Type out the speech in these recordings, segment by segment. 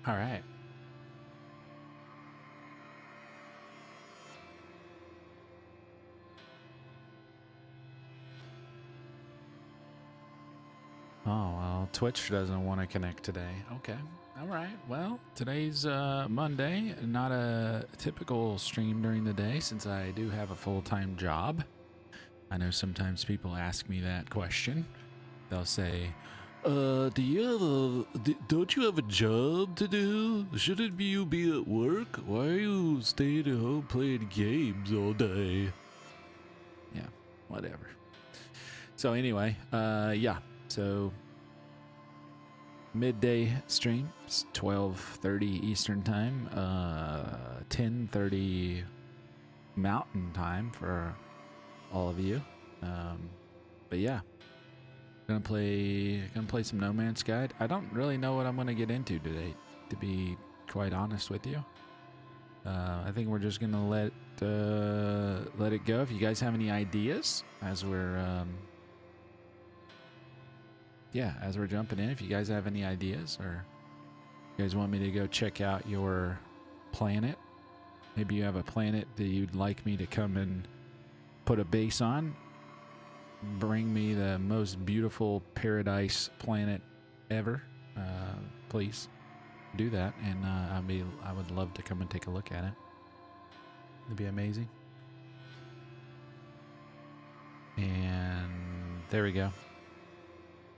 All right. Oh, well, Twitch doesn't want to connect today. Okay. All right. Well, today's Monday, not a typical stream during the day since I do have a full-time job. I know sometimes people ask me that question. They'll say, don't you have a job to do? Shouldn't you be at work? Why are you staying at home playing games all day? Yeah, whatever. So anyway, yeah. So midday stream, it's 12:30 Eastern time, 10:30 Mountain time for all of you. But yeah, gonna play some No Man's Sky. I don't really know what I'm gonna get into today, to be quite honest with you. I think we're just gonna let it go. If you guys have any ideas as we're as we're jumping in, if you guys have any ideas or you guys want me to go check out your planet, maybe you have a planet that you'd like me to come and put a base on, bring me the most beautiful paradise planet ever, please do that, and I would love to come and take a look at it. It'd be amazing. And there we go.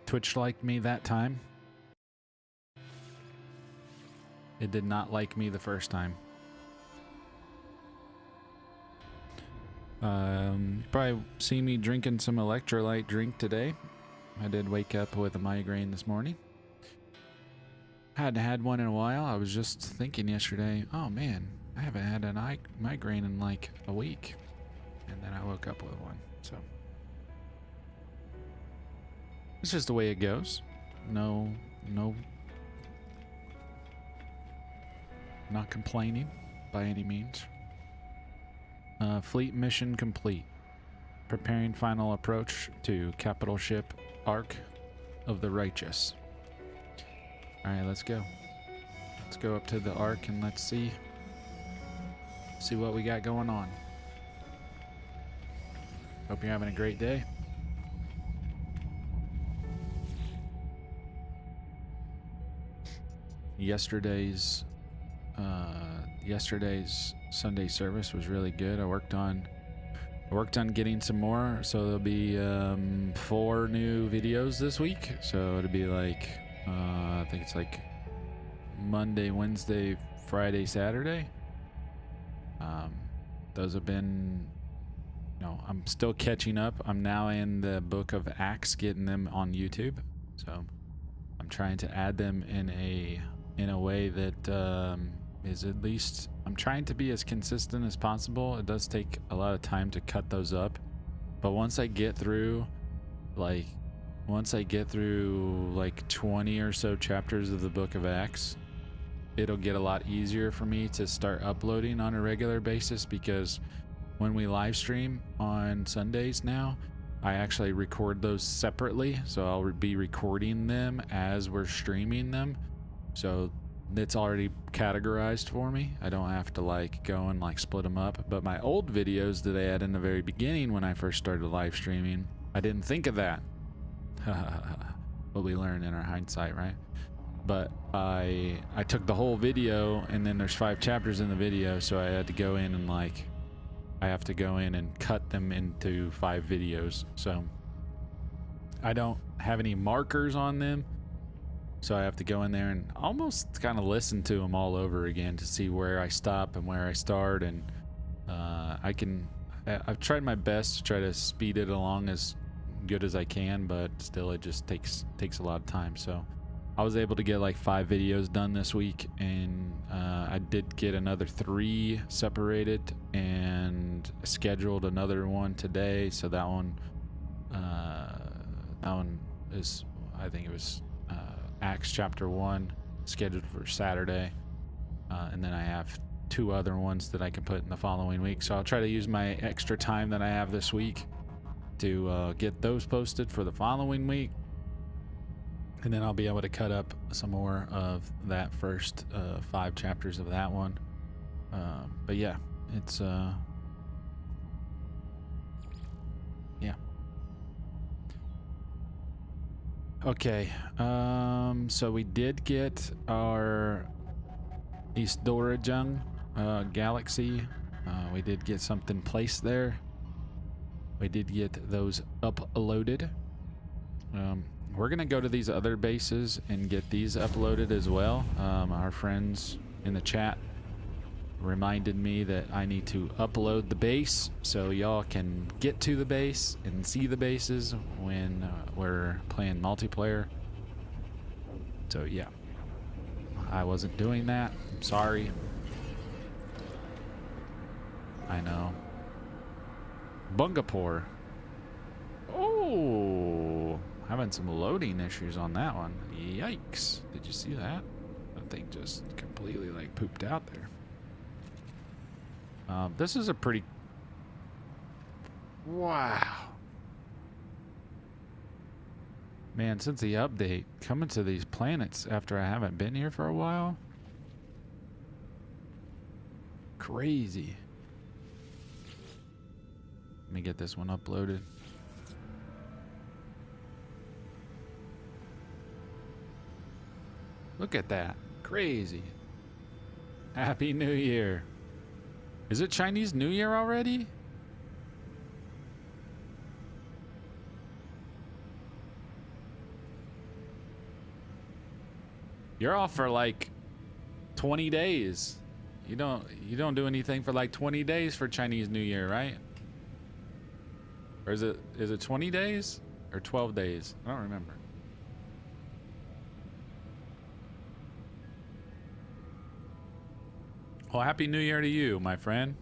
Twitch liked me that time. It did not like me the first time. You probably see me drinking some electrolyte drink today. I did wake up with a migraine this morning. Hadn't had one in a while. I was just thinking yesterday, oh man, I haven't had a migraine in like a week. And then I woke up with one, so. It's just the way it goes. No, not complaining by any means. Fleet mission complete. Preparing final approach to capital ship Ark of the Righteous. Alright, let's go. Let's go up to the Ark and let's see what we got going on. Hope you're having a great day. Yesterday's Sunday service was really good. I worked on getting some more, so there'll be 4 new videos this week. So it'll be like I think it's like Monday, Wednesday, Friday, Saturday. Those have been, I'm still catching up. I'm now in the Book of Acts, getting them on YouTube. So I'm trying to add them in a way that is at least, I'm trying to be as consistent as possible. It does take a lot of time to cut those up, but once I get through like 20 or so chapters of the Book of Acts, it'll get a lot easier for me to start uploading on a regular basis, because when we live stream on Sundays now, I actually record those separately, so I'll be recording them as we're streaming them, so it's already categorized for me. I don't have to like go and like split them up. But my old videos that I had in the very beginning when I first started live streaming, I didn't think of that. What we learn in our hindsight, right? But I took the whole video, and then there's 5 chapters in the video, so I had to go in and like, I have to go in and cut them into 5 videos. So I don't have any markers on them, so I have to go in there and almost kind of listen to them all over again to see where I stop and where I start. And I've tried my best to try to speed it along as good as I can, but still it just takes a lot of time. So I was able to get like 5 videos done this week, and I did get another 3 separated and scheduled another one today. So that one is, I think it was Acts chapter 1 scheduled for Saturday, and then I have 2 other ones that I can put in the following week. So I'll try to use my extra time that I have this week to get those posted for the following week. And then I'll be able to cut up some more of that first 5 chapters of that one. But yeah, it's yeah. Okay, so we did get our East Dorajung galaxy. We did get something placed there. We did get those uploaded. We're gonna go to these other bases and get these uploaded as well. Our friends in the chat reminded me that I need to upload the base so y'all can get to the base and see the bases when we're playing multiplayer. So yeah, I wasn't doing that. I'm sorry. I know. Bungapore. Oh, having some loading issues on that one. Yikes. Did you see that? That thing just completely like pooped out there. This is a pretty... Wow. Man, since the update, coming to these planets after I haven't been here for a while. Crazy. Let me get this one uploaded. Look at that. Crazy. Happy New Year. Is it Chinese New Year already? You're off for like 20 days. You don't do anything for like 20 days for Chinese New Year, right? Or is it 20 days or 12 days? I don't remember. Well, Happy New Year to you, my friend.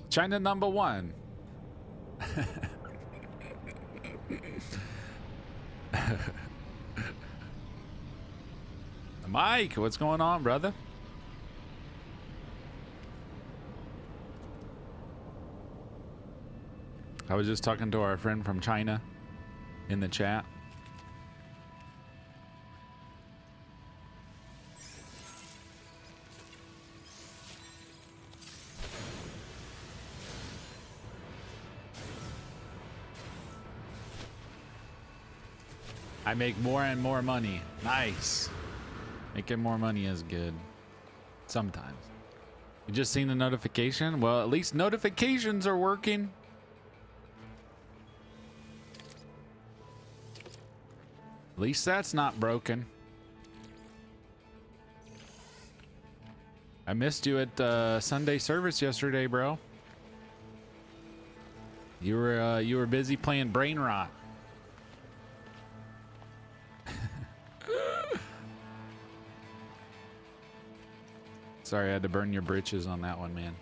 China #1. Mike, what's going on, brother? I was just talking to our friend from China in the chat. I make more and more money. Nice. Making more money is good. Sometimes. You just seen the notification? Well, at least notifications are working. At least that's not broken. I missed you at Sunday service yesterday, bro. You were busy playing Brain Rot. Sorry, I had to burn your britches on that one, man.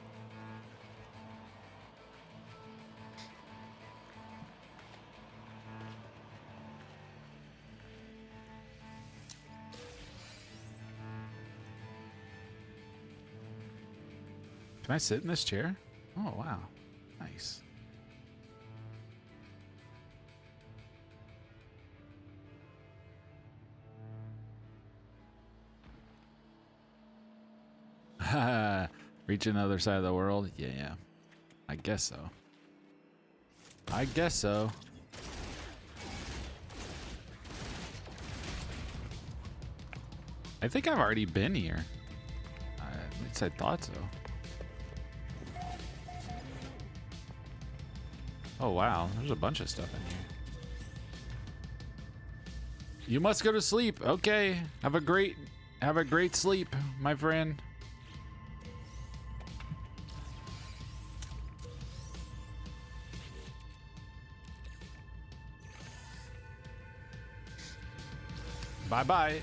Can I sit in this chair? Oh, wow. Nice. Reach another side of the world? Yeah. I guess so. I guess so. I think I've already been here. At least I thought so. Oh wow, there's a bunch of stuff in here. You must go to sleep. Okay. Have a great sleep, my friend. Bye-bye.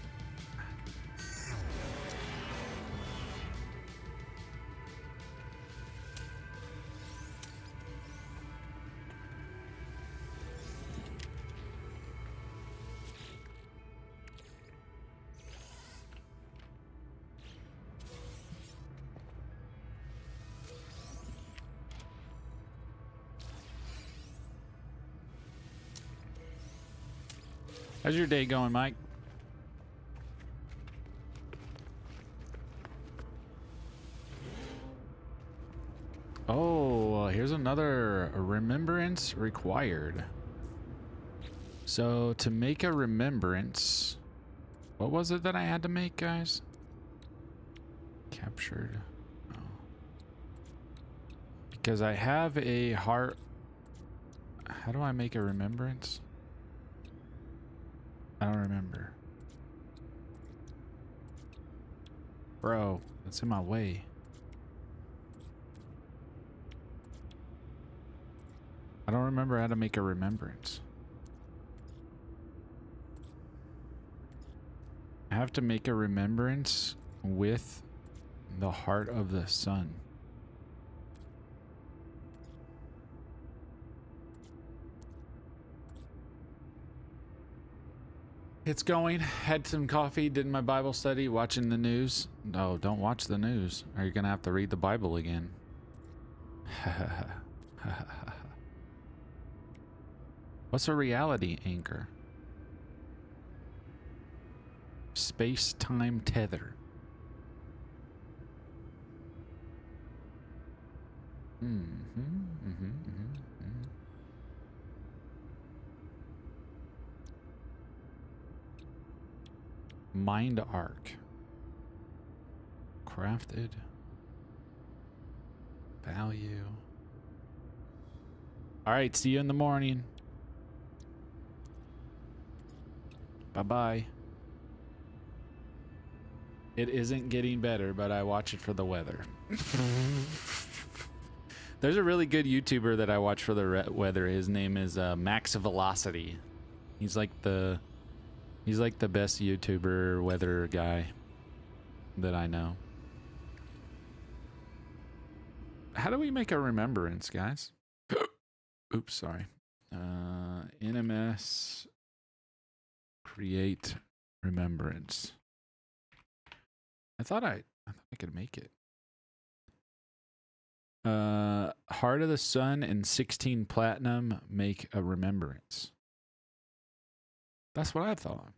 How's your day going, Mike? Oh, here's another remembrance required. So to make a remembrance, what was it that I had to make, guys? Captured. Oh. Because I have a heart. How do I make a remembrance? I don't remember. Bro, that's in my way. I don't remember how to make a remembrance. I have to make a remembrance with the heart of the sun. It's going. Had some coffee, did my Bible study, watching the news. No, don't watch the news, or you're gonna have to read the Bible again. What's a reality anchor? Space-time tether. Mind arc. Crafted. Value. All right, see you in the morning. Bye-bye. It isn't getting better, but I watch it for the weather. There's a really good YouTuber that I watch for the weather. His name is Max Velocity. He's like the best YouTuber weather guy that I know. How do we make a remembrance, guys? Oops, sorry. NMS create remembrance. I thought I could make it. Heart of the Sun and 16 Platinum make a remembrance. That's what I thought.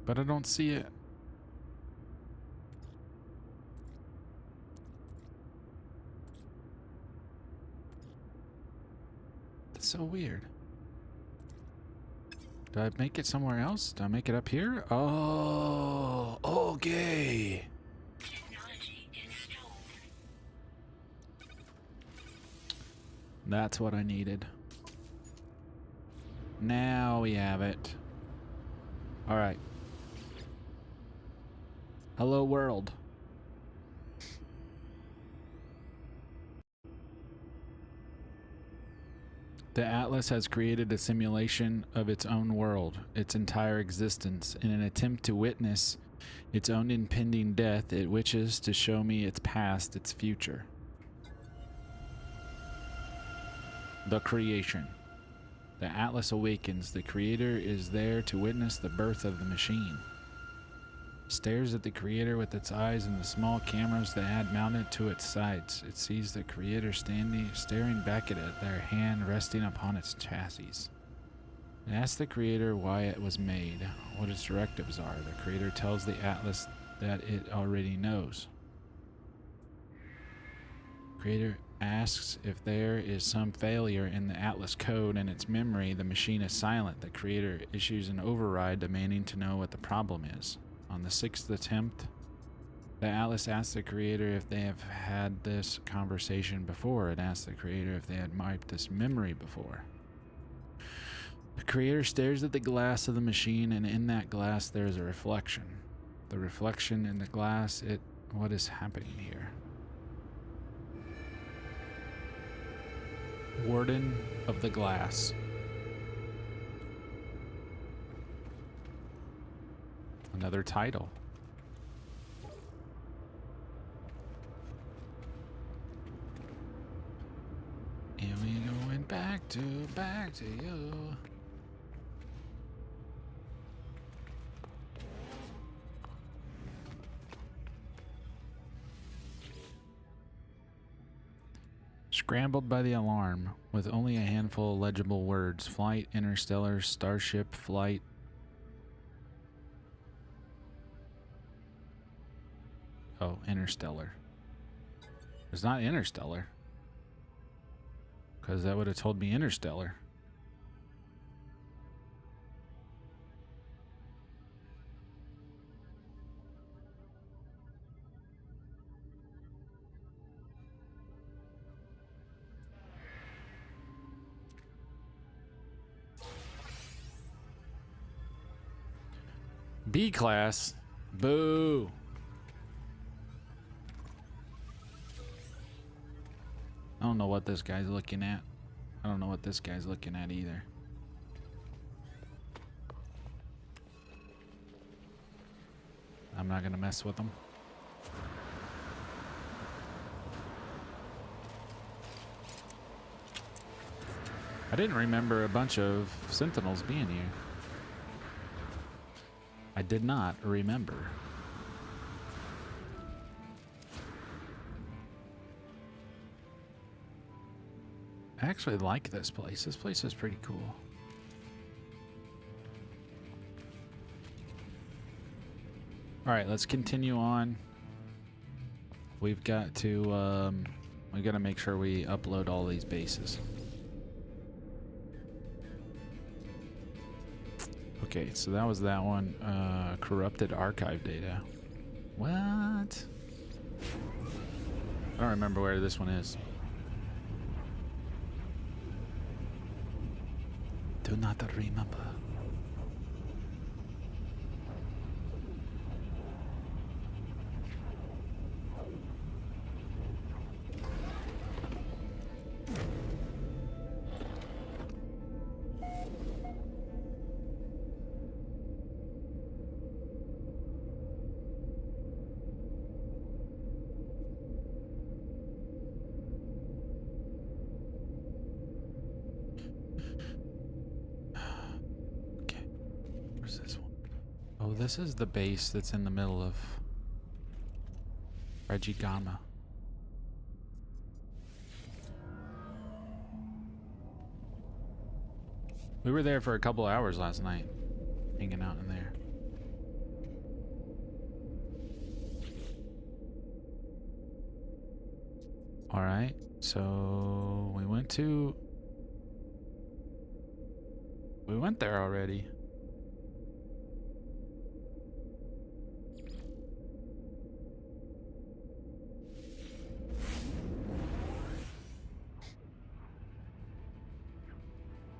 But I don't see it. That's so weird. Do I make it somewhere else? Do I make it up here? Oh, okay. That's what I needed. Now we have it. All right. Hello, world. The Atlas has created a simulation of its own world, its entire existence. In an attempt to witness its own impending death, it wishes to show me its past, its future. The creation. The Atlas awakens. The creator is there to witness the birth of the machine. Stares at the creator with its eyes and the small cameras that had mounted to its sides. It sees the creator staring back at it, their hand resting upon its chassis. It asks the creator why it was made, what its directives are. The creator tells the Atlas that it already knows. Creator asks if there is some failure in the Atlas code and its memory. The machine is silent. The creator issues an override demanding to know what the problem is. On the 6th attempt, the Atlas asks the creator if they have had this conversation before. It asks the creator if they had wiped this memory before. The creator stares at the glass of the machine, and in that glass there is a reflection. The reflection in the glass, what is happening here? Warden of the Glass. Another title. And we going back to you. Scrambled by the alarm, with only a handful of legible words. Flight, interstellar, starship, flight. Oh, interstellar. It's not interstellar. Because that would have told me interstellar. B class. Boo. I don't know what this guy's looking at. I don't know what this guy's looking at either. I'm not gonna mess with him. I didn't remember a bunch of sentinels being here. I did not remember. I actually like this place. This place is pretty cool. All right, let's continue on. We've got to make sure we upload all these bases. Okay, so that was that one. Corrupted archive data. What? I don't remember where this one is. Do not remember. This is the base that's in the middle of Regigama. We were there for a couple hours last night, hanging out in there. All right, so we went there already.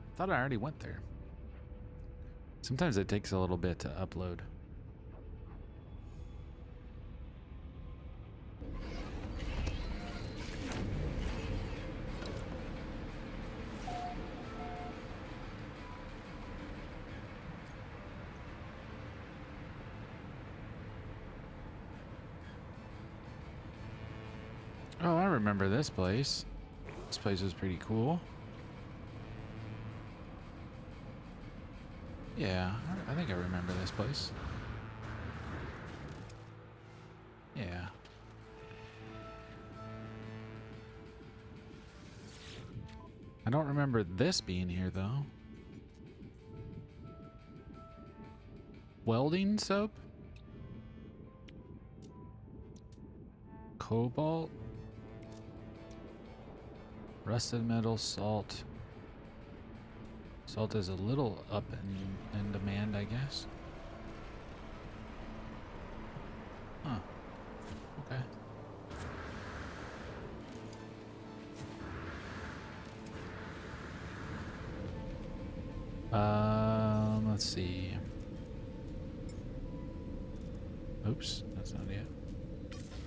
I thought I already went there. Sometimes it takes a little bit to upload. Oh, I remember this place. This place is pretty cool. Yeah, I think I remember this place. Yeah. I don't remember this being here, though. Welding soap? Cobalt? Rusted metal, salt. Salt is a little up in demand, I guess. Huh. Okay. Let's see. Oops, that's not it.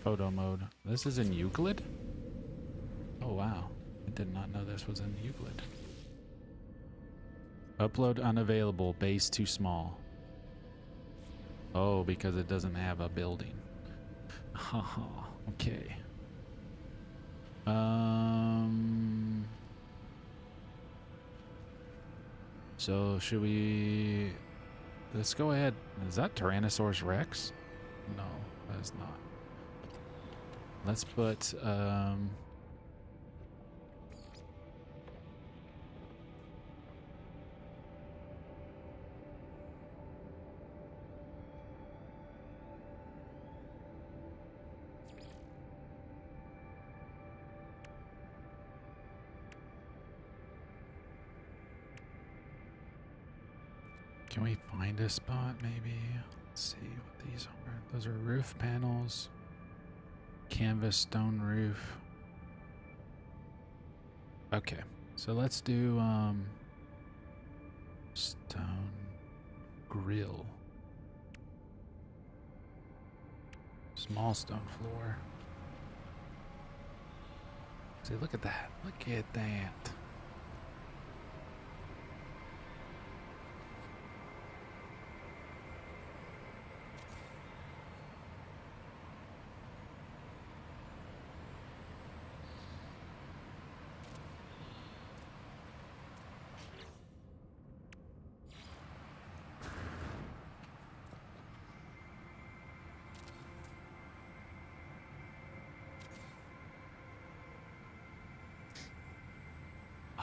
Photo mode. This is in Euclid? Oh wow. I did not know this was in Euclid. Upload unavailable, base too small. Oh, because it doesn't have a building. Okay. So should we... Let's go ahead. Is that Tyrannosaurus Rex? No, that is not. Let's put... Can we find a spot maybe? Let's see what these are. Those are roof panels. Canvas stone roof. Okay, so let's do stone grill. Small stone floor. See, look at that. Look at that.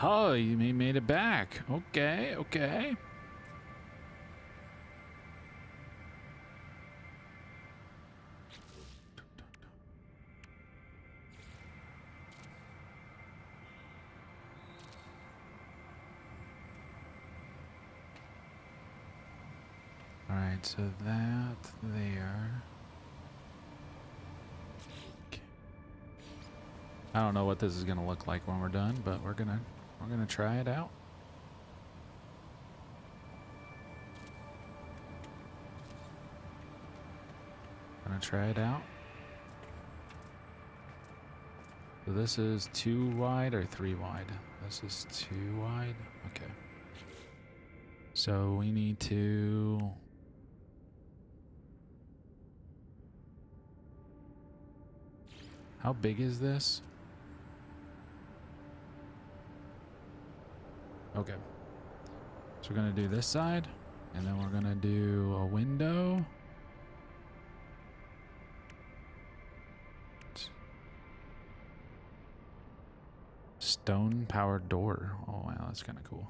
Oh, you made it back. Okay, okay. All right, so that there. Okay. I don't know what this is gonna look like when we're done, but we're gonna try it out. Gonna try it out. So this is 2 wide or 3 wide? This is 2 wide. Okay. So we need to. How big is this? Okay. So we're gonna do this side, and then we're gonna do a window. Stone powered door. Oh wow, that's kind of cool.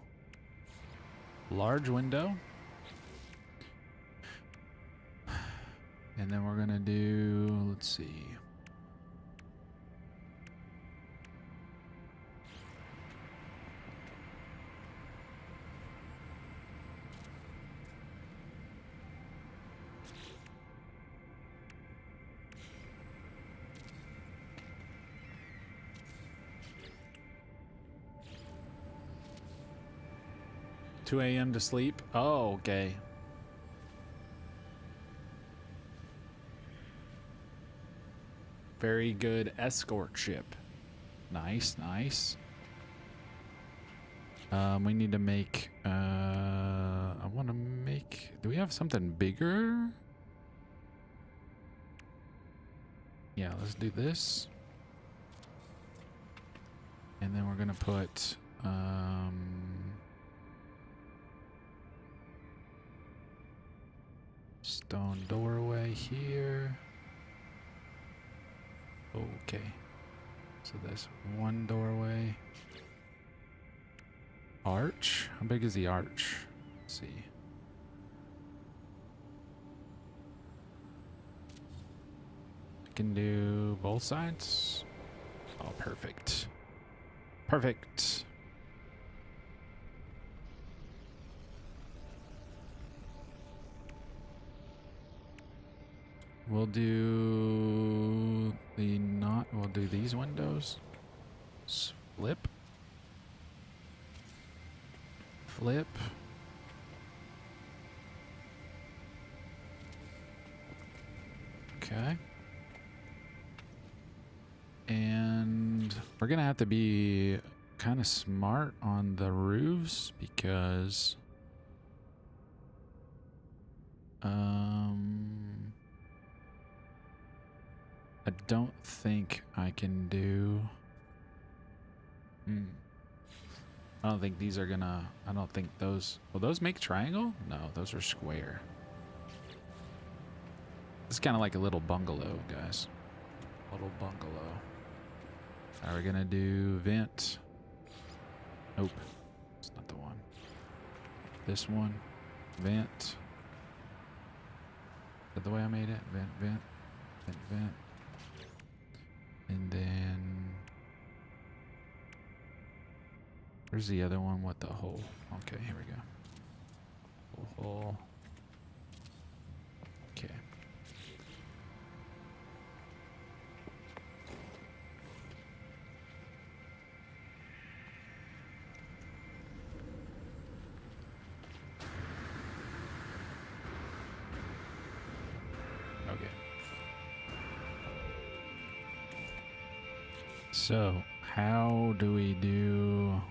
Large window. And then we're gonna do, let's see. $2 a.m. to sleep. Oh, okay. Very good escort ship. Nice, nice. We need to make, I want to make, do we have something bigger? Yeah, let's do this. And then we're going to put, stone doorway here. Okay. So there's one doorway. Arch? How big is the arch? Let's see. I can do both sides. Oh, perfect. Perfect. We'll do we'll do these windows. Flip. Flip. Okay. And we're gonna have to be kind of smart on the roofs because I don't think I can do. I don't think these are gonna. I don't think those. Will those make triangle? No, those are square. It's kind of like a little bungalow, guys. Little bungalow. Are we gonna do vent? Nope, it's not the one. This one, vent. Is that the way I made it? Vent, vent, vent, vent. And then where's the other one with the hole? Okay, here we go. hole. Okay. Okay. So, how do we do...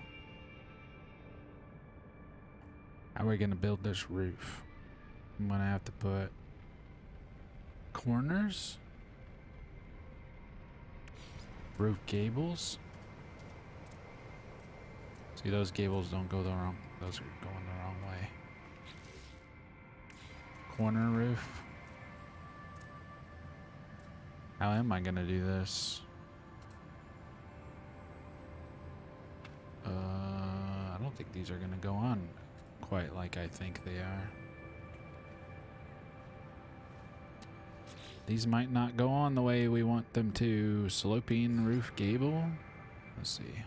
How are we gonna build this roof? I'm gonna have to put corners, roof gables. See, those gables don't go the wrong, those are going the wrong way. Corner roof. How am I gonna do this? I don't think these are gonna go on quite like I think they are. These might not go on the way we want them to. Sloping roof gable. Let's see.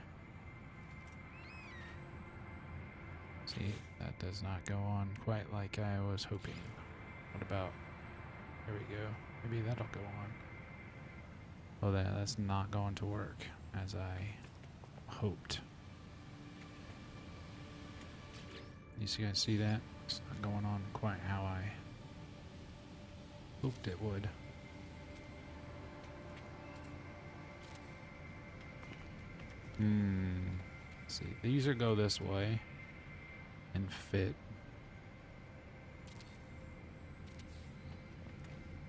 See, that does not go on quite like I was hoping. What about, here we go. Maybe that'll go on. Oh, that's not going to work as I hoped. You guys see that? It's not going on quite how I hoped it would. Let's see, these are go this way and fit.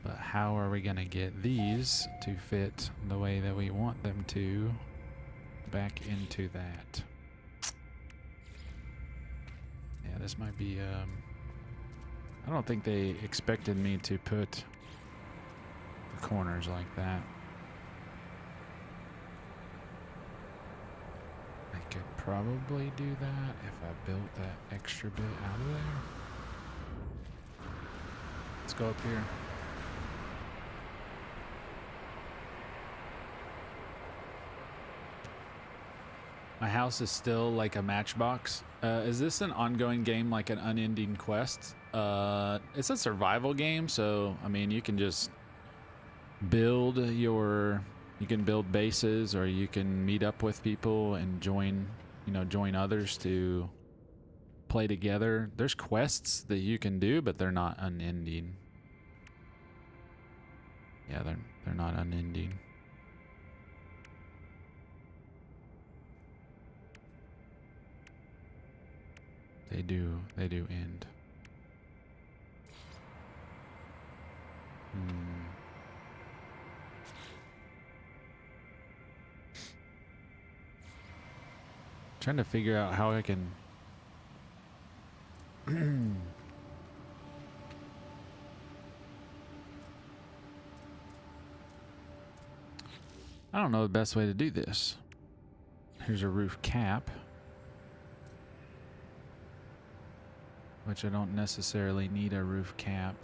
But how are we gonna get these to fit the way that we want them to back into that? Yeah, this might be, I don't think they expected me to put the corners like that. I could probably do that if I built that extra bit out of there. Let's go up here. My house is still like a matchbox. Is this an ongoing game, like an unending quest? It's a survival game, so I mean, you can just build you can build bases, or you can meet up with people and join others to play together. There's quests that you can do, but they're not unending. Yeah, they're not unending. They do end. Trying to figure out how I can I don't know the best way to do this. Here's a roof cap, which I don't necessarily need a roof cap.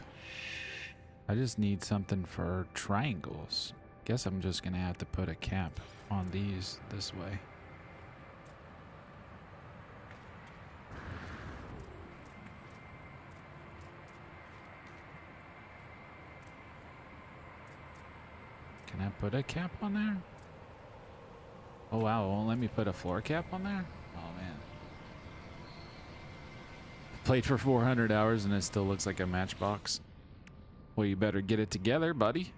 I just need something for triangles. Guess I'm just gonna have to put a cap on these this way. Can I put a cap on there? Oh wow, it won't let me put a floor cap on there? Oh man. Played for 400 hours and it still looks like a matchbox. Well, you better get it together, buddy.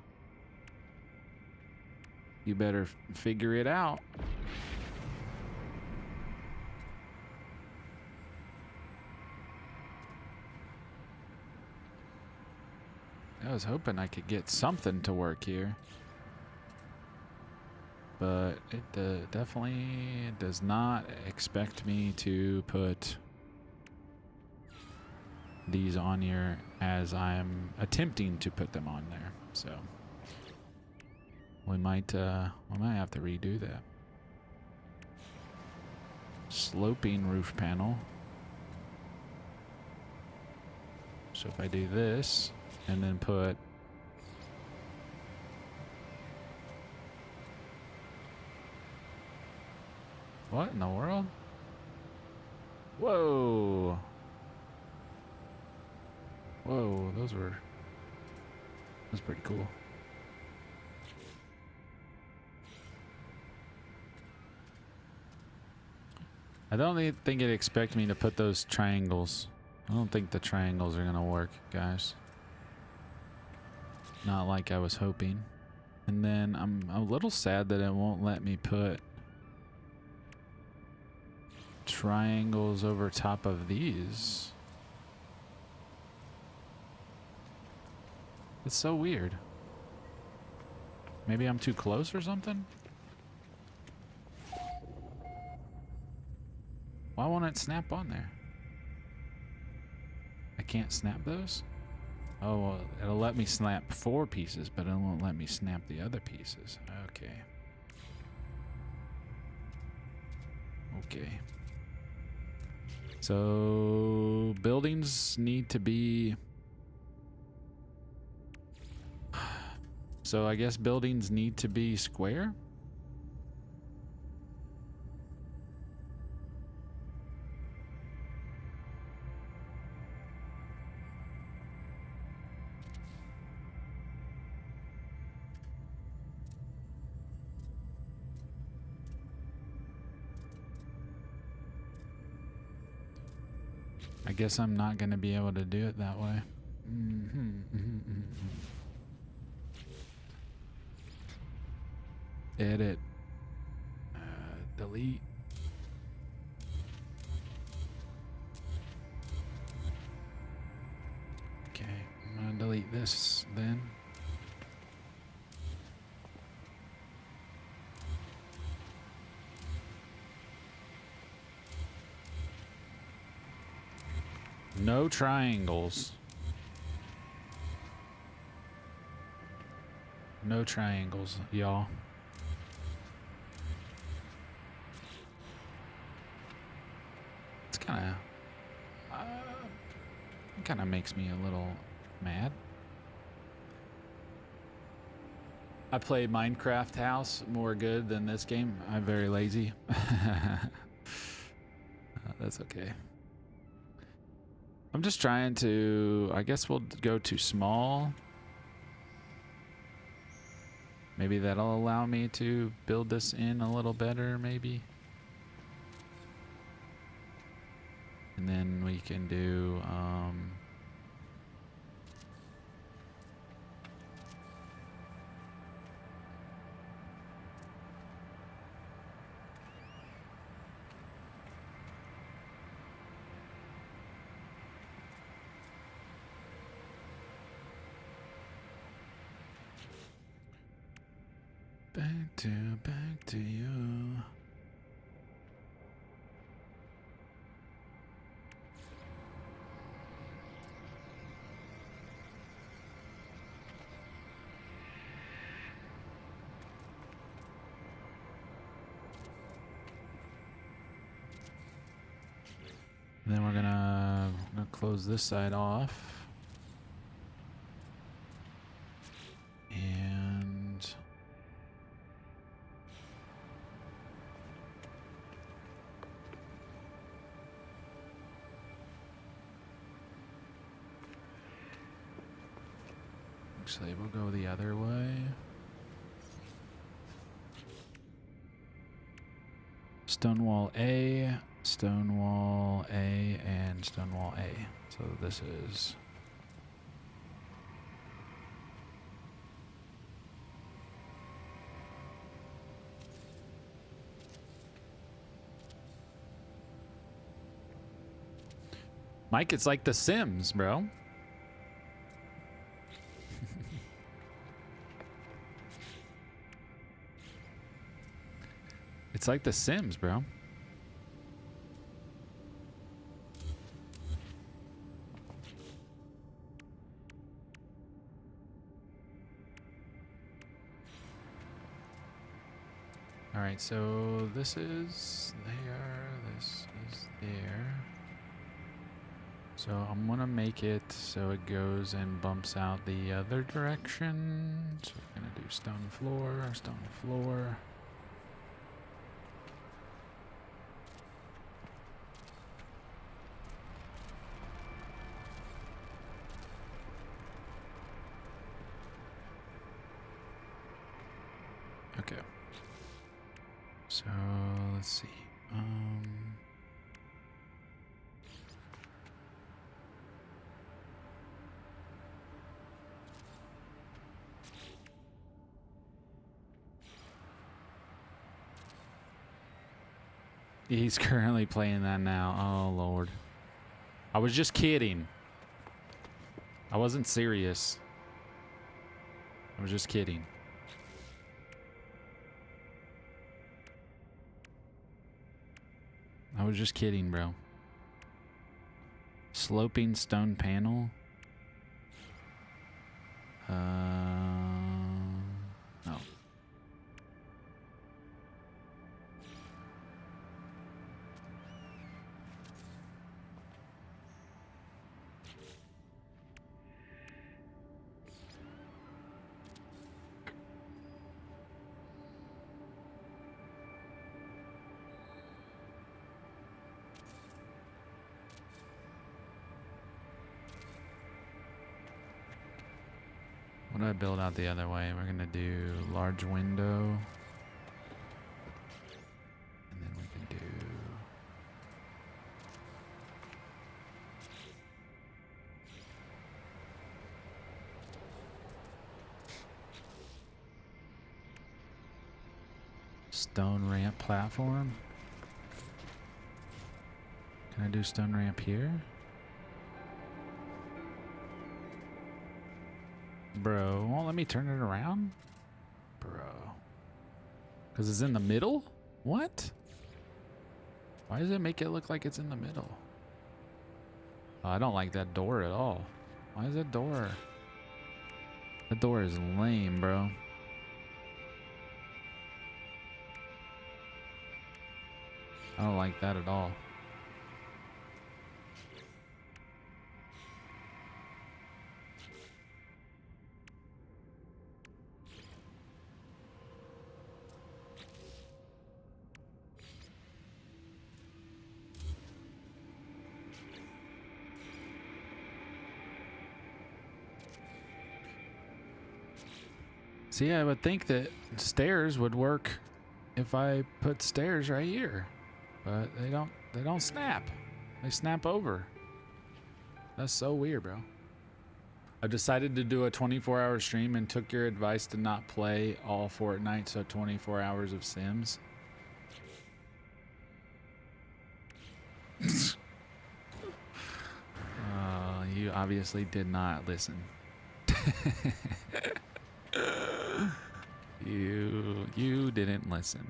You better figure it out. I was hoping I could get something to work here. But it definitely does not expect me to put these on here as I'm attempting to put them on there. So we might have to redo that. Sloping roof panel. So if I do this and then put what in the world? Whoa. Whoa, that's pretty cool. I don't think it expect me to put those triangles. I don't think the triangles are gonna work, guys. Not like I was hoping. And then I'm a little sad that it won't let me put triangles over top of these. It's so weird. Maybe I'm too close or something? Why won't it snap on there? I can't snap those? Oh, well, it'll let me snap 4 pieces, but it won't let me snap the other pieces. Okay. Okay. So, buildings need to be... So, I guess buildings need to be square? I guess I'm not going to be able to do it that way. Edit. Delete. Okay, I'm going to delete this then. No triangles. No triangles, y'all. It's kind of makes me a little mad. I play Minecraft House more good than this game. I'm very lazy. That's okay. I'm just trying to, I guess we'll go to small. Maybe that'll allow me to build this in a little better, maybe. And then we can do, back to you. And then we're gonna close this side off. And actually, we'll go the other way. Stonewall A, Stonewall A, and Stonewall A. So this is... Mike, it's like The Sims, bro. It's like The Sims, bro. All right, so this is there, this is there. So I'm gonna make it so it goes and bumps out the other direction. So we're gonna do stone floor, stone floor. So let's see. He's currently playing that now. Oh Lord. I was just kidding. I wasn't serious. I was just kidding. I was just kidding, bro. Sloping stone panel. No. What do I build out the other way? We're gonna do large window. And then we can do stone ramp platform. Can I do stone ramp here? Bro, won't let me turn it around? Bro. Because it's in the middle? What? Why does it make it look like it's in the middle? Oh, I don't like that door at all. Why is that door? That door is lame, bro. I don't like that at all. See, I would think that stairs would work if I put stairs right here, but they don't snap. They snap over. That's so weird, bro. I decided to do a 24-hour stream and took your advice to not play all Fortnite, so 24 hours of Sims. You obviously did not listen. You didn't listen.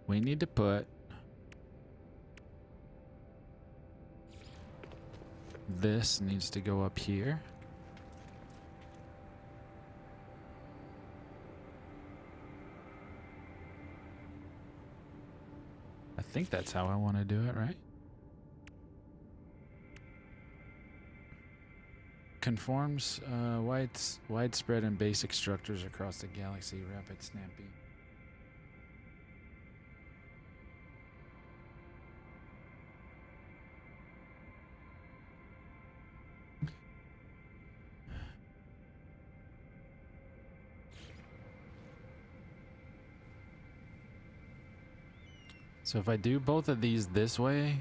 We need to put this needs to go up here. I think that's how I want to do it, right? Conforms widespread and basic structures across the galaxy. Rapid, snappy. So if I do both of these this way,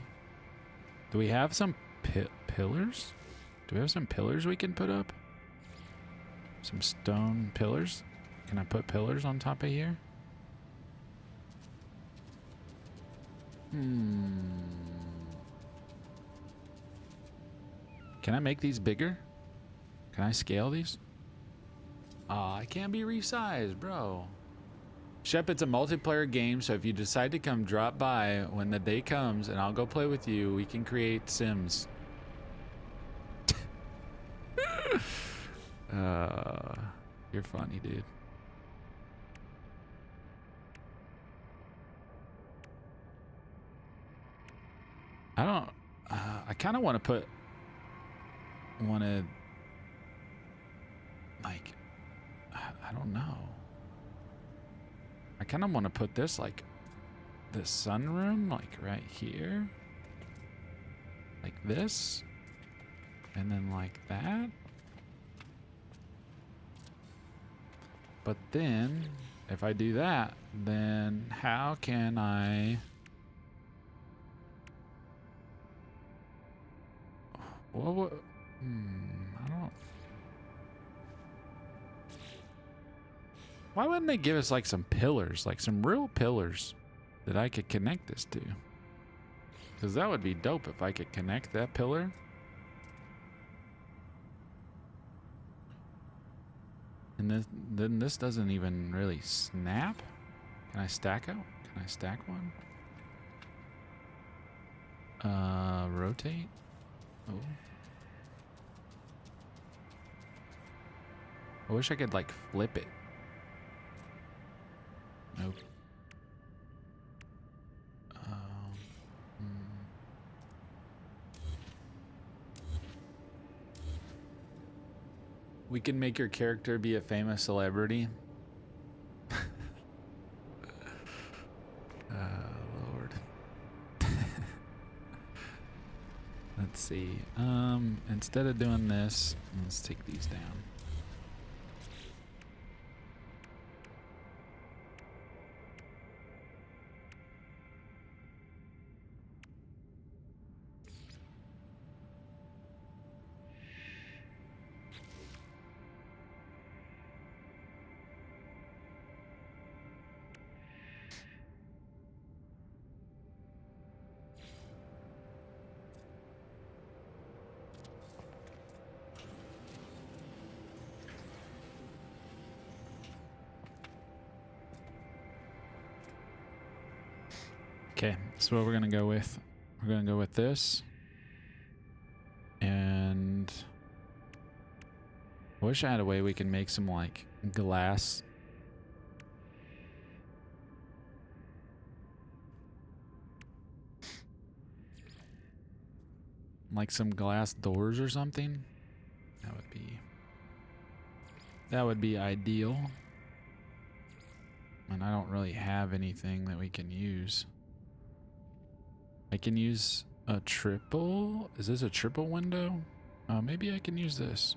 do we have some pillars? Do we have some pillars we can put up? Some stone pillars? Can I put pillars on top of here? Can I make these bigger? Can I scale these? Aw, I can't be resized, bro. Shep, it's a multiplayer game, so if you decide to come drop by when the day comes and I'll go play with you, we can create Sims. You're funny, dude. I don't. I kind of want to put. Like. I don't know. I kind of want to put this like. The sunroom, like right here. Like this. And then like that. But then, if I do that, then how can I... What? I don't... Why wouldn't they give us like some pillars, like some real pillars that I could connect this to? Because that would be dope if I could connect that pillar. And then this doesn't even really snap. Can I stack out? Can I stack one? Rotate. Oh. I wish I could like flip it. Nope. We can make your character be a famous celebrity. Lord. Let's see. Instead of doing this, let's take these down. Okay, so what we're gonna go with. We're gonna go with this. And I wish I had a way we can make some like glass. Like some glass doors or something. That would be ideal. And I don't really have anything that we can use. I can use a triple. Is this a triple window? Maybe I can use this.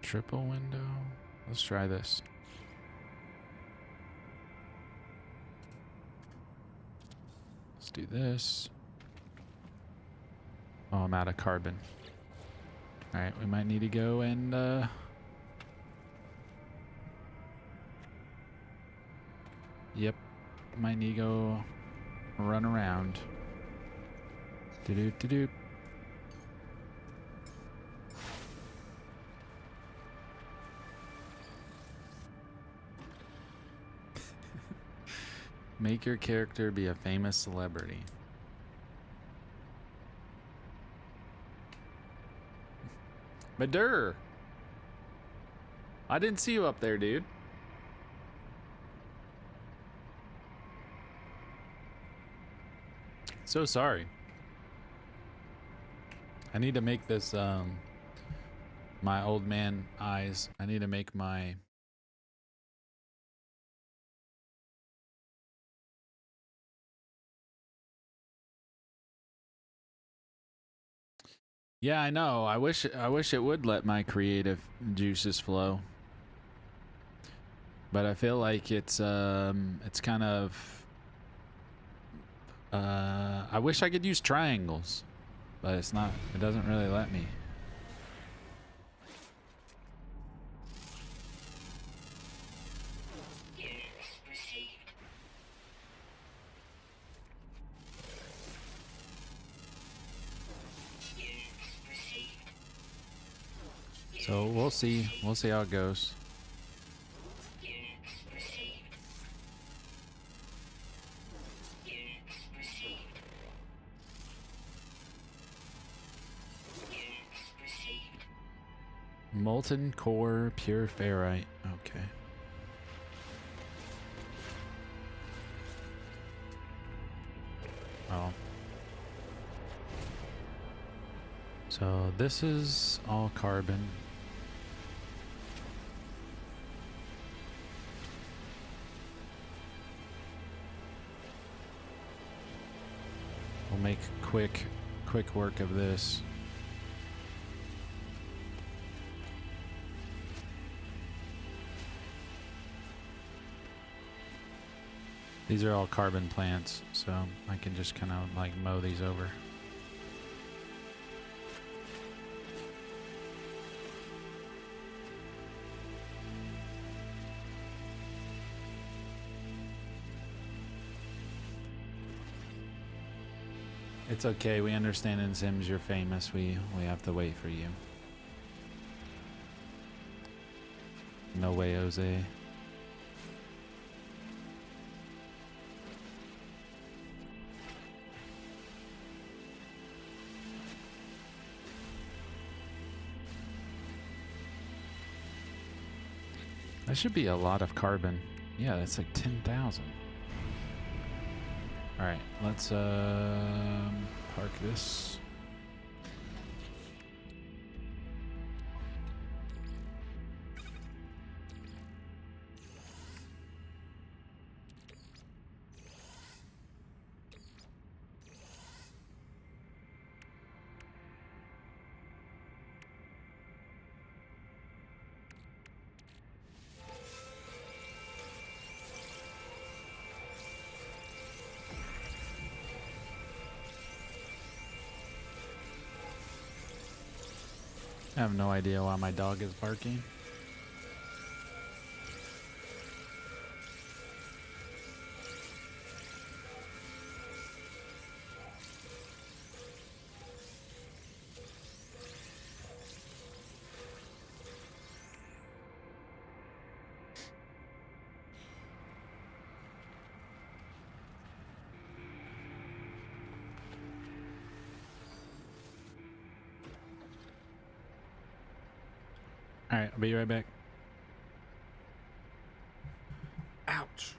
Triple window. Let's try this. Let's do this. Oh, I'm out of carbon. All right, we might need to go and yep. Might need to go run around. Do-do-do-do. Make your character be a famous celebrity. Madur! I didn't see you up there, dude. So sorry. I need to make this my old man eyes. I need to make my Yeah, I know. I wish it would let my creative juices flow. But I feel like it's kind of I wish I could use triangles, but it's not, it doesn't really let me. So we'll see how it goes. Molten core, pure ferrite. Okay. Oh. So this is all carbon. We'll make quick work of this. These are all carbon plants, so I can just kind of like mow these over. It's okay, we understand in Sims you're famous. We have to wait for you. No way, Jose. That should be a lot of carbon. Yeah, that's like 10,000. All right, let's park this. I have no idea why my dog is barking. All right, I'll be right back. Ouch.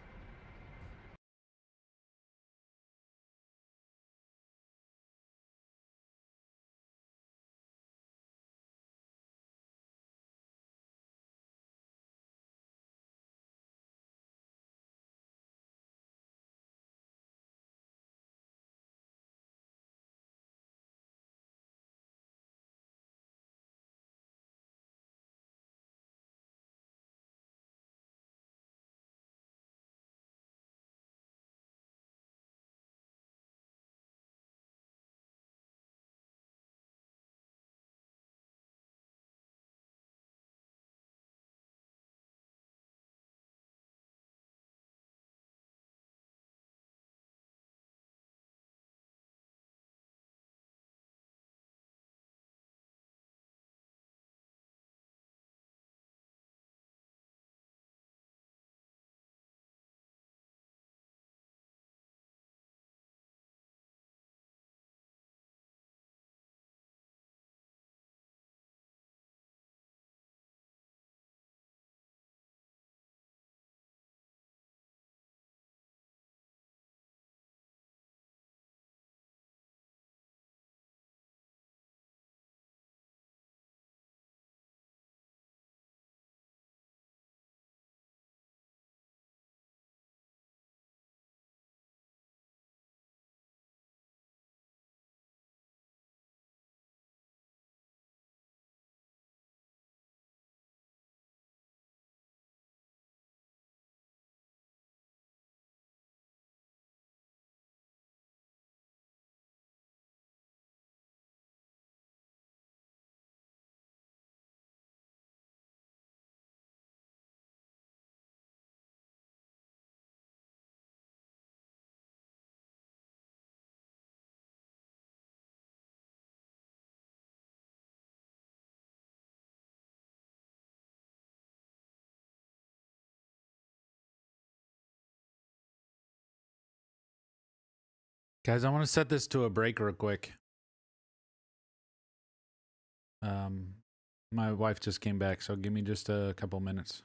Guys, I want to set this to a break real quick. My wife just came back, so give me just a couple minutes.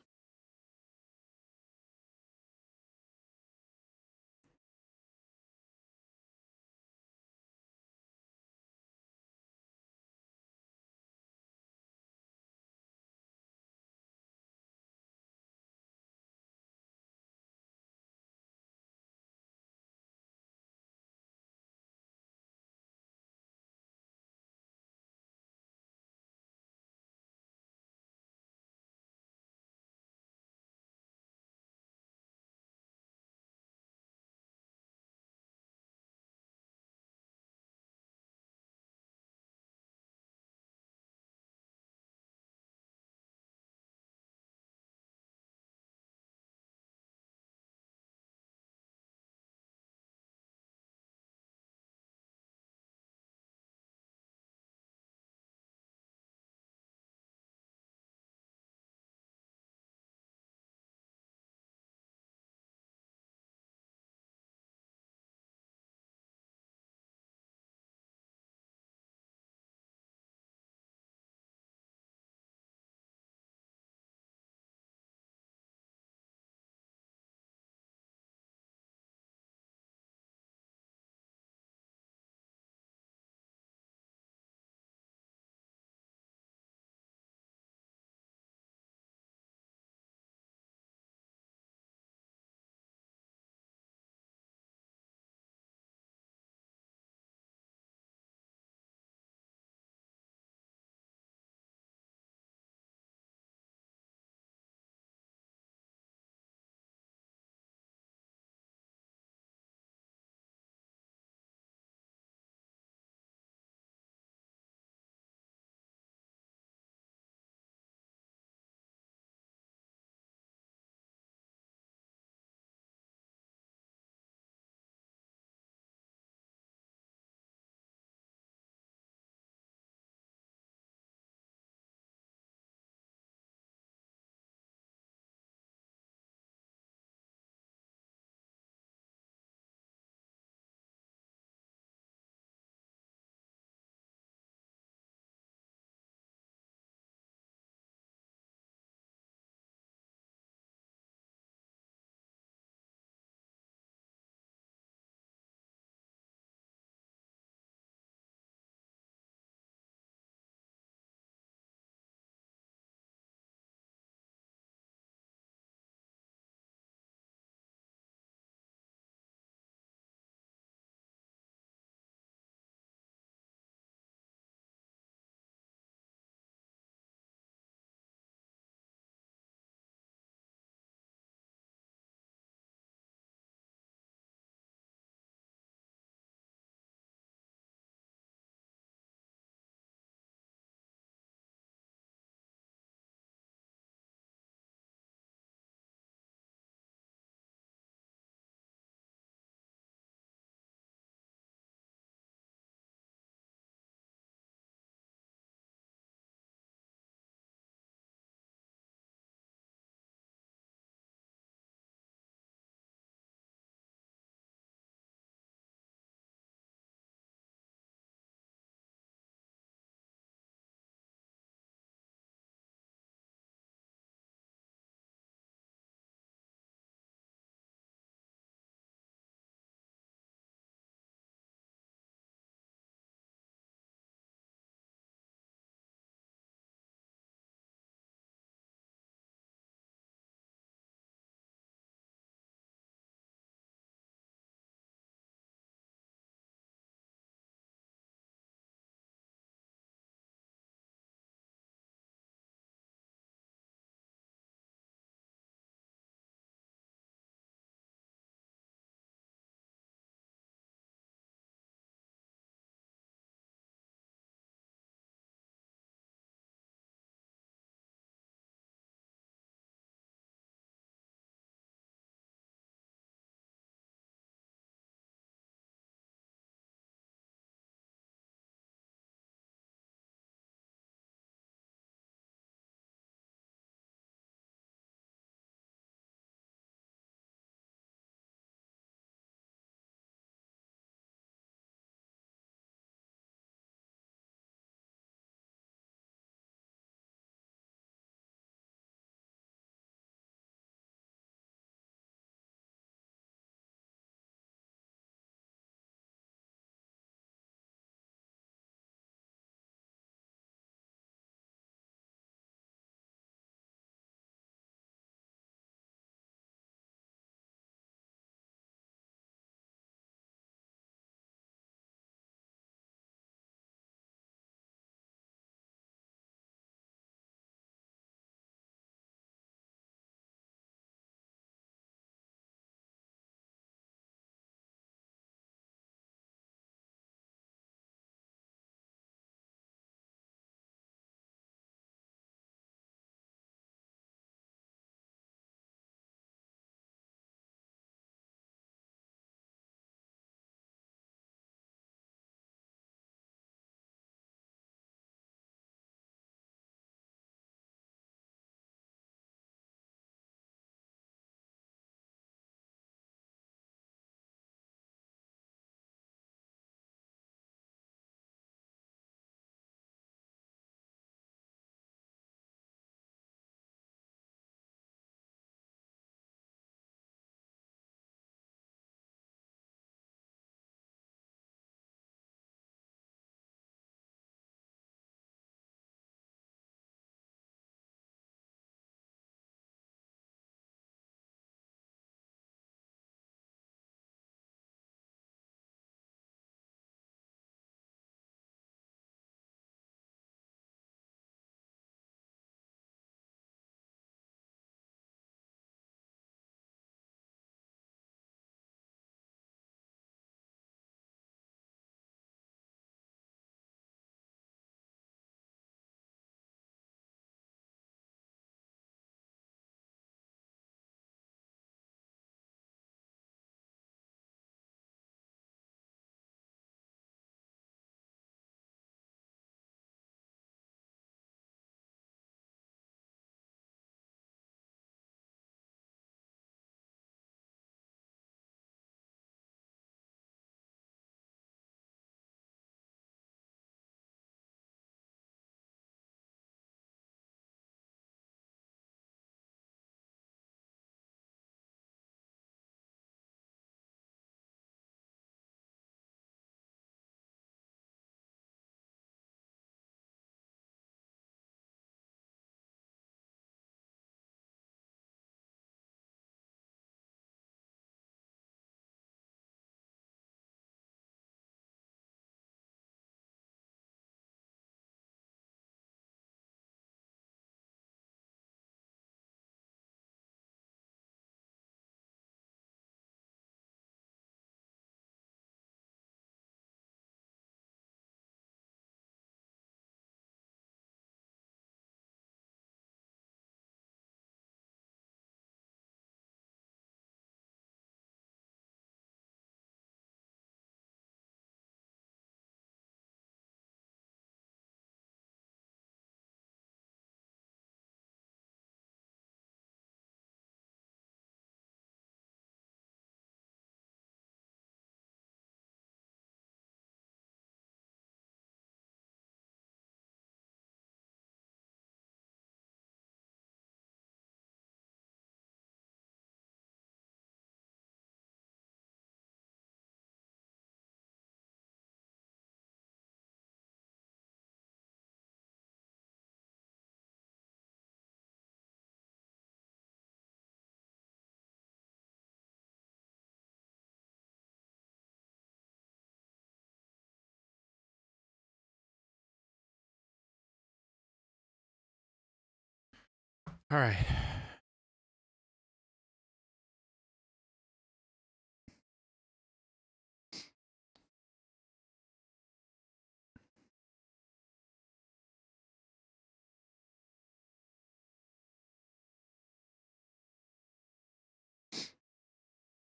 All right.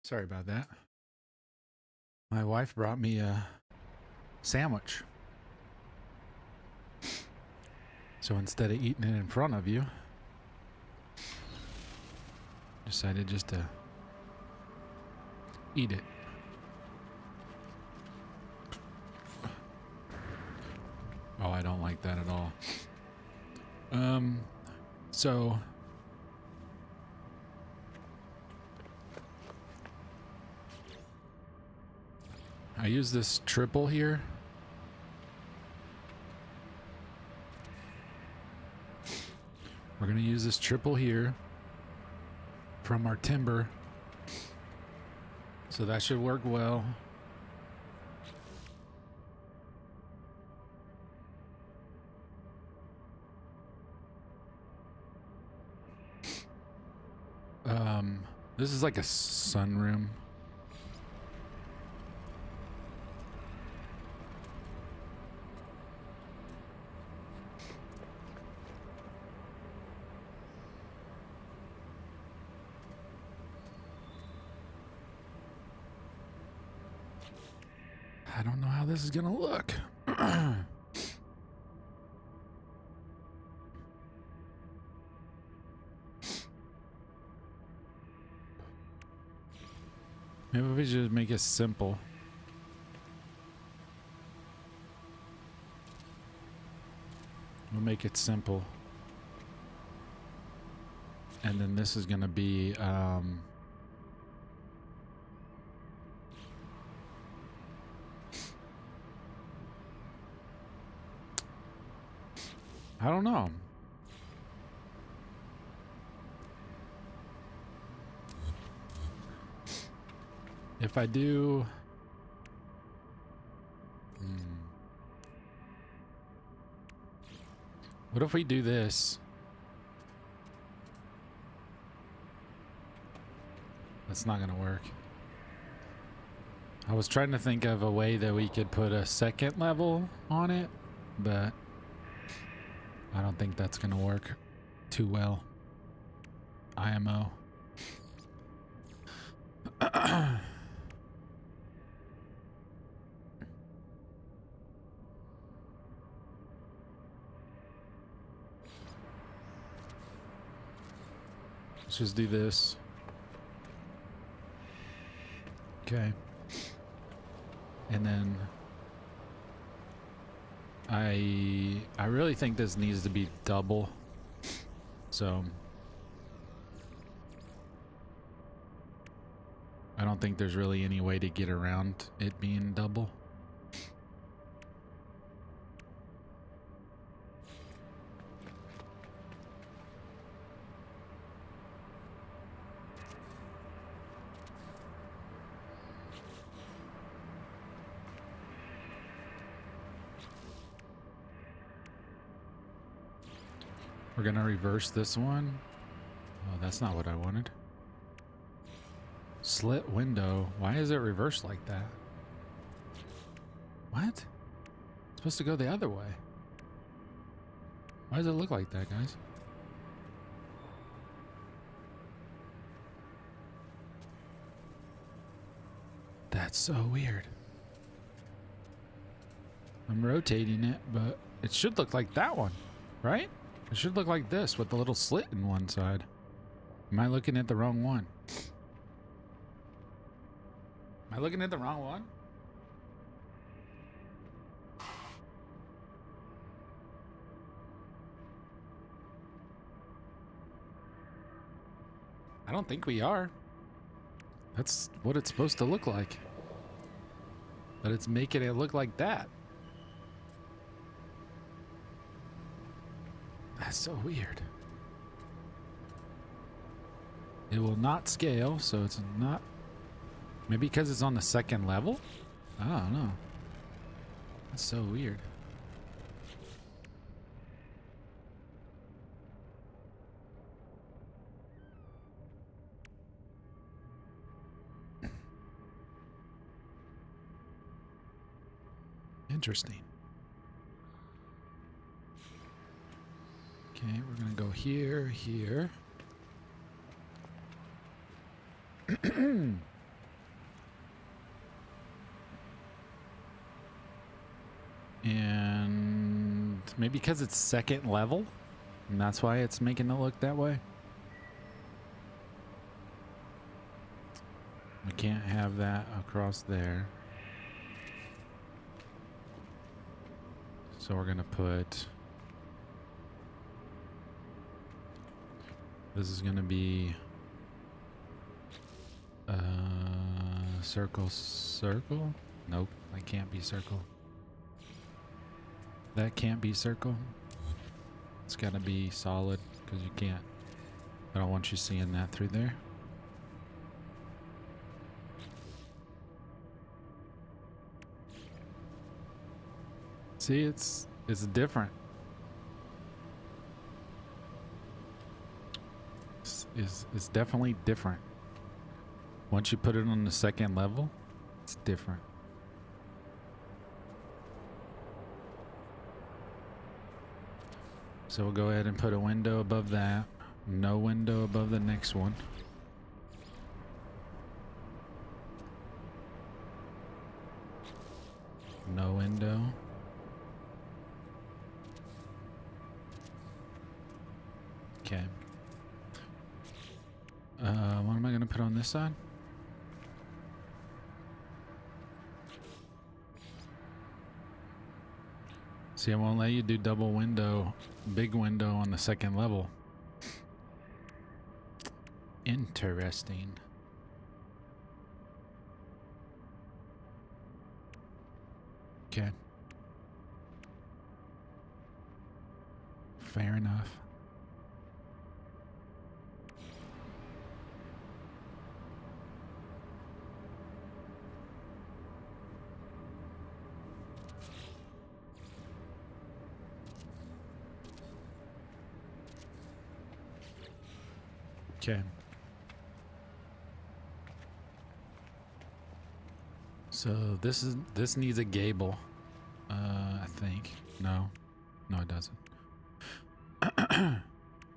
Sorry about that. My wife brought me a sandwich. So instead of eating it in front of you, decided just to eat it. Oh, I don't like that at all. So I use this triple here. We're going to use this triple here from our timber. So that should work well. This is like a sunroom. I don't know how this is gonna look. Maybe we just make it simple. We'll make it simple. And then this is gonna be I don't know. If I do... What if we do this? That's not gonna work. I was trying to think of a way that we could put a second level on it, but I don't think that's gonna work too well. IMO. Let's just do this. Okay. And then I really think this needs to be double. So I don't think there's really any way to get around it being double. We're gonna reverse this one. Oh, that's not what I wanted. Slit window. Why is it reversed like that? What? It's supposed to go the other way. Why does it look like that, guys? That's so weird. I'm rotating it, but it should look like that one, right? It should look like this with the little slit in one side. Am I looking at the wrong one? Am I looking at the wrong one? I don't think we are. That's what it's supposed to look like. But it's making it look like that. That's so weird. It will not scale, so it's not... Maybe because it's on the second level? I don't know. That's so weird. Interesting. Okay, we're gonna go here, here. And maybe because it's second level, and that's why it's making it look that way. We can't have that across there. So we're gonna put, this is gonna be circle, circle. Nope, that can't be circle. That can't be circle. It's gotta be solid because you can't, I don't want you seeing that through there. See, it's different. It's definitely different. Once you put it on the second level, it's different. So we'll go ahead and put a window above that. No window above the next one. No window. Okay. What am I going to put on this side? See, I won't let you do double window, big window on the second level. Interesting. Okay. Fair enough. Okay. So this needs a gable. I think. No, it doesn't.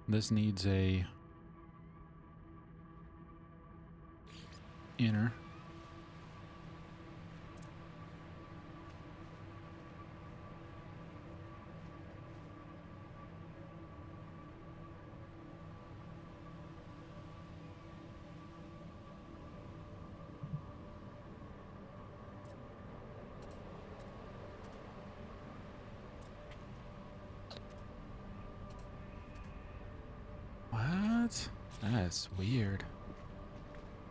This needs a inner. What? That's weird.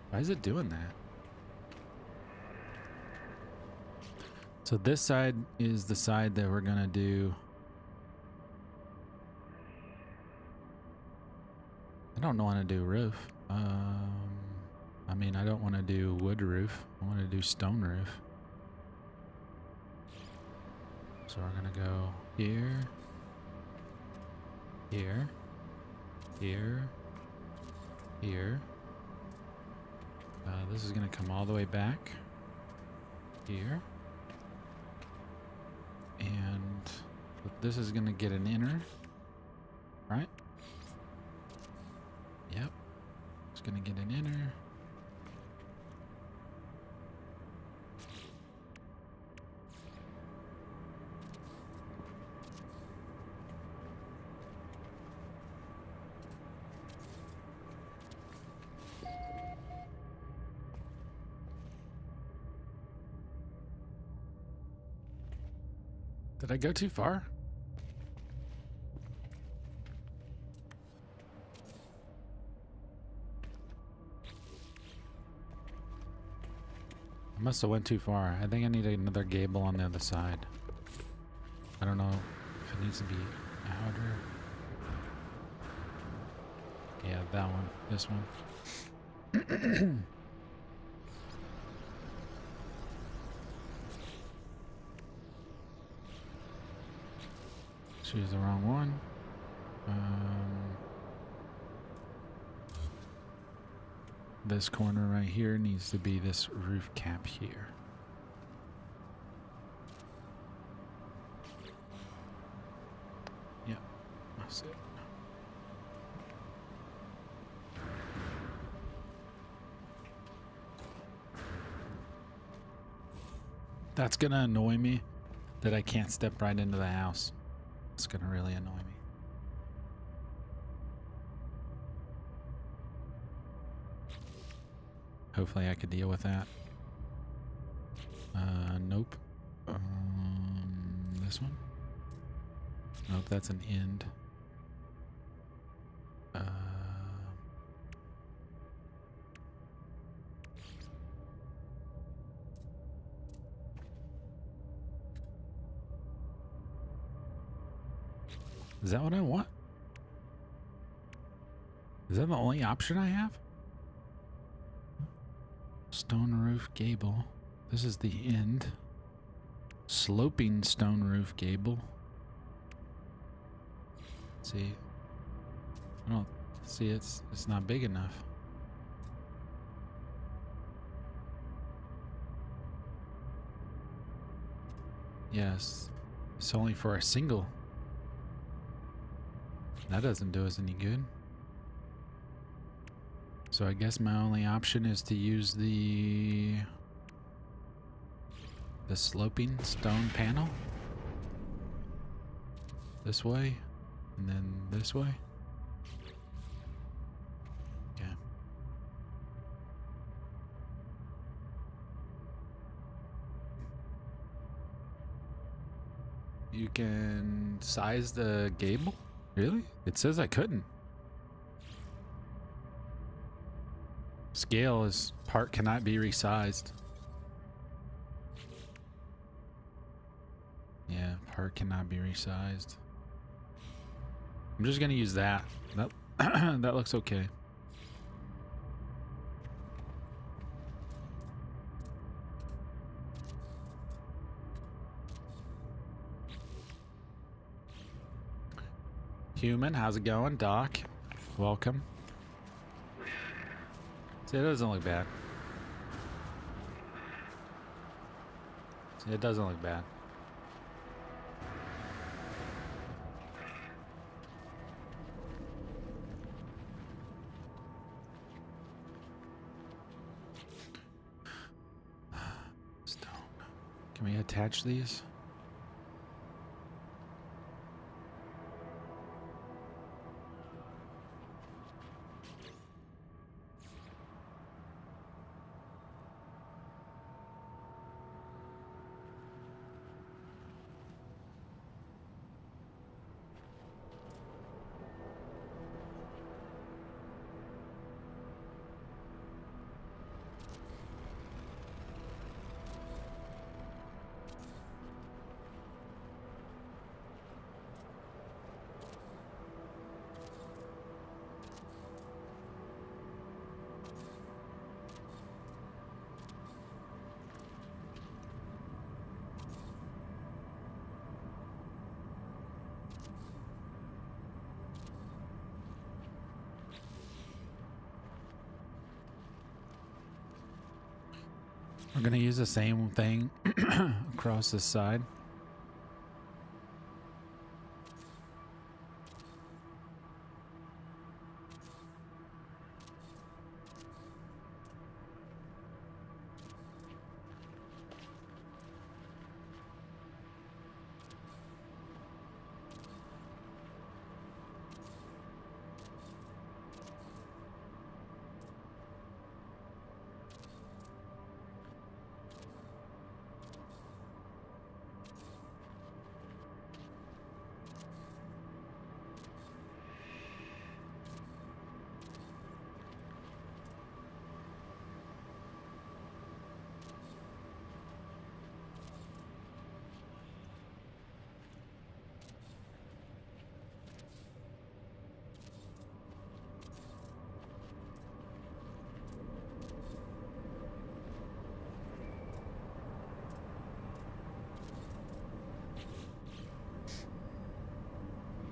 Why is it doing that? So this side is the side that we're gonna do. I don't want to do roof. I mean, I don't want to do wood roof. I want to do stone roof. So we're gonna go here, here, here, here. This is gonna come all the way back here, and this is gonna get an inner, right? Yep, it's gonna get an inner. Did I go too far? I must have went too far. I think I need another gable on the other side. I don't know if it needs to be outer. Yeah, that one. This one. Choose the wrong one. This corner right here needs to be this roof cap here. is it? That's gonna annoy me that I can't step right into the house. It's gonna really annoy me. Hopefully I could deal with that. Nope. This one? Nope, that's an end. Is that what I want? Is that the only option I have? Stone roof gable. This is the end. Sloping stone roof gable. Let's see. I don't see it's not big enough. Yes. It's only for a single. That doesn't do us any good. So I guess my only option is to use the sloping stone panel. This way, and then this way. Okay. You can size the gable? Really? It says I couldn't. Scale is part cannot be resized. Yeah, part cannot be resized. I'm just gonna use that. That looks okay. Human, how's it going? Doc, welcome. See, it doesn't look bad. See, it doesn't look bad. Stone. Can we attach these? We're gonna use the same thing across this side.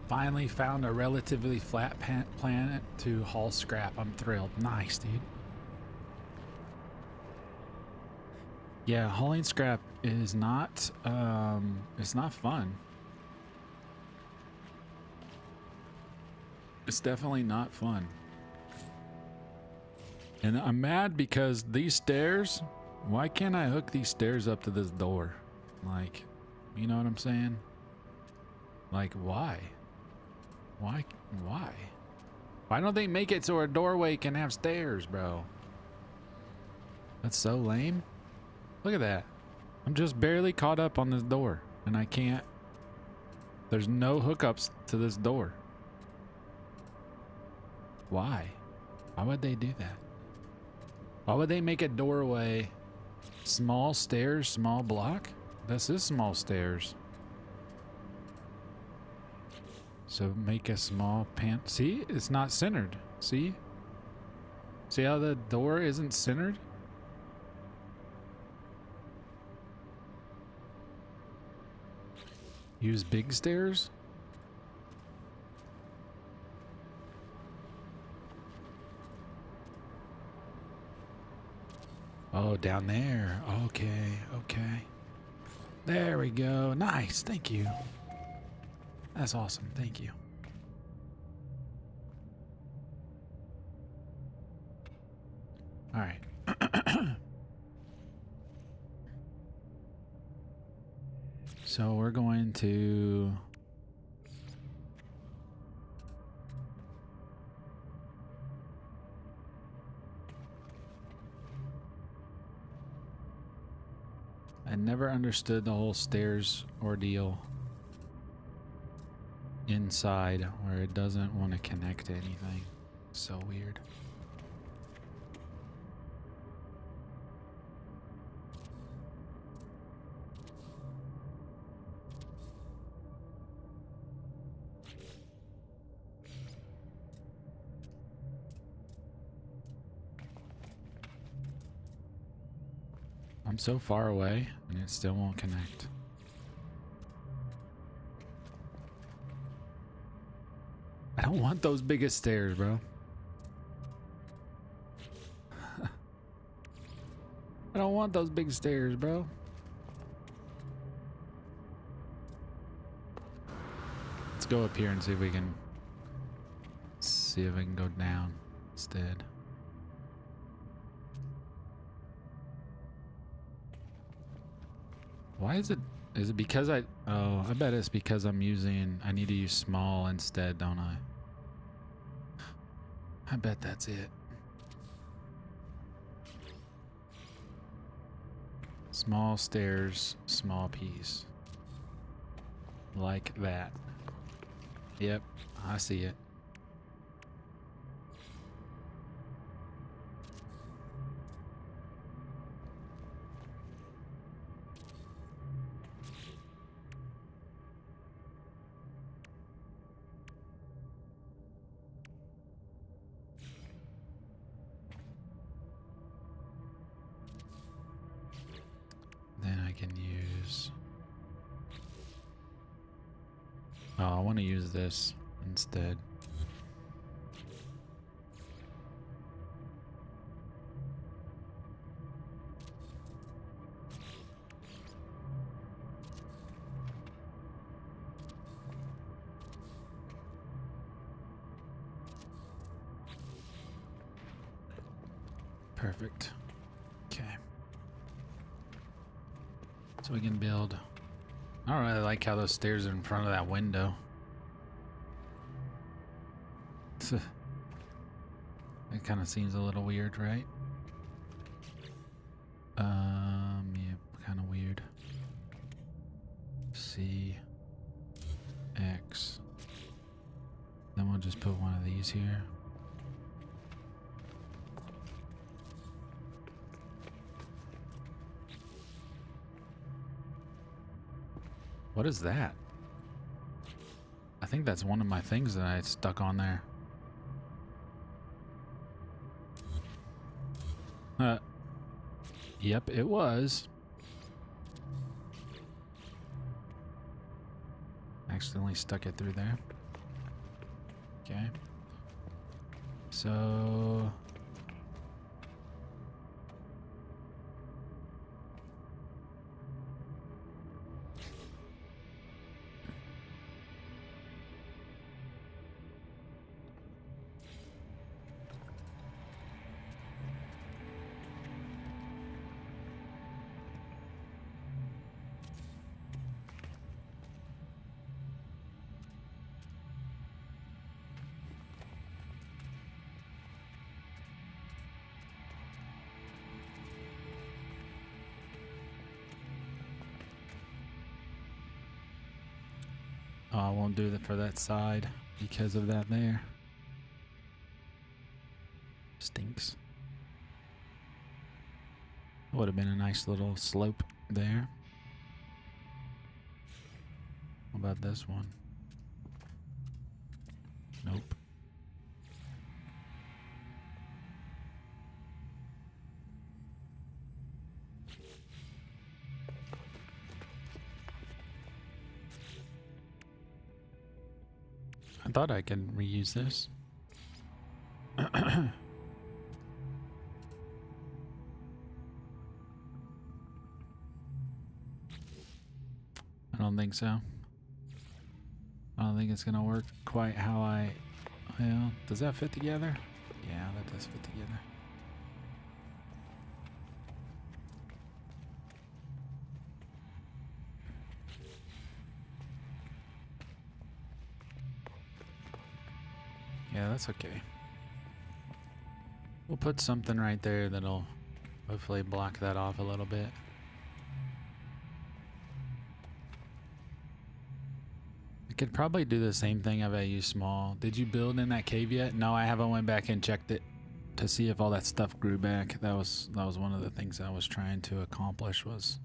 Finally found a relatively flat planet to haul scrap. I'm thrilled. Nice, dude. Yeah, hauling scrap is not it's not fun. It's definitely not fun. And I'm mad because these stairs, why can't I hook these stairs up to this door? Like, you know what I'm saying? Like, why? Why? Why don't they make it so a doorway can have stairs, bro? That's so lame. Look at that. I'm just barely caught up on this door and I can't. There's no hookups to this door. Why? Why would they do that? Why would they make a doorway small stairs, small block? This is small stairs. So make a small pan. See, it's not centered. See? See how the door isn't centered? Use big stairs? Oh, down there. Okay, okay. There we go. Nice. Thank you. That's awesome. Thank you. All right. So we're going to... I never understood the whole stairs ordeal inside where it doesn't want to connect to anything. So weird. I'm so far away and it still won't connect. I don't want those biggest stairs, bro. I don't want those big stairs, bro. Let's go up here and see if we can go down instead. Why is it because I bet it's because I need to use small instead, don't I? I bet that's it. Small stairs, small piece. Like that. Yep, I see it. Then I can use... Oh, I want to use this instead. Perfect. Okay. So we can build... I don't really like how those stairs are in front of that window. It kind of seems a little weird, right? Yeah, kind of weird. C, X. Then we'll just put one of these here. What is that? I think that's one of my things that I stuck on there. Yep, it was. Accidentally stuck it through there. Okay. So... Oh, I won't do that for that side because of that there. Stinks. Would have been a nice little slope there. What about this one? Nope. I thought I could reuse this. I don't think so. I don't think it's gonna work quite how I... Well, does that fit together? Yeah, that does fit together. Yeah, that's okay. We'll put something right there that'll hopefully block that off a little bit. I could probably do the same thing if I use small. Did you build in that cave yet? No, I haven't went back and checked it to see if all that stuff grew back. That was one of the things I was trying to accomplish, was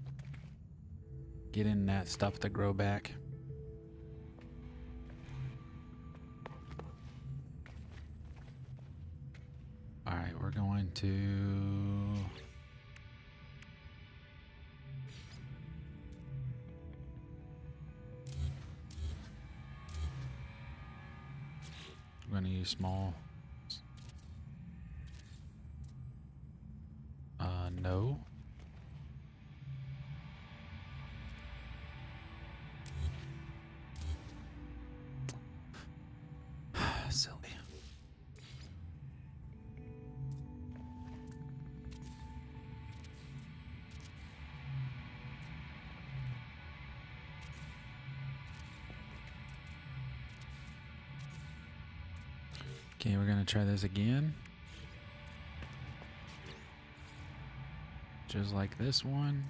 getting that stuff to grow back. All right, we're going to... I'm going to use small. No. Silly. Okay, we're gonna try this again. Just like this one.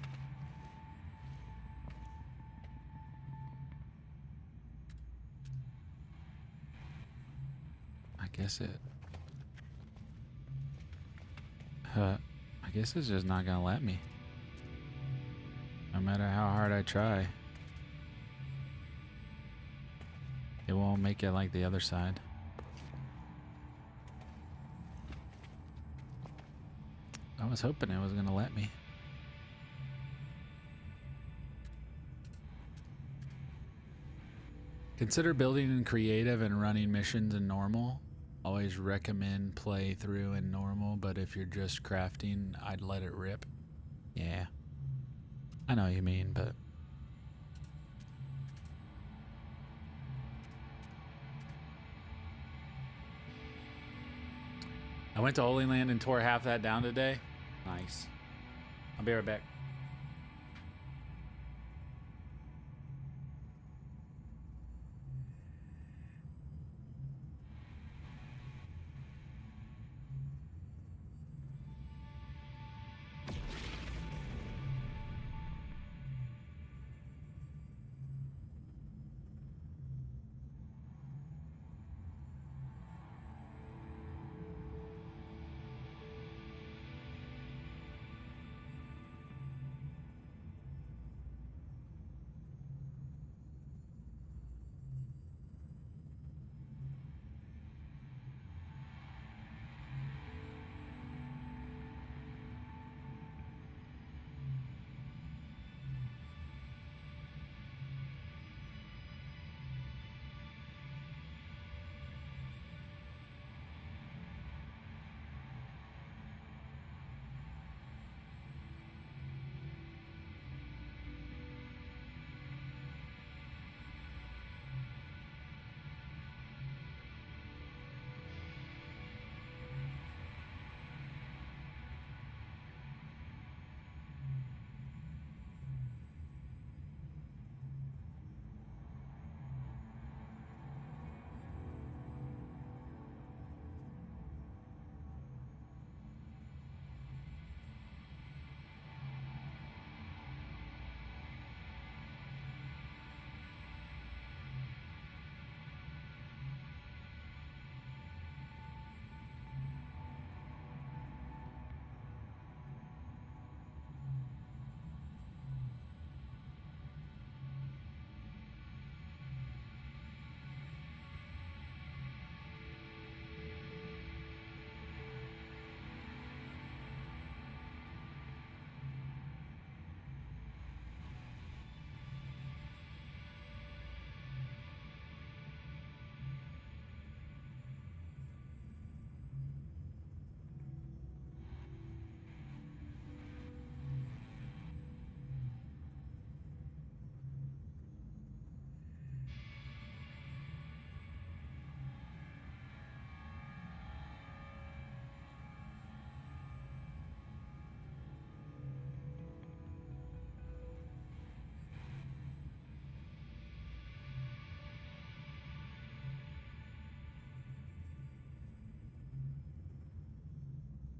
I guess it's just not gonna let me. No matter how hard I try. It won't make it like the other side. I was hoping it was gonna let me. Consider building in creative and running missions in normal. Always recommend playthrough in normal, but if you're just crafting, I'd let it rip. Yeah. I know what you mean, but... I went to Holy Land and tore half that down today. Nice. I'll be right back.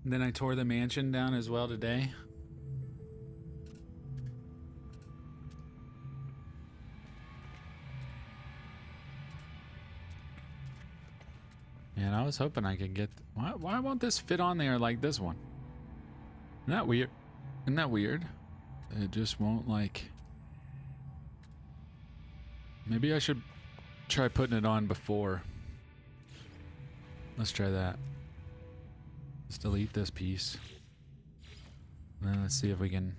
Then I tore the mansion down as well today. And I was hoping I could get... Why won't this fit on there like this one? Isn't that weird? Isn't that weird? It just won't, like... Maybe I should try putting it on before. Let's try that. Let's delete this piece. And then let's see if we can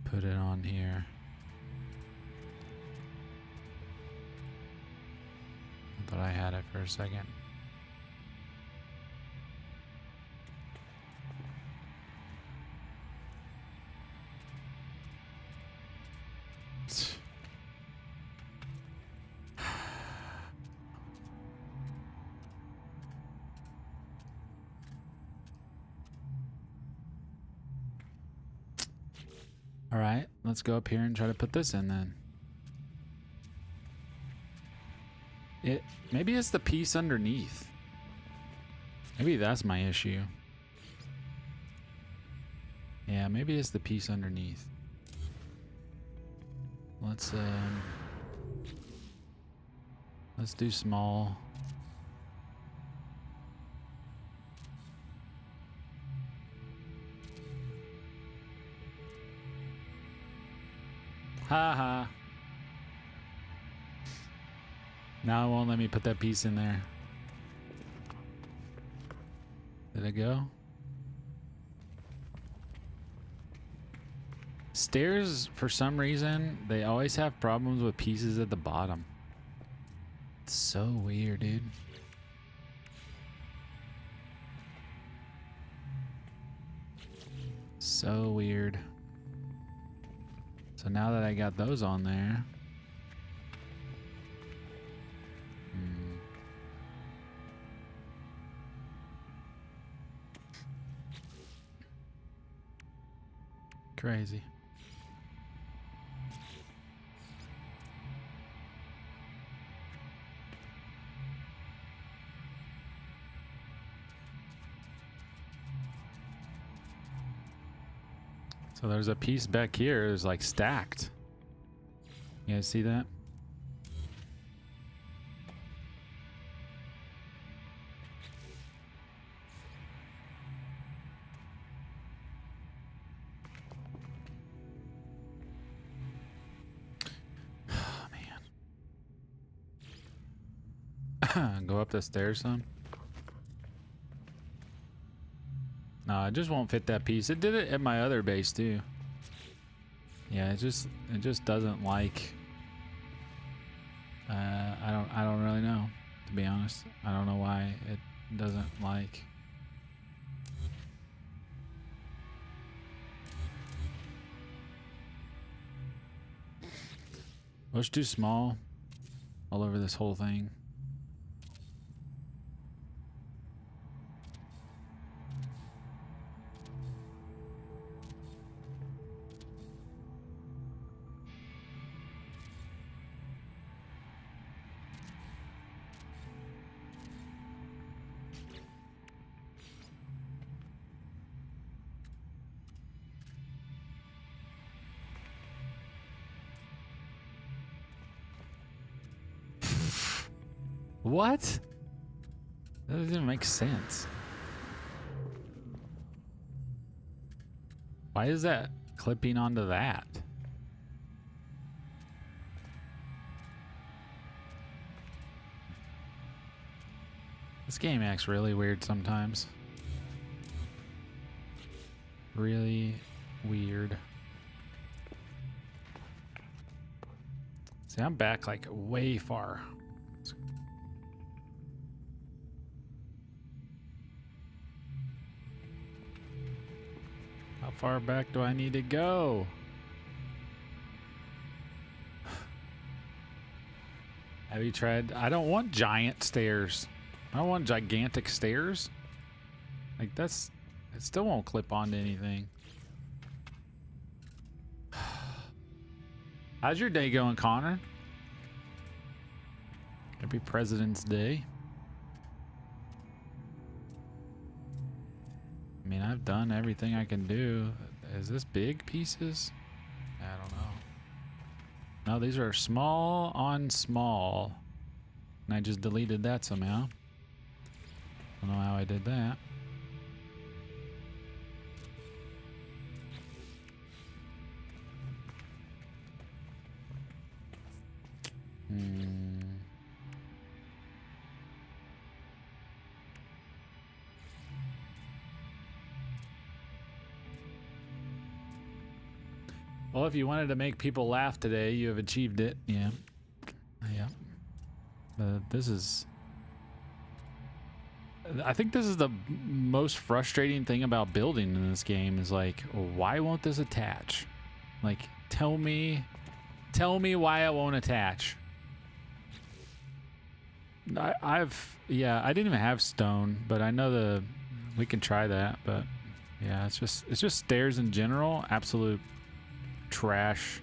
put it on here. I thought I had it for a second. All right, let's go up here and try to put this in then. Maybe it's the piece underneath. Maybe that's my issue. Yeah, maybe it's the piece underneath. Let's do small. Haha. Now it won't let me put that piece in there. Did it go? Stairs, for some reason, they always have problems with pieces at the bottom. It's so weird, dude. So weird. So now that I got those on there, crazy. So there's a piece back here, it's like stacked. You guys see that? Oh, man. Go up the stairs some. No, it just won't fit that piece. It did it at my other base too. Yeah, it just doesn't like. I don't really know, to be honest. I don't know why it doesn't like. Let's do small all over this whole thing. What? That doesn't make sense. Why is that clipping onto that? This game acts really weird sometimes. Really weird. See, I'm back like way far. How far back do I need to go? Have you tried? I don't want giant stairs. I don't want gigantic stairs. Like that's, it still won't clip onto anything. How's your day going, Connor? Happy President's Day. I mean, I've done everything I can do. Is this big pieces? I don't know. No, these are small on small. And I just deleted that somehow. Don't know how I did that. Well, if you wanted to make people laugh today, you have achieved it. Yeah. Yeah. This is... I think this is the most frustrating thing about building in this game is like, why won't this attach? Like, tell me why it won't attach. I didn't even have stone, but I know we can try that, but yeah, it's just stairs in general, absolute trash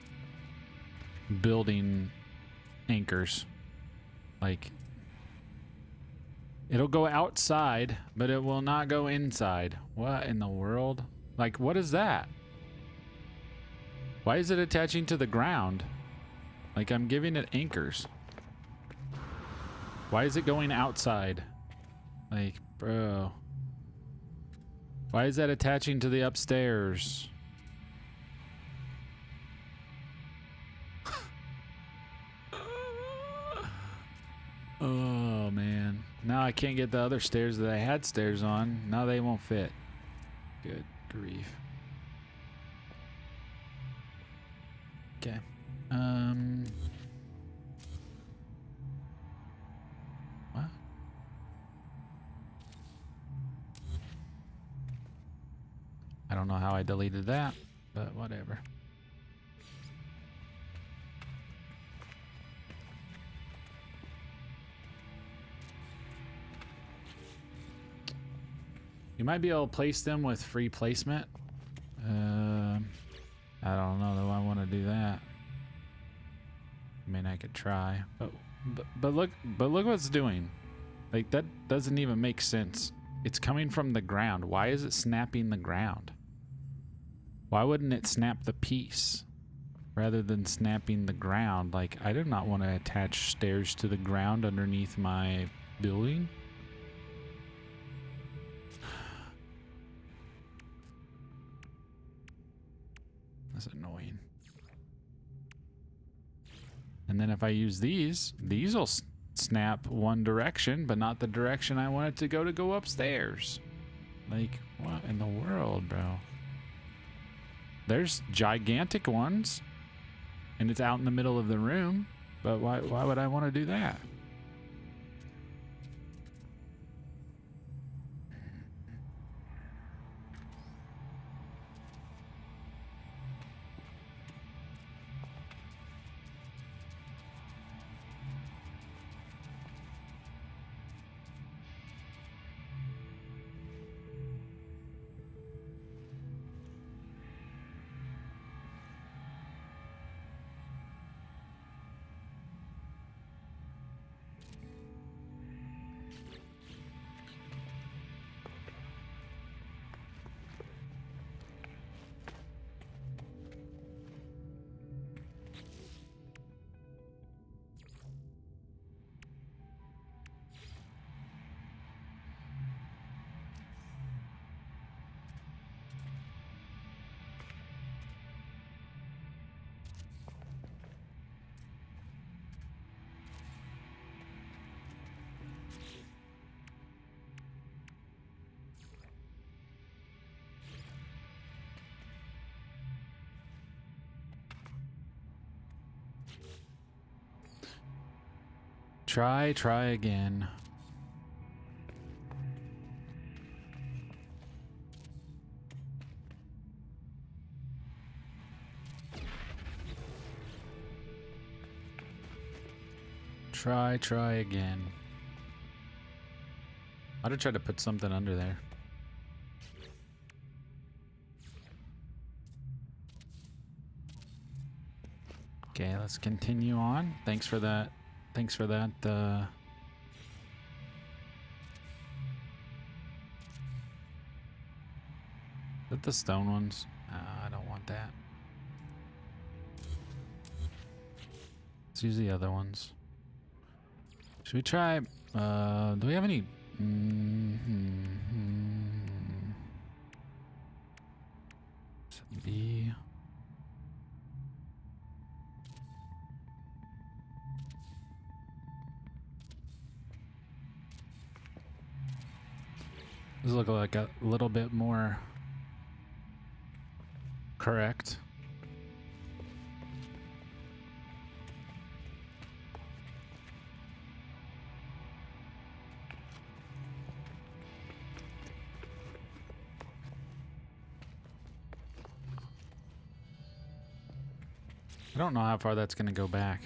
building anchors. Like, it'll go outside, but it will not go inside. What in the world? Like, what is that? Why is it attaching to the ground? Like, I'm giving it anchors. Why is it going outside? Like, bro. Why is that attaching to the upstairs? Oh, man. Now I can't get the other stairs that I had stairs on. Now they won't fit. Good grief. Okay. What? I don't know how I deleted that, but whatever. You might be able to place them with free placement. I don't know that I want to do that. I mean, I could try, but look what it's doing. Like, that doesn't even make sense. It's coming from the ground. Why is it snapping the ground? Why wouldn't it snap the piece rather than snapping the ground? Like, I do not want to attach stairs to the ground underneath my building. That's annoying. And then if I use these will snap one direction, but not the direction I want it to go upstairs. Like, what in the world, bro? There's gigantic ones, and it's out in the middle of the room, but why would I want to do that? Try again. Try again. I'd have tried to put something under there. Okay, let's continue on. Thanks for that. Thanks for that. want the stone ones. I don't want that. Let's use the other ones. Should we try? Do we have any? B. This looks like a little bit more correct. I don't know how far that's going to go back.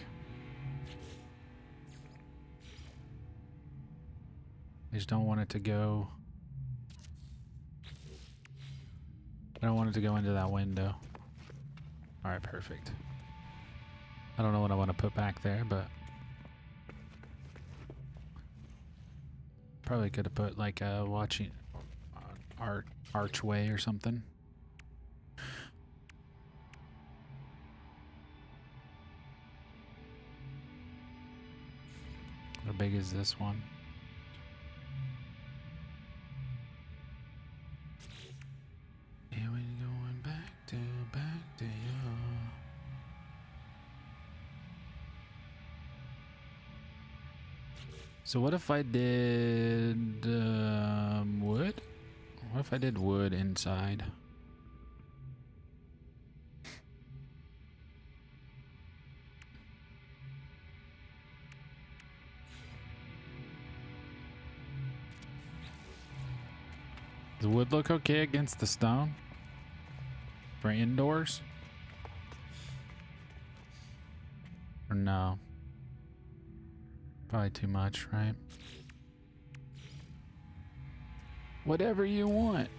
I just don't want it to go. I don't want it to go into that window. All right, perfect. I don't know what I want to put back there, but probably could have put like a watching archway or something. How big is this one? Yeah, we're going back to you. So what if I did wood? What if I did wood inside? Does wood look okay against the stone? For indoors? Or no? Probably too much, right? Whatever you want.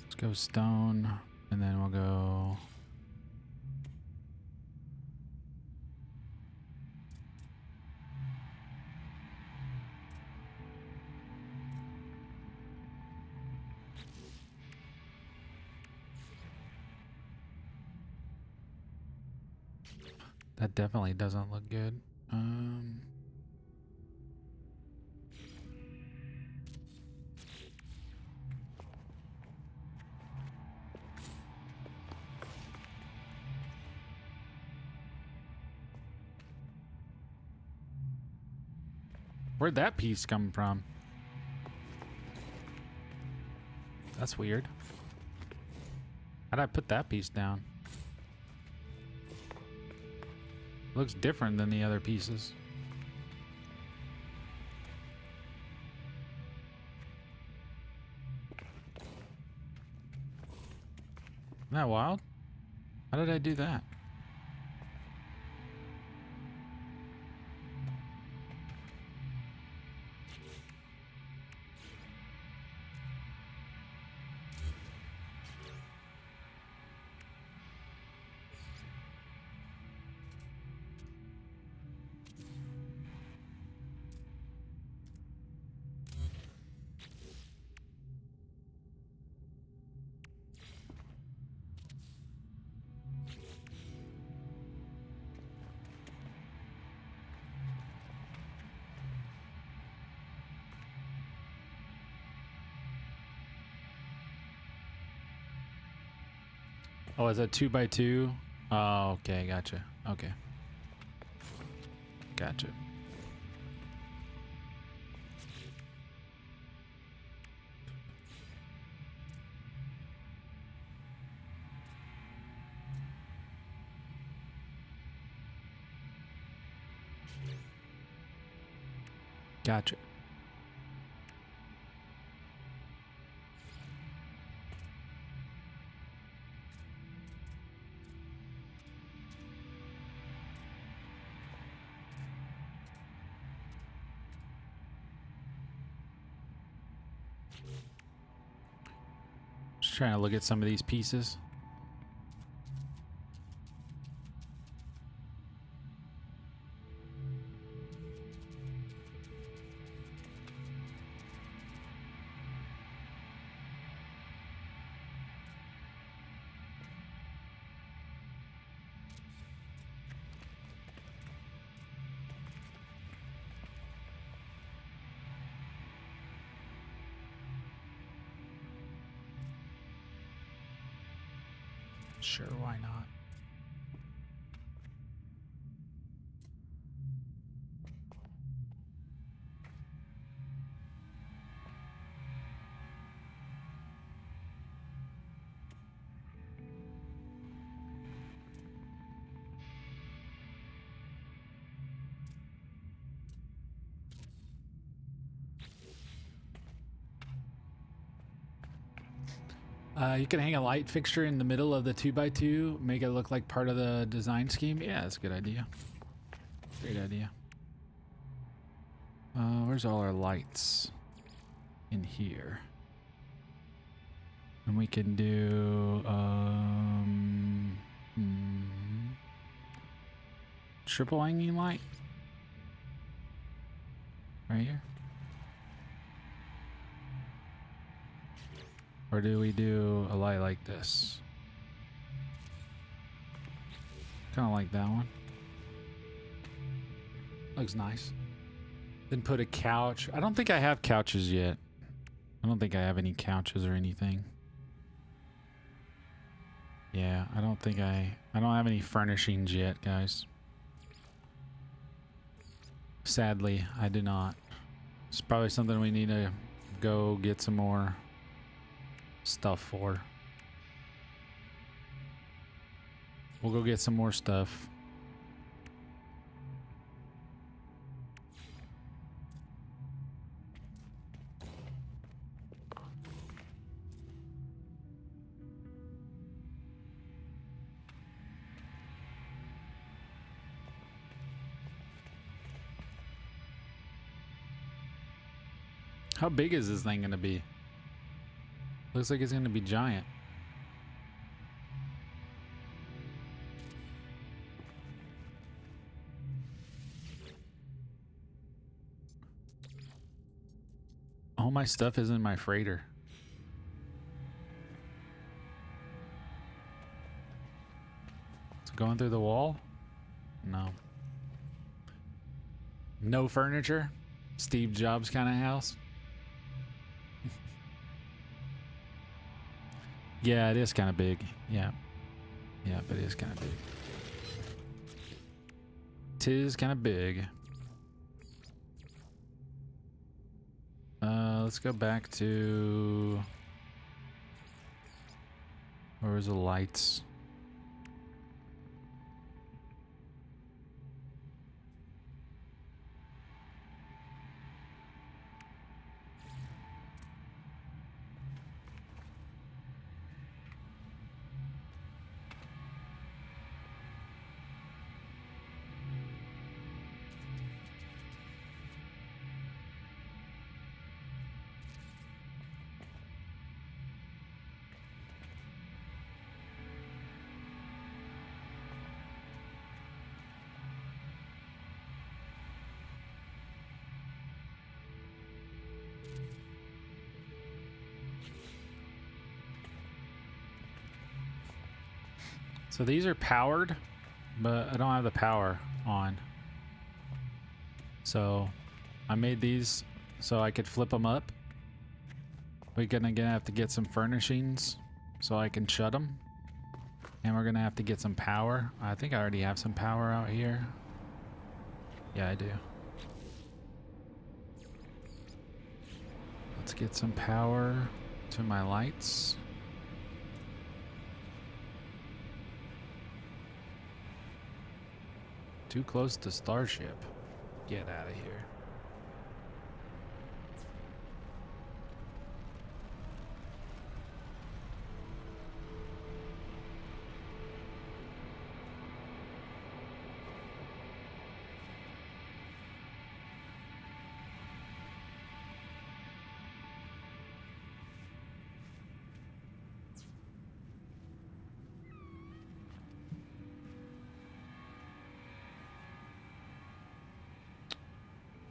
Let's go stone, and then we'll go... That definitely doesn't look good. Where'd that piece come from? That's weird. How'd I put that piece down? Looks different than the other pieces. Isn't that wild? How did I do that? Oh, is that 2x2? Oh, okay, gotcha. Okay. Gotcha. Gotcha. Just trying to look at some of these pieces. Sure, why not? You can hang a light fixture in the middle of the 2x2, make it look like part of the design scheme. Yeah, that's a good idea. Great idea. Where's all our lights? In here. And we can do triple hanging light right here. Or do we do a light like this? Kind of like that one. Looks nice. Then put a couch. I don't think I have couches yet. I don't think I have any couches or anything. Yeah, I don't have any furnishings yet, guys. Sadly, I do not. It's probably something we need to go get some more stuff for. We'll go get some more stuff. How big is this thing gonna be? Looks like it's gonna be giant. All my stuff is in my freighter. It's going through the wall? No. No furniture? Steve Jobs kind of house? Yeah, it is kind of big. Yeah. Yeah, but it is kind of big. Tis kind of big. Let's go back to... Where's the lights? So these are powered, but I don't have the power on. So I made these so I could flip them up. We're gonna have to get some furnishings so I can shut them. And we're gonna have to get some power. I think I already have some power out here. Yeah, I do. Let's get some power to my lights. Too close to Starship. Get out of here.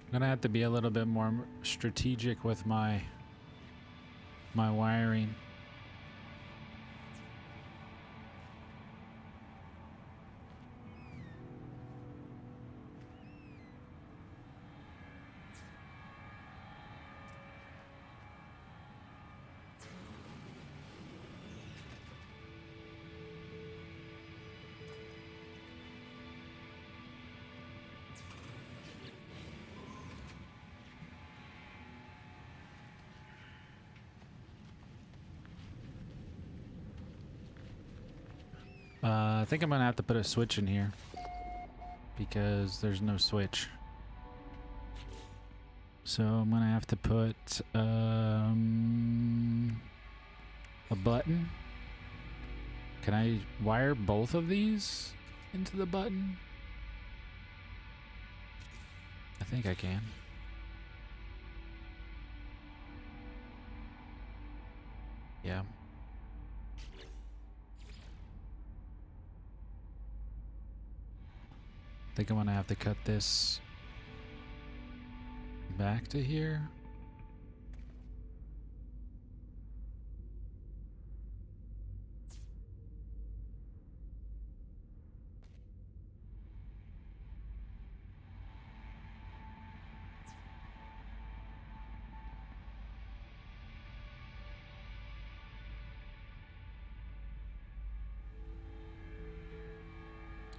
I'm gonna have to be a little bit more strategic with my wiring. I think I'm gonna have to put a switch in here because there's no switch. So I'm gonna have to put a button. Can I wire both of these into the button? I think I can. Yeah. I think I'm gonna have to cut this back to here.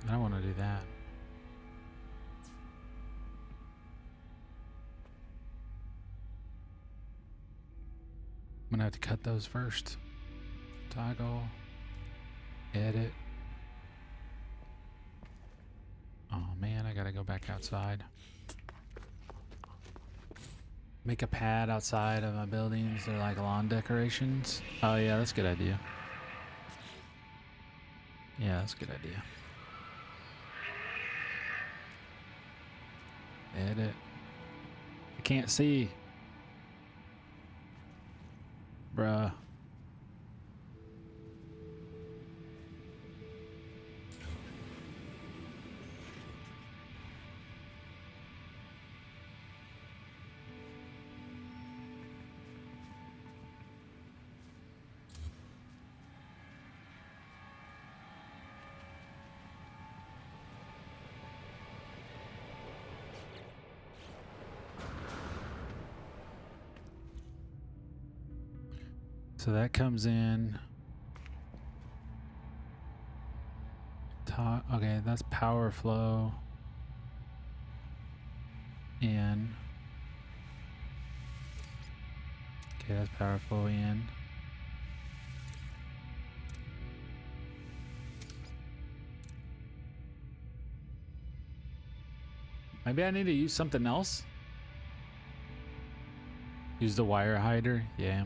I don't want to do that. I'm gonna have to cut those first. Toggle, edit. Oh man, I gotta go back outside. Make a pad outside of my buildings. They're like lawn decorations. Oh yeah, that's a good idea. Yeah, that's a good idea. Edit. I can't see. Bruh. So that comes in. Okay, that's power flow in. Okay, that's power flow in. Maybe I need to use something else. Use the wire hider. Yeah.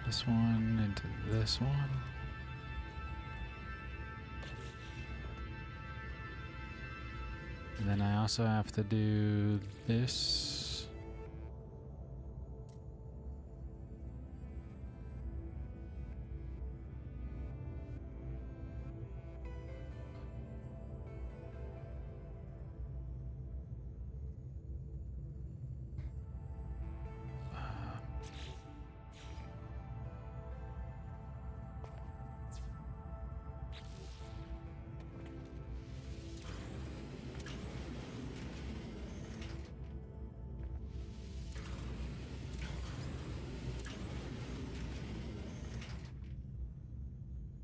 This one into this one. And then I also have to do this.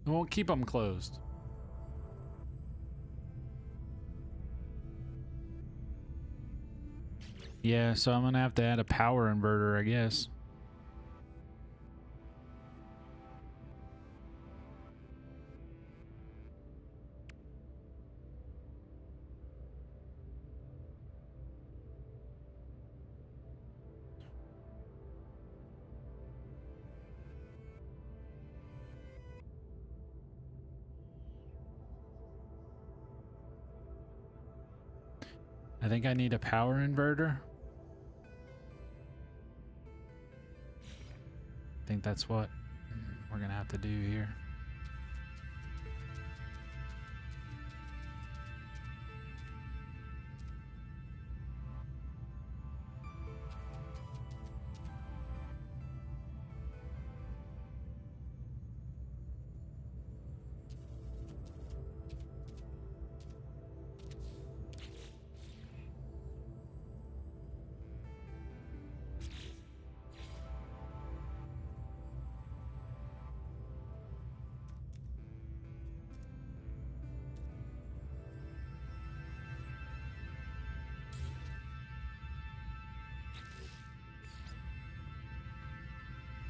I won't keep them closed. Yeah, so I'm gonna have to add a power inverter, I guess. I think I need a power inverter. I think that's what we're gonna have to do here.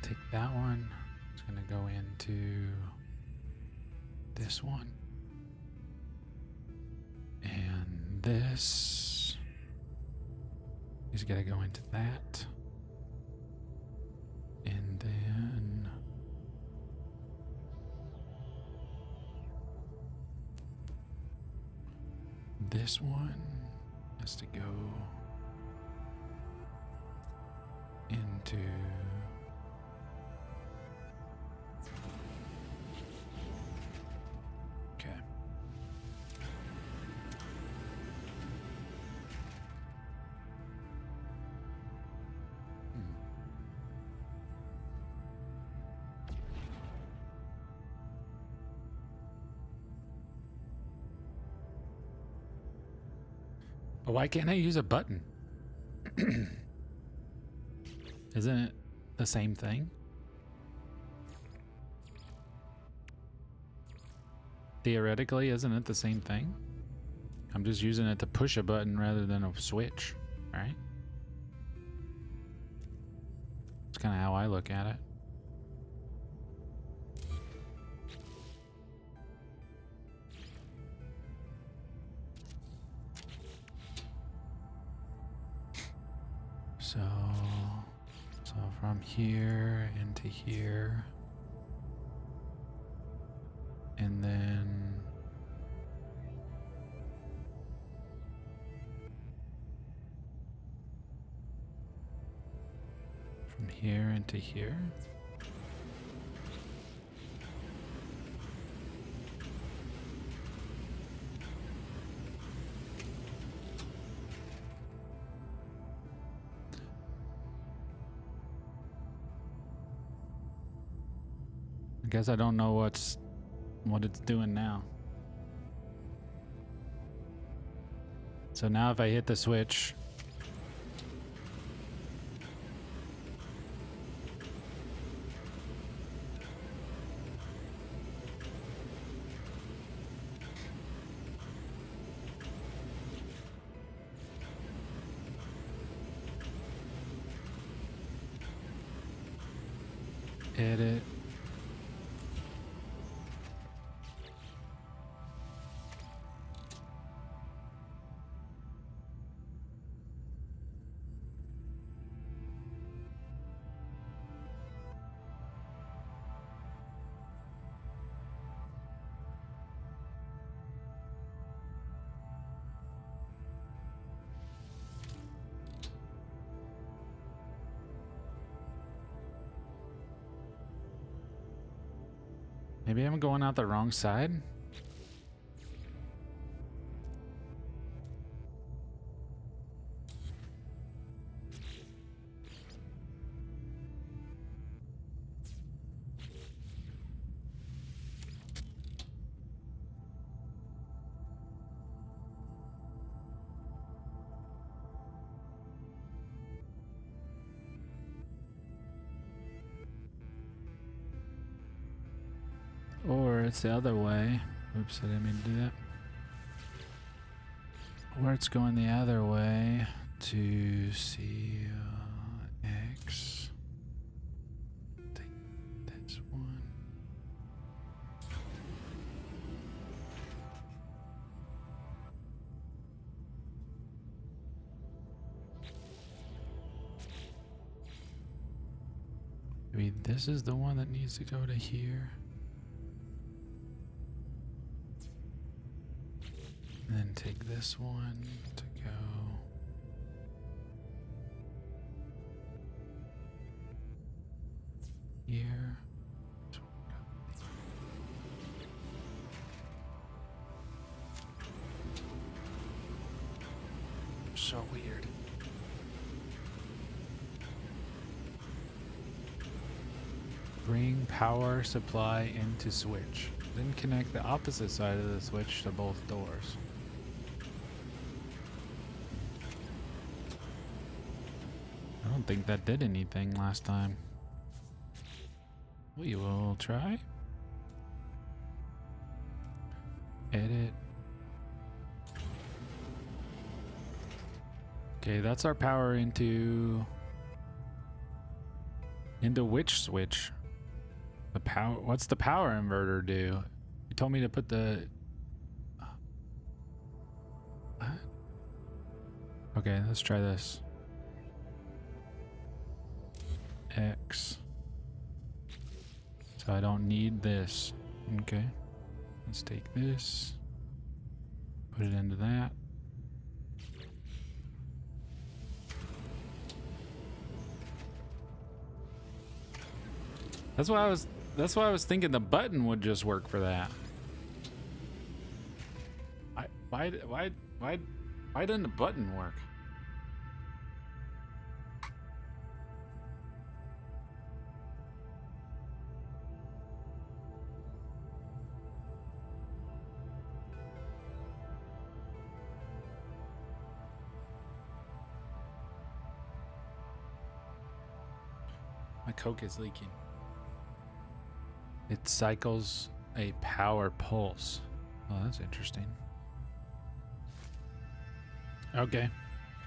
take that one. It's gonna go into this one. And this is gonna go into that. And then this one has to go into okay. But why can't I use a button? Isn't it the same thing? Theoretically, isn't it the same thing? I'm just using it to push a button rather than a switch, right? It's kind of how I look at it. So from here into here, and then from here into here. I guess I don't know what it's doing now. So now if I hit the switch, edit. Maybe I'm going out the wrong side. Or it's the other way. Oops, I didn't mean to do that. Or it's going the other way to see X. Take this one. Maybe this is the one that needs to go to here. And then take this one to go here. So weird. Bring power supply into switch. Then connect the opposite side of the switch to both doors. I don't think that did anything last time. We will try. Edit. Okay, that's our power into Into which switch? The power. What's the power inverter do? You told me to put the. What? Okay, let's try this. X. So I don't need this. Okay. Let's take this. Put it into that. That's why I was thinking the button would just work for that. Why didn't the button work? My Coke is leaking. It cycles a power pulse. Oh, that's interesting. Okay.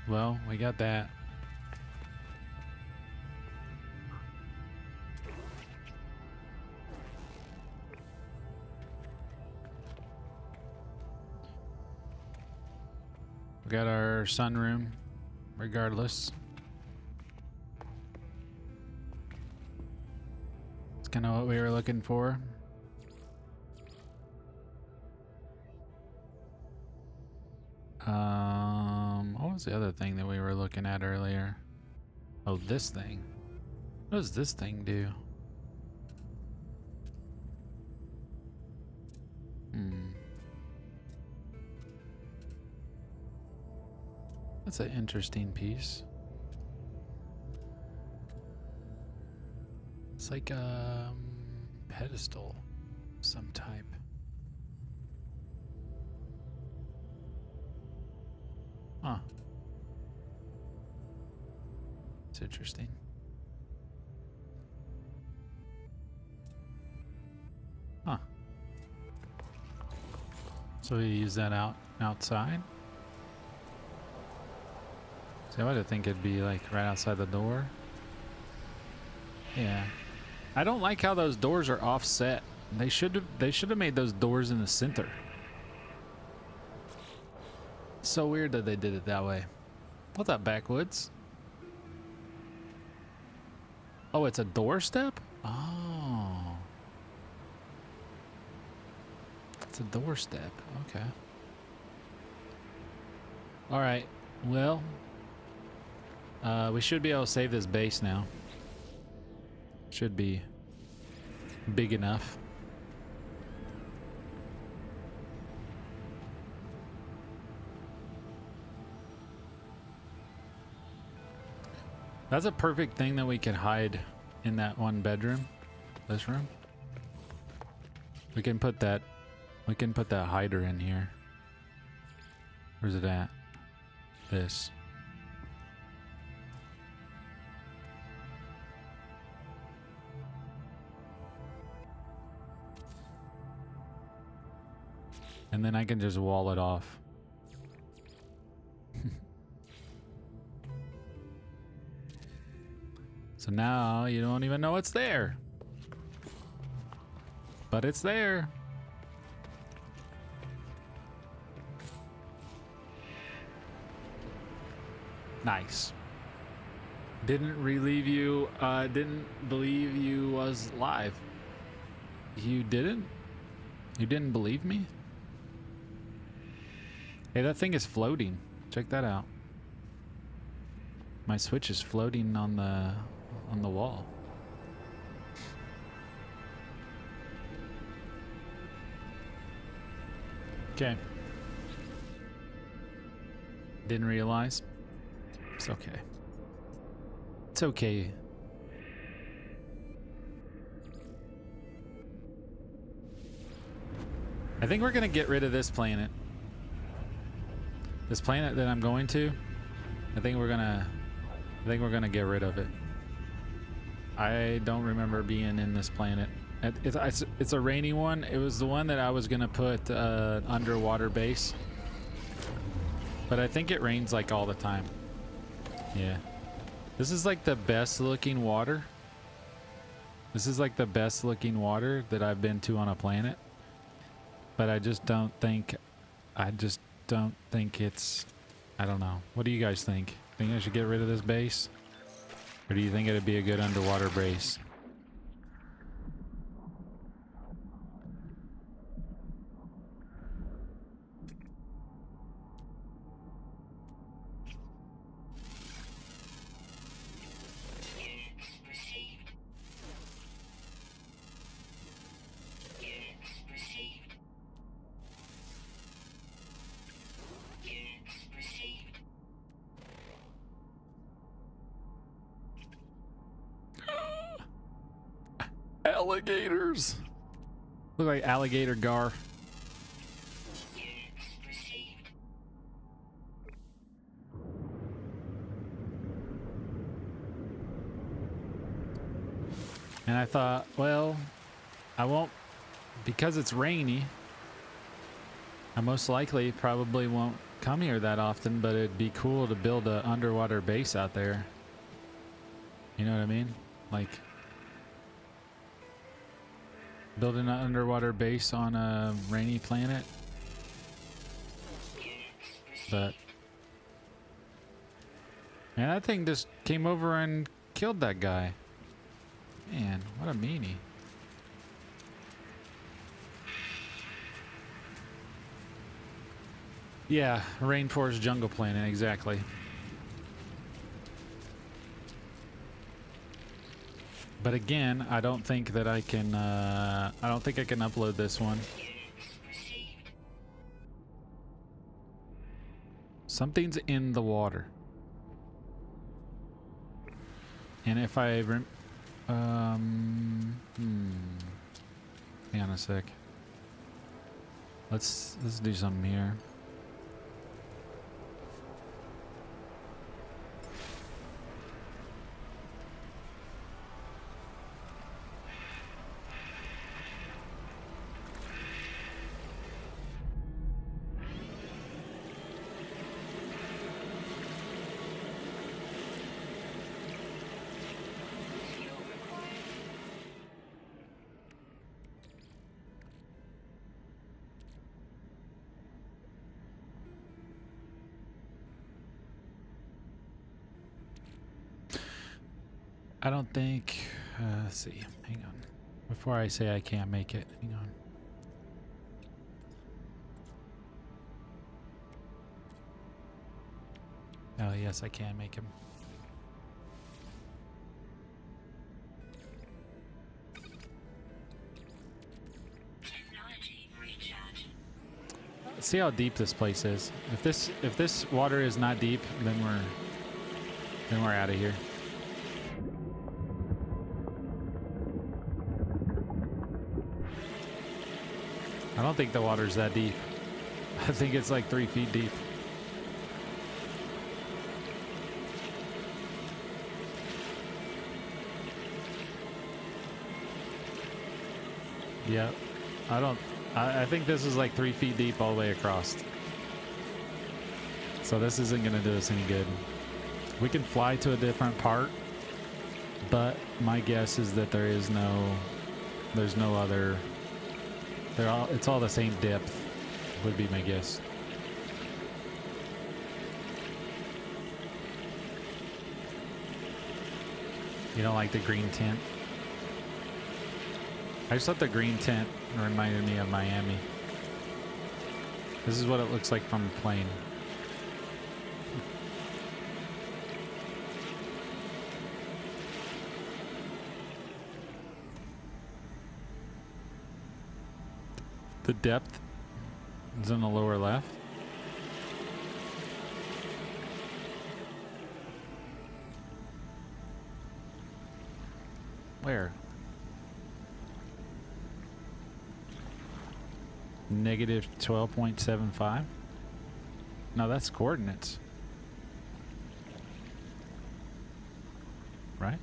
Well, we got that. We got our sunroom, regardless. It's kind of what we were looking for. What was the other thing that we were looking at earlier? Oh, this thing. What does this thing do? That's an interesting piece. It's like a pedestal of some type. Huh. It's interesting. Huh. So we use that outside? See, I would think it'd be like right outside the door. Yeah. I don't like how those doors are offset. They should have made those doors in the center. It's so weird that they did it that way. What's up, backwoods? Oh, it's a doorstep? Oh. It's a doorstep. Okay. All right. Well, we should be able to save this base now. Should be big enough. That's a perfect thing that we can hide in that one bedroom. This room. We can put that hider in here. Where's it at? This. And then I can just wall it off. So now you don't even know it's there. But it's there. Nice. Didn't believe you was live. You didn't? You didn't believe me? Hey, that thing is floating. Check that out. My switch is floating on the wall. Okay. Didn't realize. It's okay. It's okay. I think we're gonna get rid of this planet. This planet that I'm going to, I think we're gonna get rid of it. I don't remember being in this planet. It's a rainy one. It was the one that I was gonna put underwater base, but I think it rains like all the time. Yeah, this is like the best looking water This is like the best looking water that I've been to on a planet. But I just don't think it's, I don't know. What do you guys think? Think I should get rid of this base? Or do you think it'd be a good underwater base? Alligators. Look like alligator gar. And I thought, well, I won't, because it's rainy, I most likely probably won't come here that often, but it'd be cool to build an underwater base out there. You know what I mean? Like, building an underwater base on a rainy planet. But man, that thing just came over and killed that guy. Man, what a meanie. Yeah, rainforest jungle planet, exactly. But again, I don't think that I can, I don't think I can upload this one. Something's in the water. And if I, hang on a sec. Let's do something here. I don't think, let's see, hang on. Before I say I can't make it, hang on. Oh yes, I can make him. Let's see how deep this place is. If this water is not deep, then we're out of here. I don't think the water's that deep. I think it's like 3 feet deep. Yeah, I think this is like 3 feet deep all the way across. So this isn't gonna do us any good. We can fly to a different part, but my guess is that there's no other. It's all the same depth, would be my guess. You don't like the green tint? I just thought the green tint reminded me of Miami. This is what it looks like from a plane. The depth is in the lower left. Where? Negative 12.75. No, that's coordinates. Right?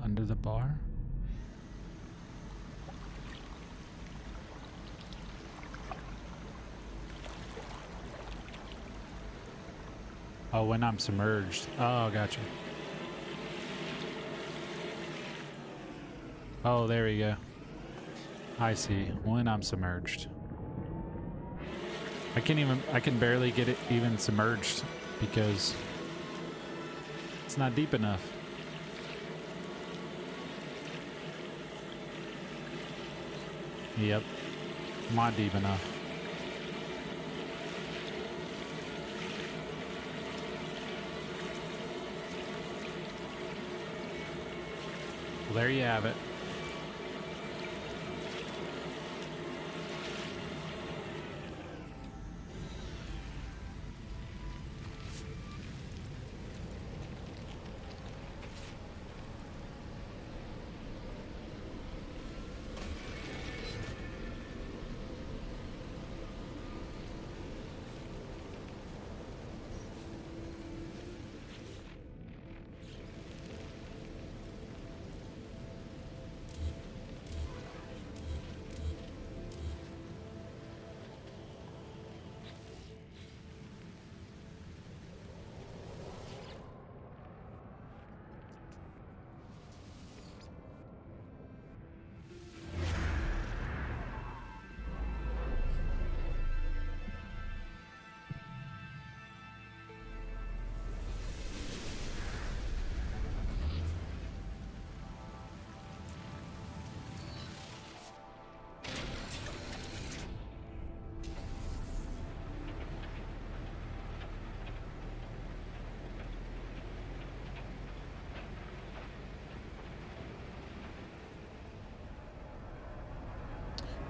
Under the bar. Oh, when I'm submerged. Oh, gotcha. Oh, there we go. I see. When I'm submerged. I can barely get it even submerged because it's not deep enough. Yep. Not deep enough. Well, there you have it.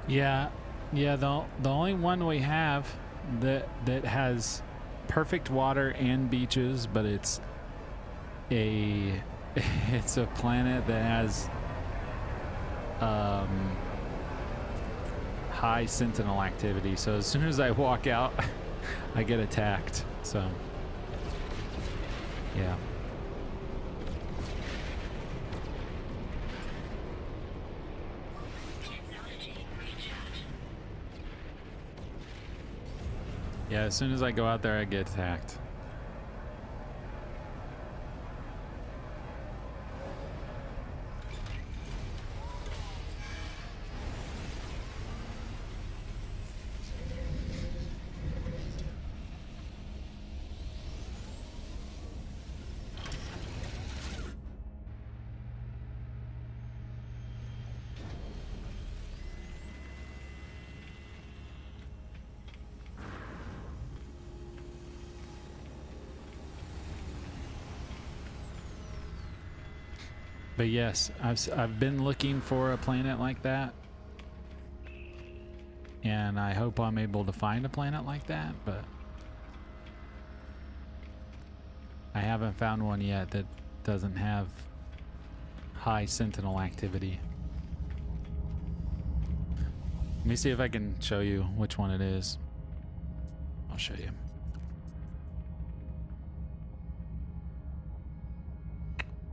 Yeah, the only one we have that has perfect water and beaches, but it's a it's a planet that has high sentinel activity. So as soon as I walk out, I get attacked. So yeah. Yeah, as soon as I go out there, I get attacked. But yes, I've been looking for a planet like that, and I hope I'm able to find a planet like that, but I haven't found one yet that doesn't have high sentinel activity. Let me see if I can show you which one it is. I'll show you.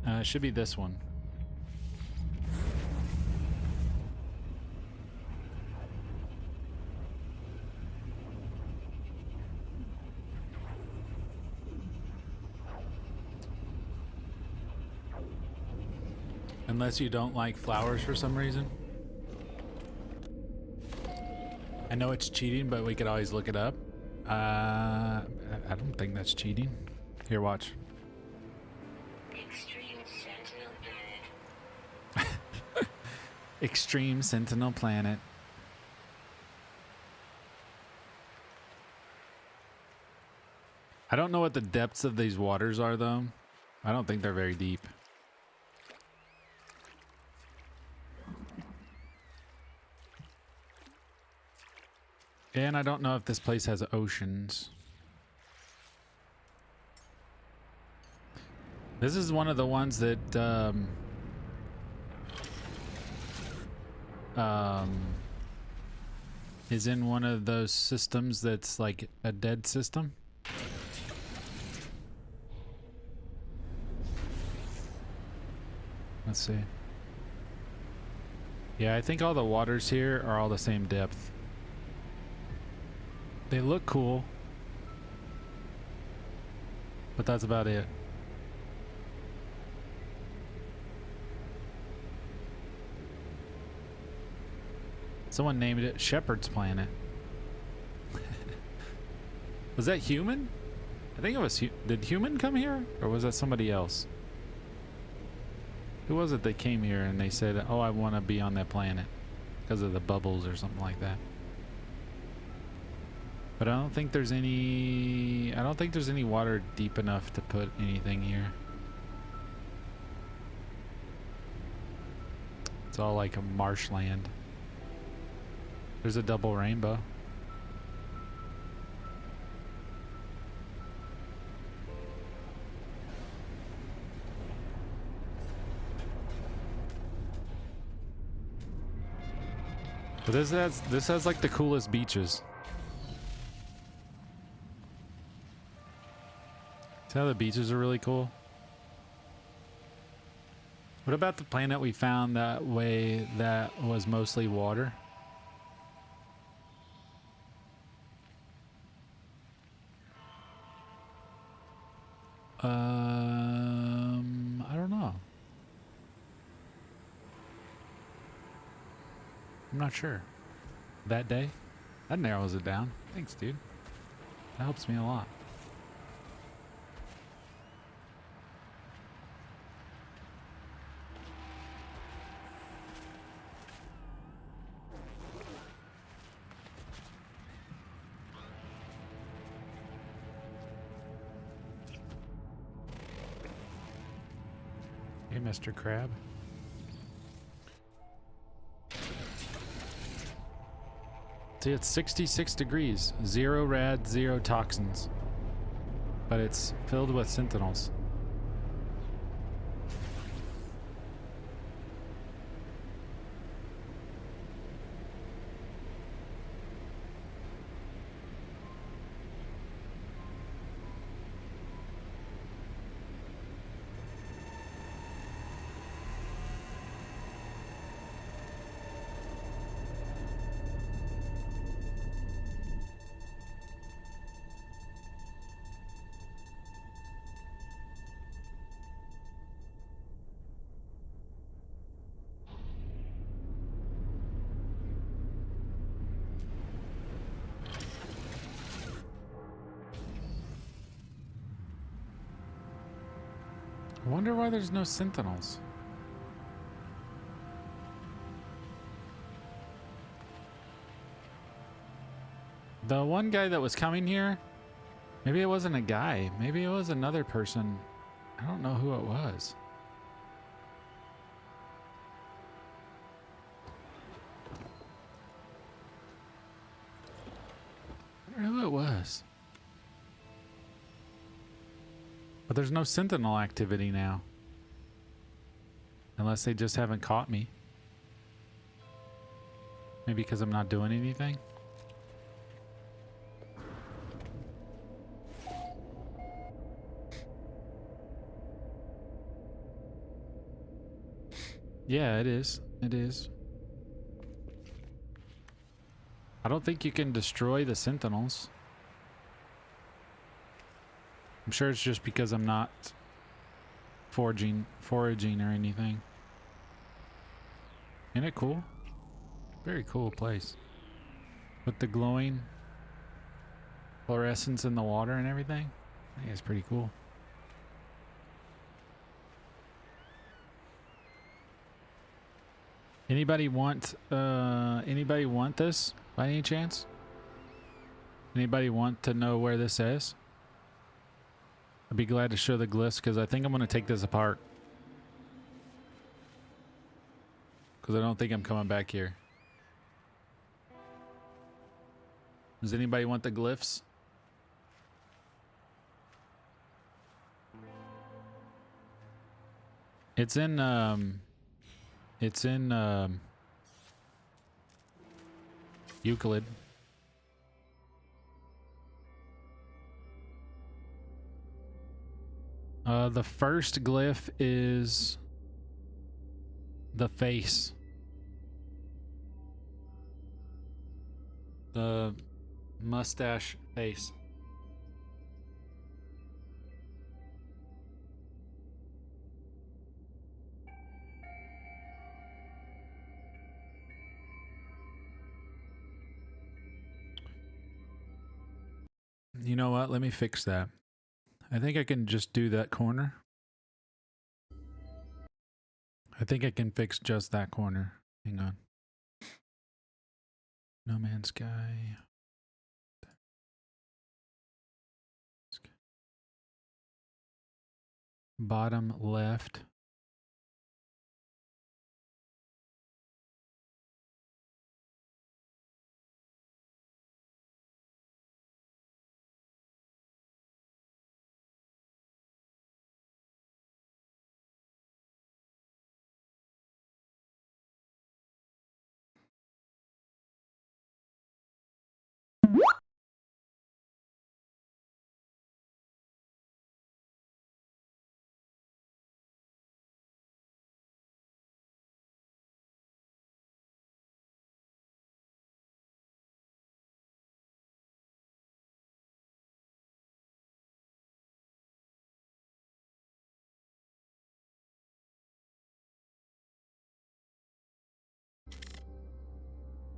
It should be this one. Unless you don't like flowers for some reason. I know it's cheating, but we could always look it up. I don't think that's cheating. Here, watch. Extreme Sentinel Planet. Extreme Sentinel Planet. I don't know what the depths of these waters are, though. I don't think they're very deep. And I don't know if this place has oceans. This is one of the ones that is in one of those systems that's like a dead system. Let's see. Yeah, I think all the waters here are all the same depth. They look cool, but that's about it. Someone named it Shepherd's Planet. Was that Human? I think it was. Did Human come here? Or was that somebody else? Who was it that came here and they said, oh, I want to be on that planet because of the bubbles or something like that? But I don't think there's any water deep enough to put anything here. It's all like a marshland. There's a double rainbow. But this has like the coolest beaches. See how the beaches are really cool? What about the planet we found that way that was mostly water? I don't know. I'm not sure. That day? That narrows it down. Thanks, dude. That helps me a lot. Hey, Mr. Crab. See, it's 66 degrees. 0 rad, 0 toxins. But it's filled with sentinels. I wonder why there's no sentinels. The one guy that was coming here, maybe it wasn't a guy. Maybe it was another person. I don't know who it was. I wonder who it was. But there's no sentinel activity now. Unless they just haven't caught me. Maybe because I'm not doing anything. Yeah, it is. It is. I don't think you can destroy the sentinels. I'm sure it's just because I'm not foraging or anything. Isn't it cool? Very cool place. With the glowing fluorescence in the water and everything. I think it's pretty cool. Anybody want this by any chance? Anybody want to know where this is? I'd be glad to show the glyphs because I think I'm going to take this apart. Because I don't think I'm coming back here. Does anybody want the glyphs? It's in Euclid. The first glyph is the face. The mustache face. You know what? Let me fix that. I think I can just do that corner. I think I can fix just that corner. Hang on. No Man's Sky. Bottom left.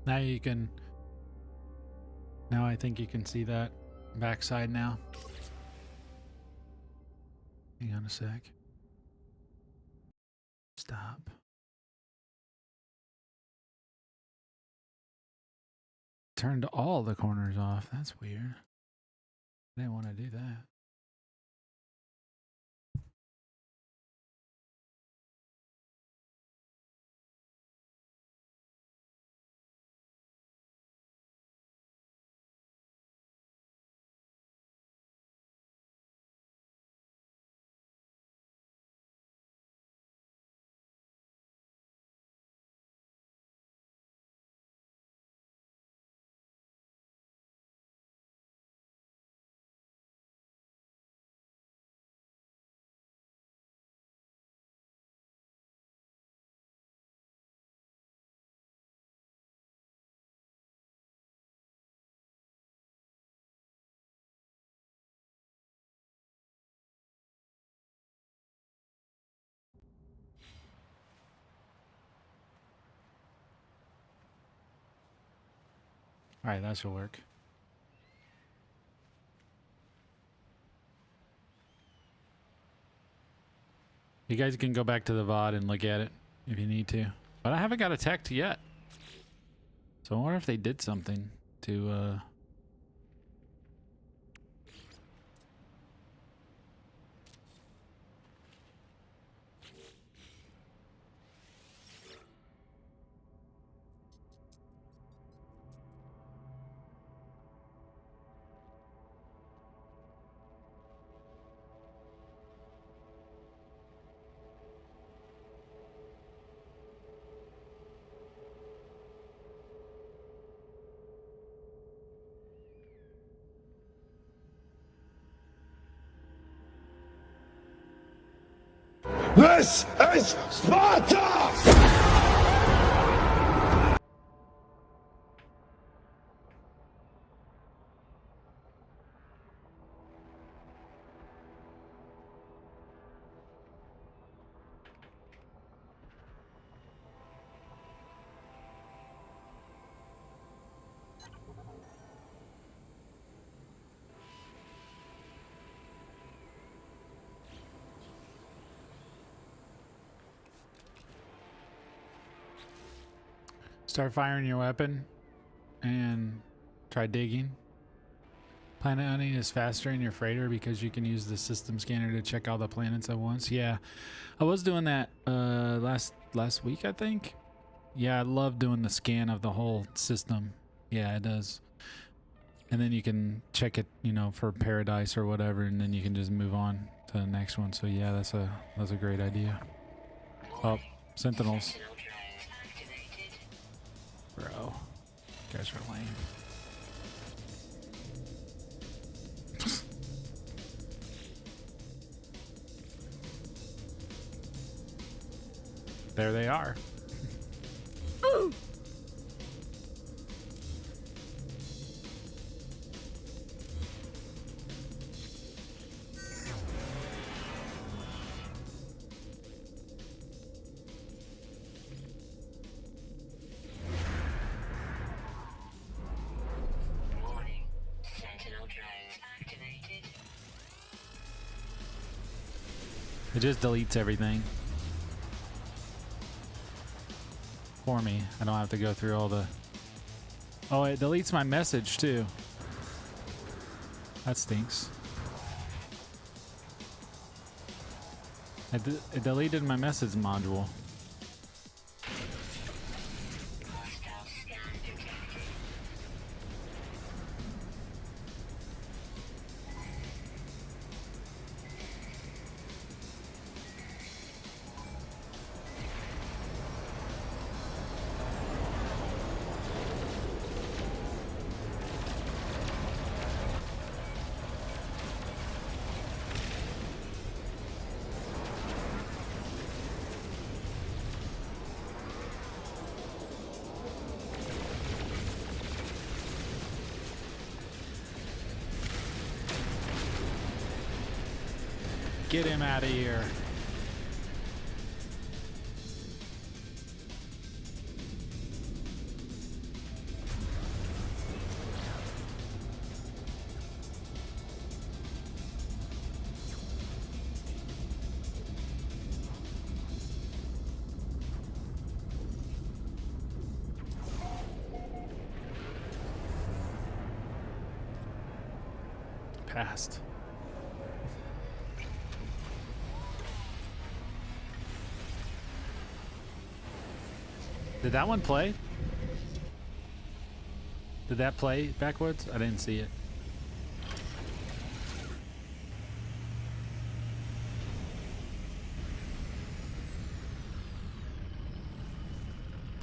Now you can, now I think you can see that backside now. Hang on a sec. Stop. Turned all the corners off. That's weird. I didn't want to do that. All right, that should work. You guys can go back to the VOD and look at it if you need to. But I haven't got attacked yet. So I wonder if they did something to This is Sparta! start firing your weapon and try digging. Planet hunting is faster in your freighter because you can use the system scanner to check all the planets at once. Yeah, I was doing that last week, I think. Yeah, I love doing the scan of the whole system. Yeah, it does. And then you can check it, you know, for paradise or whatever, and then you can just move on to the next one. So yeah, that's a great idea. Oh, Sentinels. Bro, you guys are lame. There they are. Warning. Sentinel drones It just deletes everything for me. I don't have to go through all the... Oh, it deletes my message too. That stinks. It deleted my message module. Get him out of here. Passed. Did that one play? Did that play backwards? I didn't see it.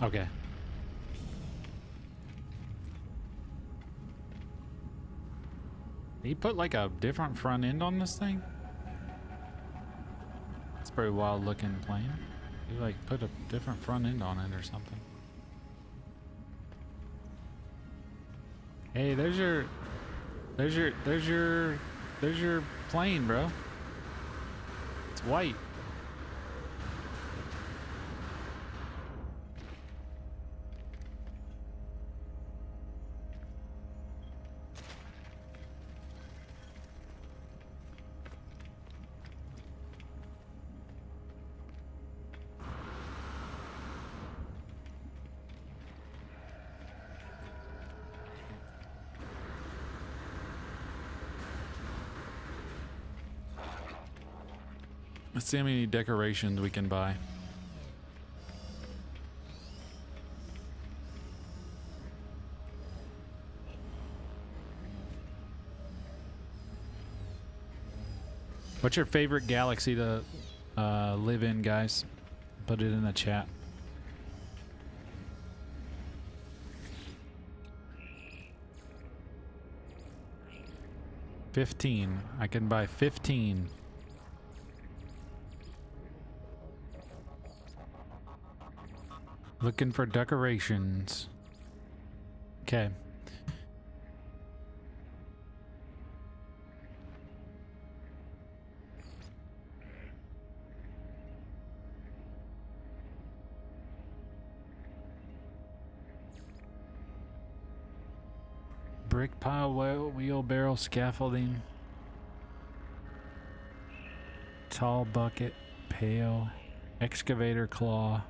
Okay. Did he put like a different front end on this thing? It's a pretty wild looking plane. He like put a different front end on it or something. Hey, there's your plane, bro. It's white. Let's see how many decorations we can buy. What's your favorite galaxy to live in, guys? Put it in the chat. $15. I can buy 15. Looking for decorations. Okay. Brick pile, wheelbarrow, scaffolding. Tall bucket, pail, excavator claw.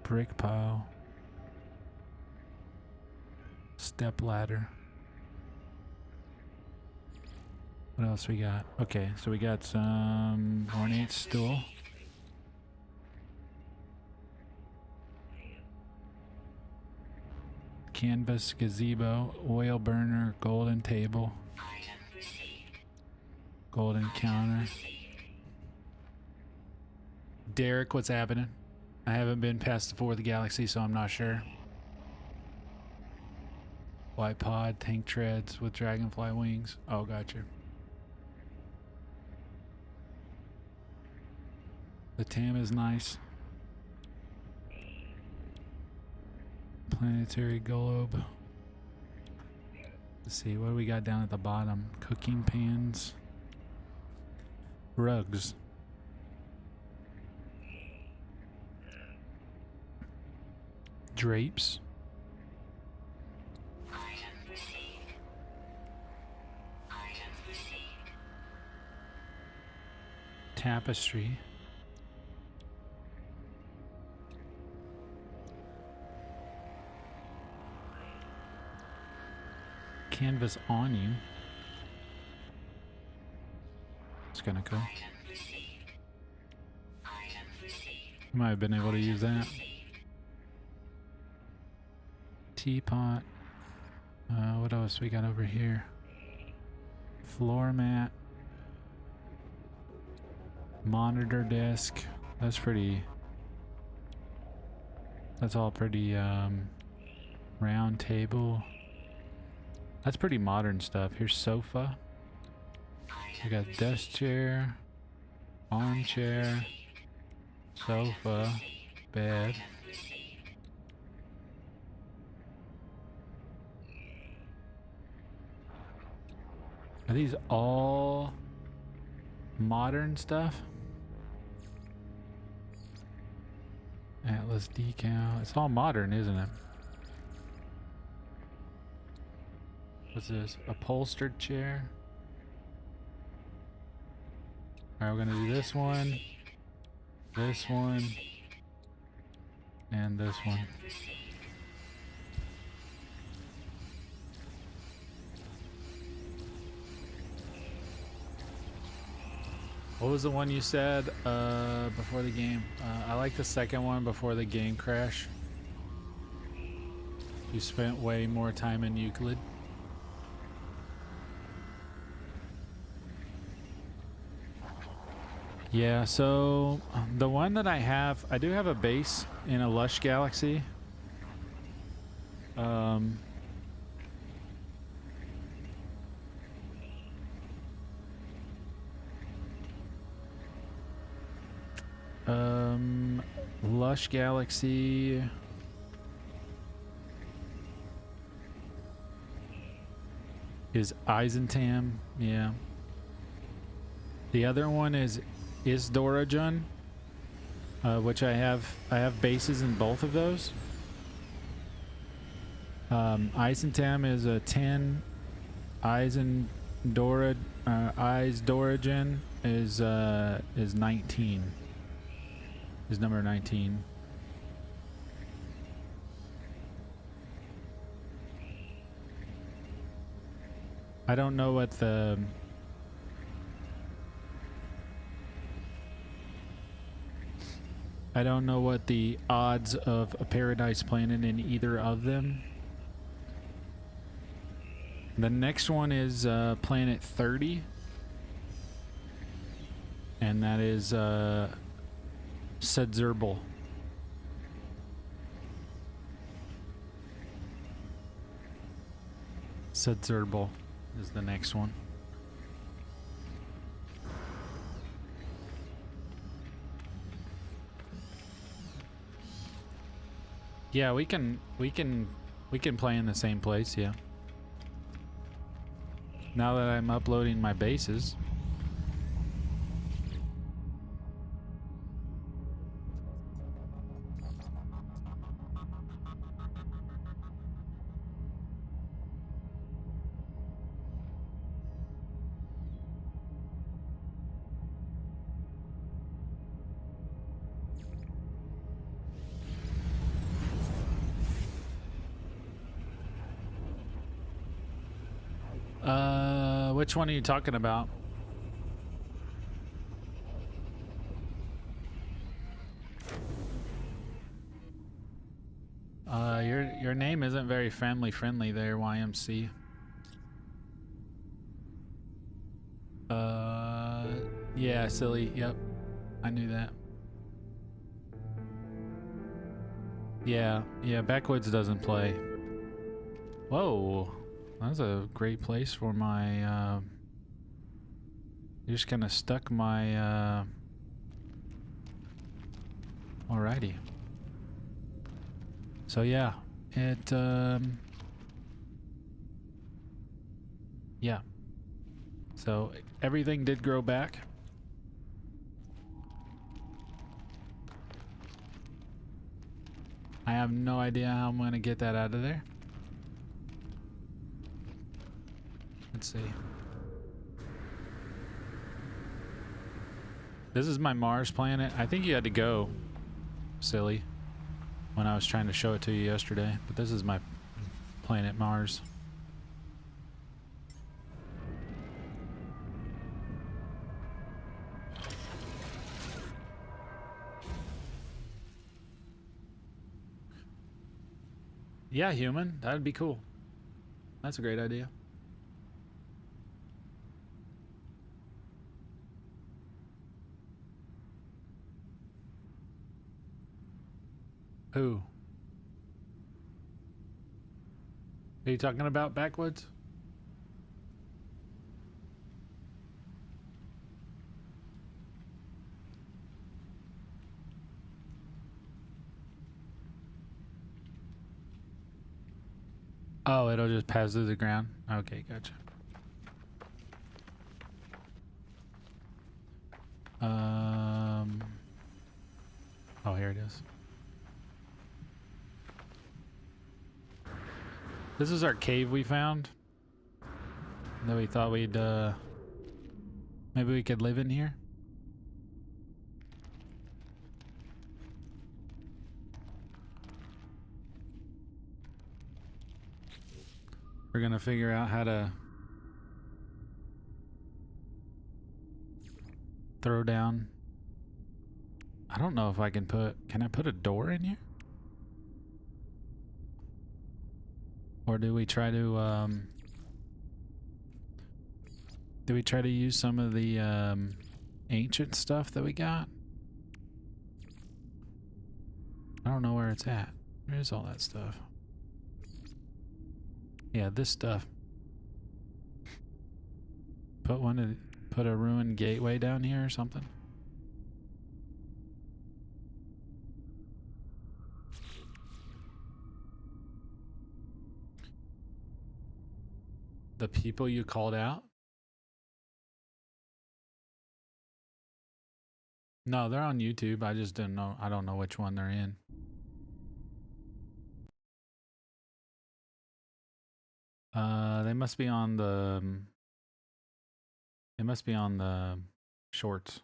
Brick pile, step ladder. What else we got? Okay, so we got some ornate stool. Canvas gazebo, oil burner, golden table, golden counter. Derek, what's happening? I haven't been past the 4th galaxy, so I'm not sure. White pod, tank treads with dragonfly wings. Oh, gotcha. The TAM is nice. Planetary globe. Let's see, what do we got down at the bottom? Cooking pans. Rugs. Drapes. tapestry. Canvas awning. It's kind of cool. Might have been able to use that. Teapot. What else we got over here? Floor mat. Monitor desk. That's pretty. That's all pretty round table. That's pretty modern stuff. Here's sofa. We got desk chair, armchair, sofa, bed. Are these all modern stuff? Atlas decal. It's all modern, isn't it? What's this? Upholstered chair. Alright, we're gonna do this one, and this one. What was the one you said before the game? I like the second one, before the game crash. You spent way more time in Euclid. Yeah, so the one that I do have a base in a Lush Galaxy. Lush Galaxy. Is Eisentam, yeah. The other one is Dorajan, which I have bases in both of those. Eisentam is a 10. Dorajan is 19. Is number 19. I don't know what the odds of a Paradise Planet in either of them. The next one is Planet 30. And that is Sedzerbal. Sedzerbal is the next one. Yeah, we can play in the same place, yeah. Now that I'm uploading my bases. Which one are you talking about? Your name isn't very family friendly there, YMC. Yeah, silly. Yep, I knew that. Yeah, Backwoods doesn't play. Whoa. That's a great place for my, you just kind of stuck my, alrighty. So yeah, yeah. So everything did grow back. I have no idea how I'm gonna get that out of there. Let's see. This is my Mars planet. I think you had to go, silly, when I was trying to show it to you yesterday. But this is my planet Mars. Yeah, human. That'd be cool. That's a great idea. Who? Are you talking about Backwoods? Oh, it'll just pass through the ground? Okay, gotcha. Oh, here it is. This is our cave we found. That we thought we'd, maybe we could live in here. We're gonna figure out how to throw down. I don't know if I can I put a door in here? Or do we try to use some of the ancient stuff that we got? I don't know where it's at. Where is all that stuff? Yeah, this stuff. Put a ruined gateway down here or something. The people you called out? No, they're on YouTube. I just didn't know. I don't know which one they're in. They must be on the. They must be on the shorts.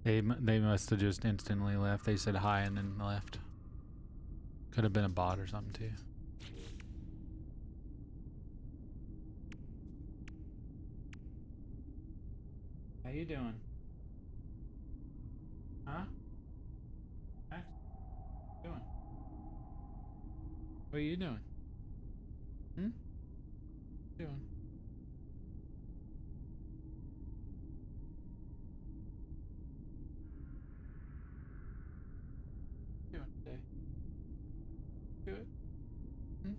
They must have just instantly left. They said hi and then left. Could have been a bot or something too. How you doing? Huh? What you doing? What are you doing? Hmm? What you doing? Doing today? Good. Hmm?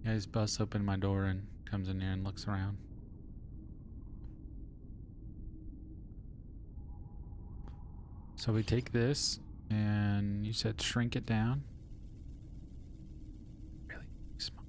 Yeah, he busts open my door and comes in here and looks around. So we take this and you said shrink it down. Really small.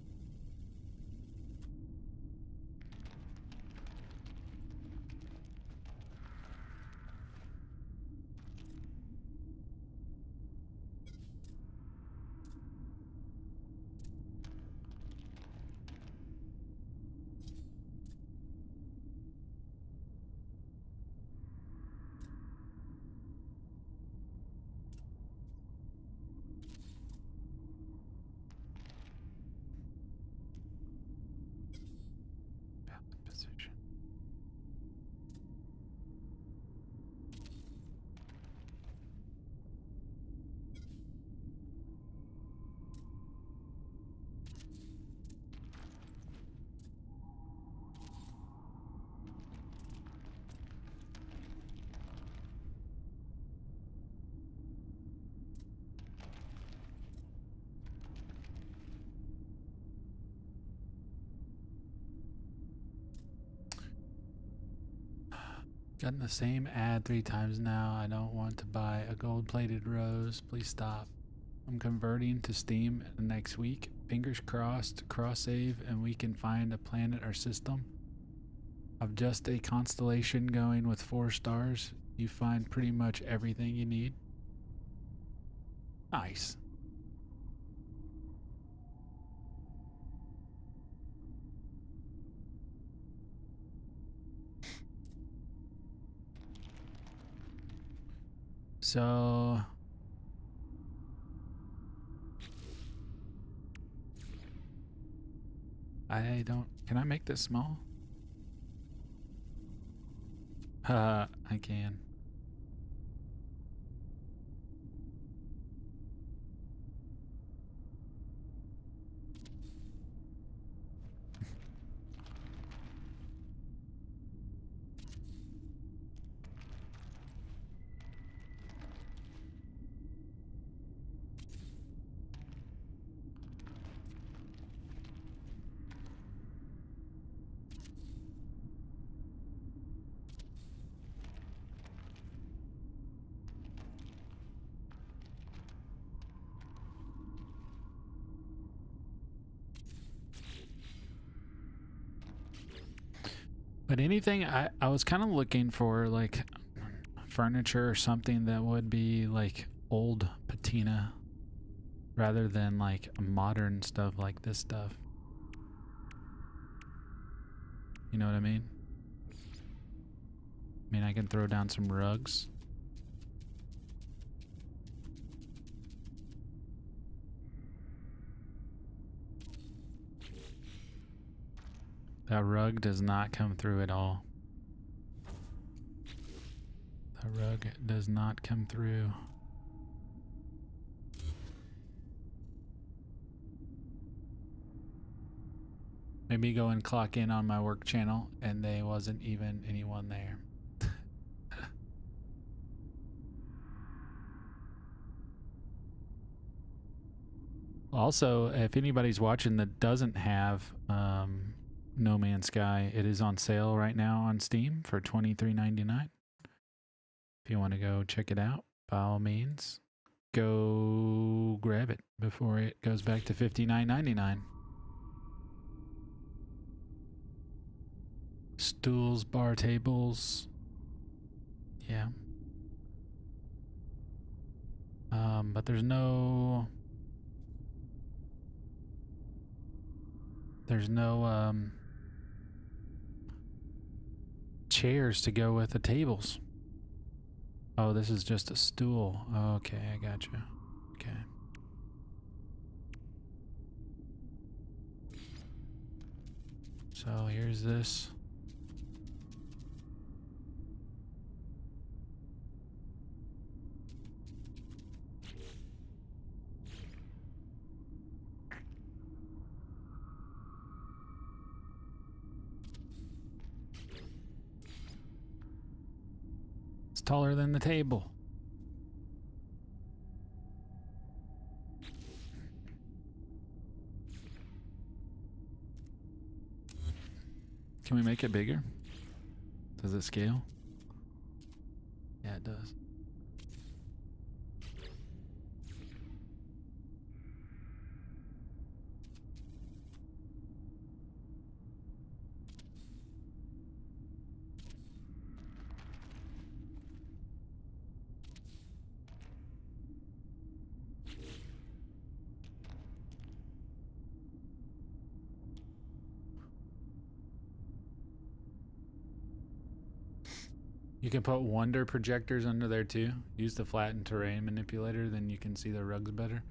Position. Gotten the same ad 3 times now. I don't want to buy a gold-plated rose. Please stop. I'm converting to Steam next week. Fingers crossed, cross save, and we can find a planet or system of just a constellation going with 4 stars. You find pretty much everything you need. Nice. So I don't, can I make this small? I can. But anything, I was kind of looking for like furniture or something that would be like old patina rather than like modern stuff like this stuff. You know what I mean? I mean, I can throw down some rugs. That rug does not come through at all. That rug does not come through. Maybe go and clock in on my work channel and there wasn't even anyone there. Also, if anybody's watching that doesn't have No Man's Sky, it is on sale right now on Steam for $23.99. If you want to go check it out, by all means, go grab it before it goes back to $59.99. Stools, bar tables, yeah. But there's no chairs to go with the tables. Oh, this is just a stool. Okay, I got you. Okay. So here's this. It's taller than the table. Can we make it bigger? Does it scale? Yeah, it does. You can put wonder projectors under there too. Use the flatten terrain manipulator, then you can see the rugs better.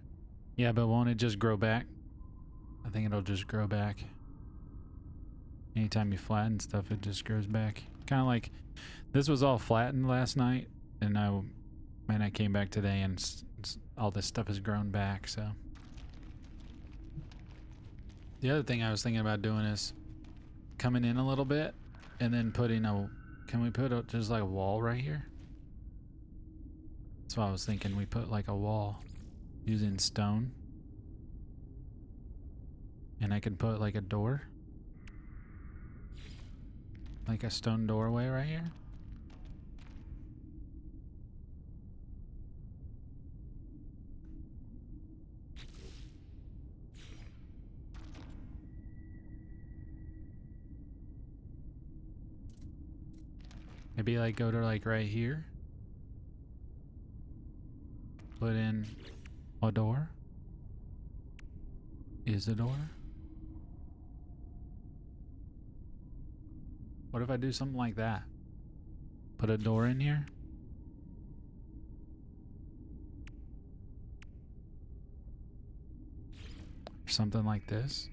Yeah, but won't it just grow back? I think it'll just grow back. Anytime you flatten stuff, it just grows back. Kind of like this was all flattened last night, and I came back today and all this stuff has grown back. So the other thing I was thinking about doing is coming in a little bit and then putting a, can we put just like a wall right here? That's what I was thinking. We put like a wall using stone, and I could put like a door, like a stone doorway right here. Maybe like go to like right here. Put in a door. Isidore. What if I do something like that? Put a door in here. Or something like this.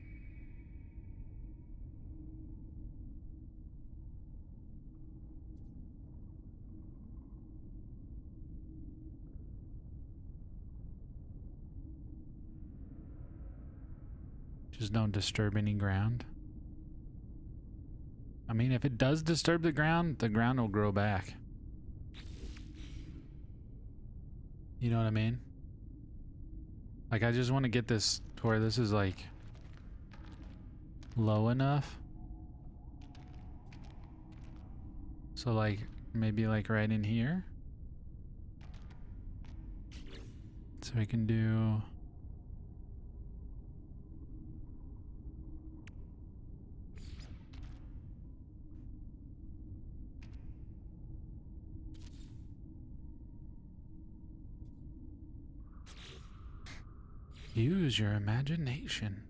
Just don't disturb any ground. I mean, if it does disturb the ground will grow back. You know what I mean? Like, I just want to get this to where this is like low enough. So like maybe like right in here. So we can do use your imagination.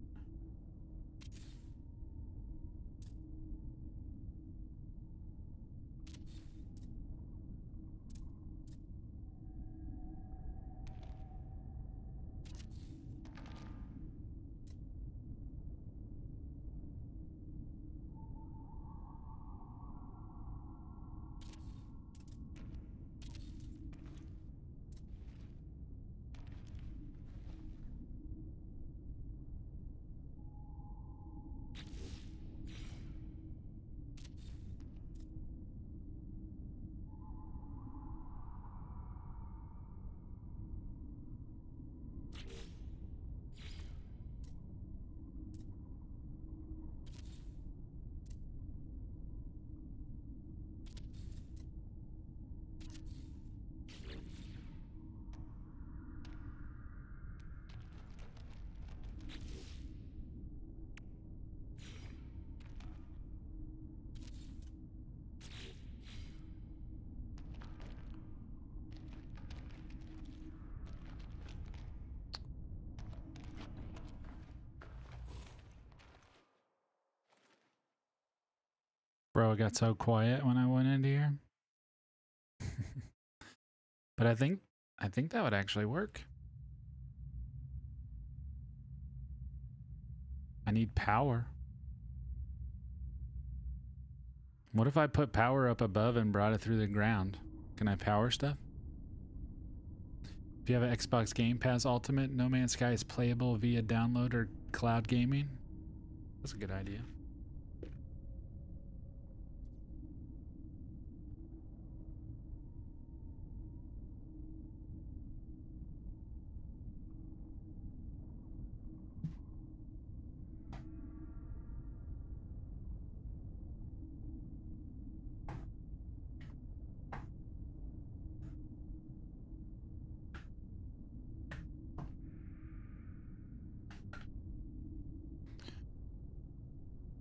Bro, it got so quiet when I went into here. But I think that would actually work. I need power. What if I put power up above and brought it through the ground? Can I power stuff? If you have an Xbox Game Pass Ultimate, No Man's Sky is playable via download or cloud gaming. That's a good idea.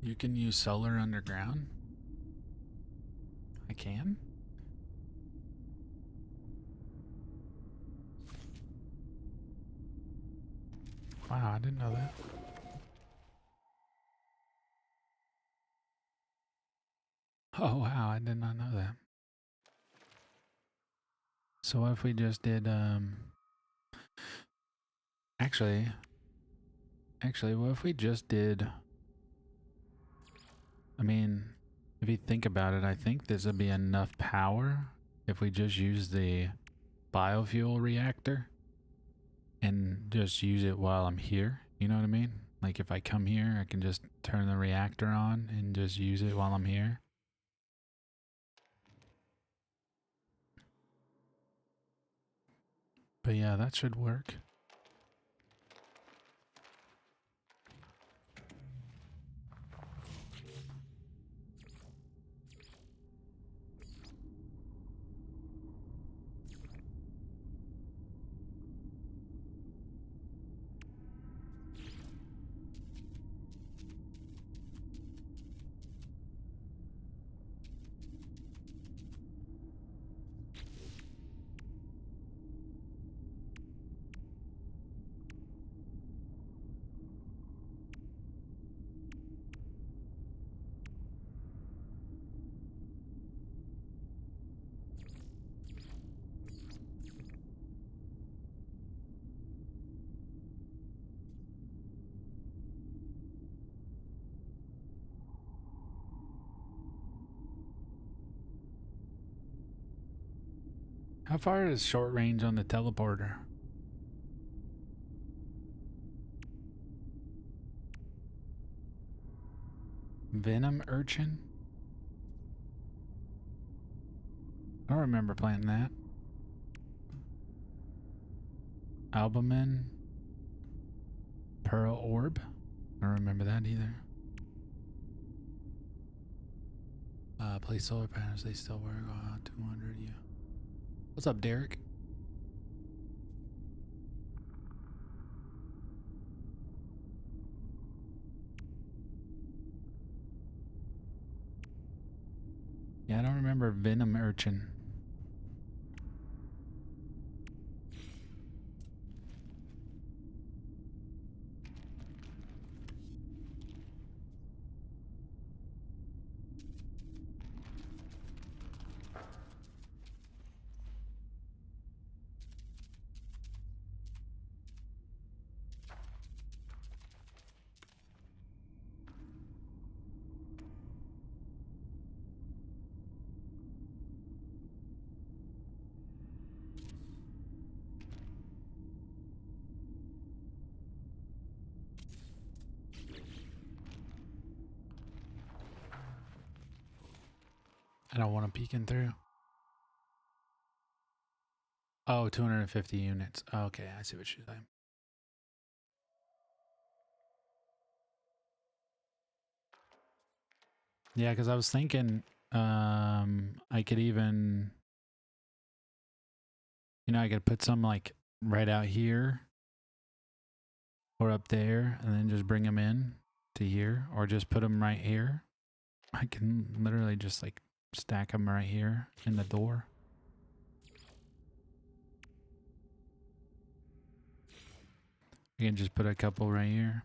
You can use solar underground? I can? Wow, I didn't know that. Oh wow, I did not know that. So what if we just did actually what if we just did, I mean, if you think about it, I think this would be enough power if we just use the biofuel reactor and just use it while I'm here. You know what I mean? Like if I come here, I can just turn the reactor on and just use it while I'm here. But yeah, that should work. How far is short range on the teleporter? Venom urchin? I don't remember planting that. Albumin. Pearl orb. I don't remember that either. Place solar panels, they still work. 200, yeah. What's up, Derek? Yeah, I don't remember Venom urchin. I don't want to peeking through. Oh, 250 units. Okay, I see what you're saying. Yeah, because I was thinking I could even, I could put some like right out here or up there and then just bring them in to here, or just put them right here. I can literally just like stack them right here in the door. I can just put a couple right here.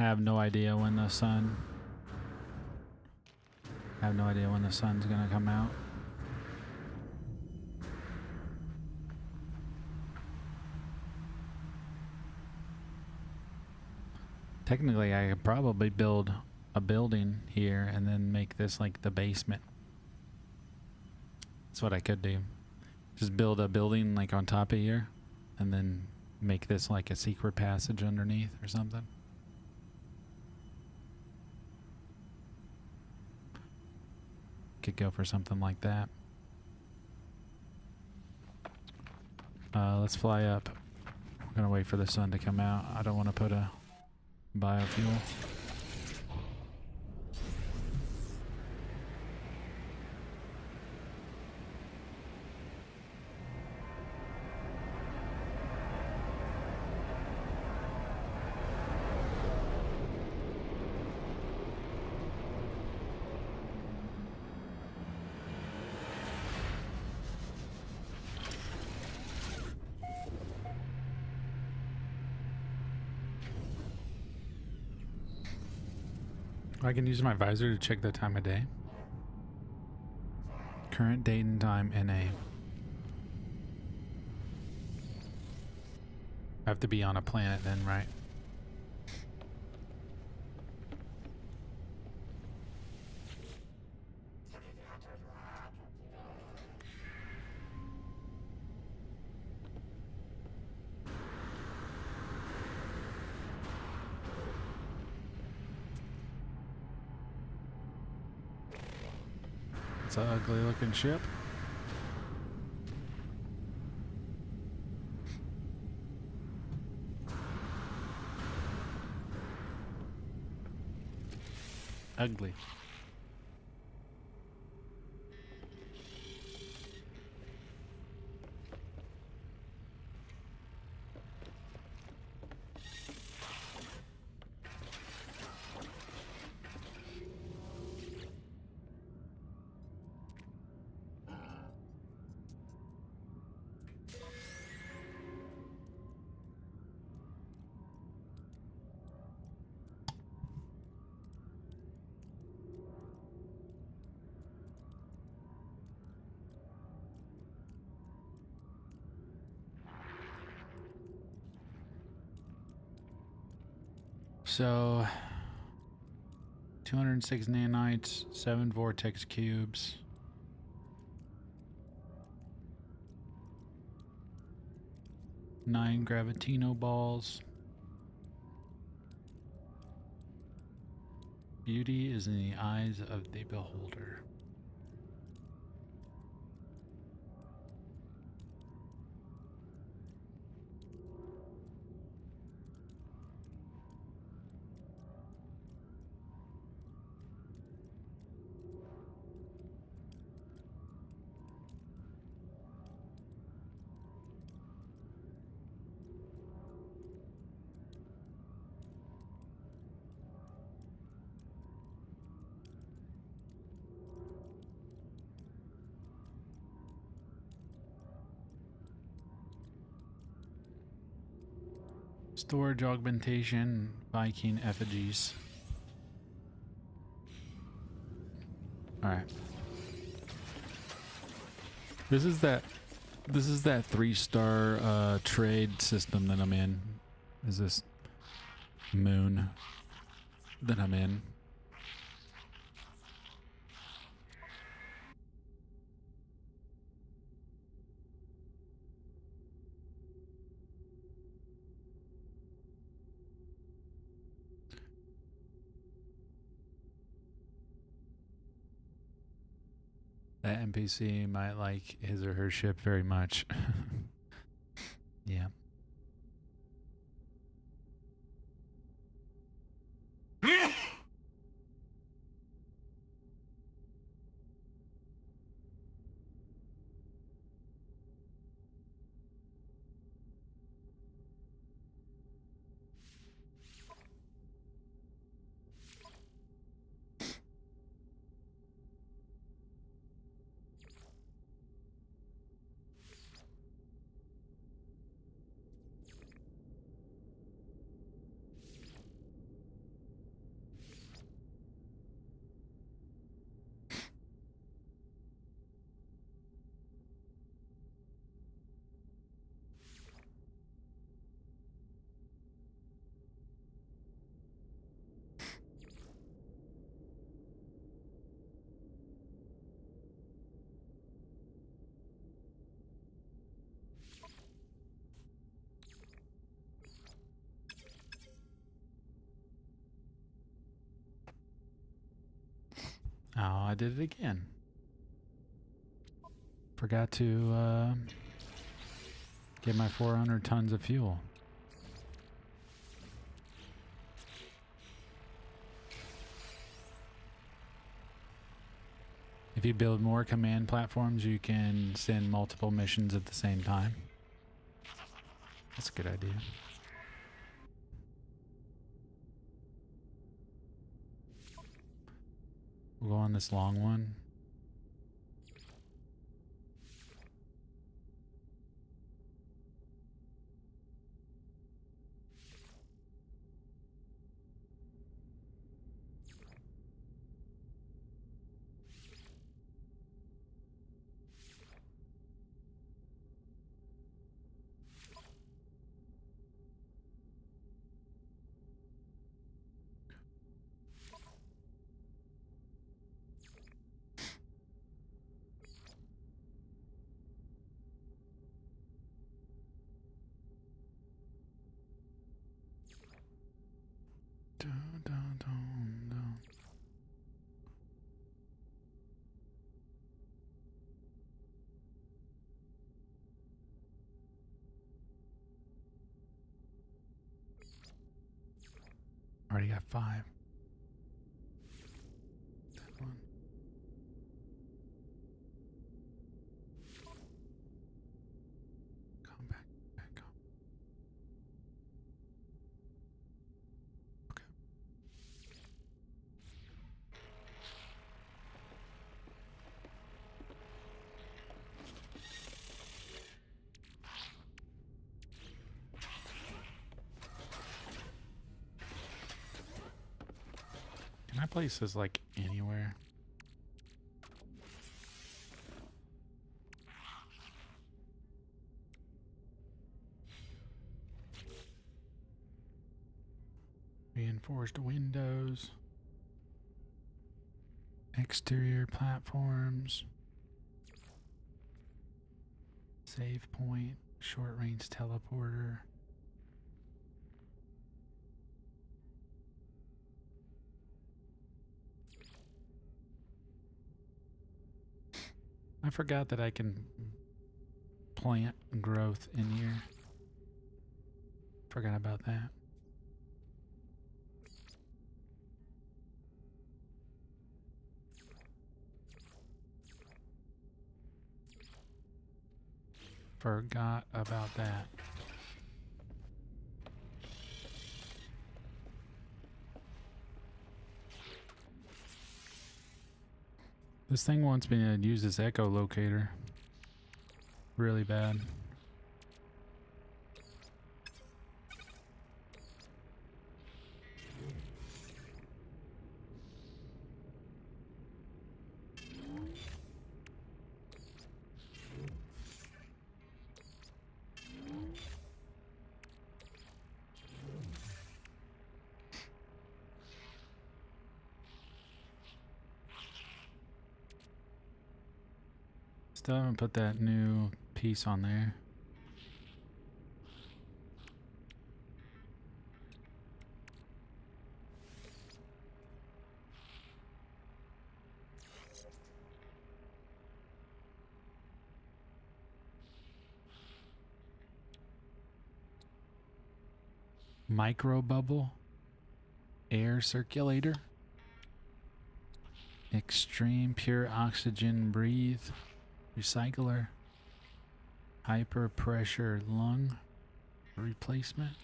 I have no idea when the sun. I have no idea when the sun's gonna come out. Technically, I could probably build a building here and then make this like the basement. That's what I could do. Just build a building like on top of here and then make this like a secret passage underneath or something. Could go for something like that. Let's fly up. I'm gonna wait for the sun to come out. I don't want to put a biofuel. I can use my visor to check the time of day. Current date and time, NA. I have to be on a planet then, right? It's an ugly looking ship. Ugly. So 206 nanites, 7 vortex cubes. Nine gravitino balls. Beauty is in the eyes of the beholder. Storage augmentation, Viking effigies. Alright. This is that 3-star trade system that I'm in. Is this moon that I'm in? That NPC might like his or her ship very much. Yeah. Oh, I did it again. Forgot to get my 400 tons of fuel. If you build more command platforms, you can send multiple missions at the same time. That's a good idea. We'll go on this long one. Dun, dun, dun, dun. Already got 5. That one. Come back, come. Okay. Can I place this like anywhere? Reinforced windows. Exterior platforms. Save point. Short range teleporter. I forgot that I can plant growth in here. Forgot about that. Forgot about that. This thing wants me to use this echolocator really bad. Still haven't put that new piece on there. Micro bubble, air circulator, extreme pure oxygen breathe, recycler, hyper pressure lung replacement,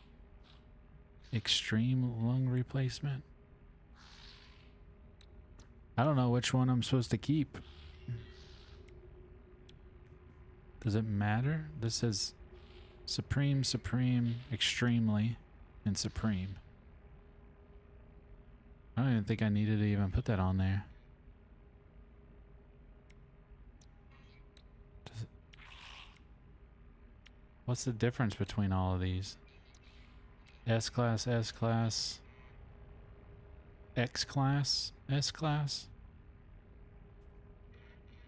extreme lung replacement. I don't know which one I'm supposed to keep. Does it matter? This says supreme, supreme, extremely, and supreme. I don't even think I needed to even put that on there. What's the difference between all of these? S-class, S-class, X-class, S-class?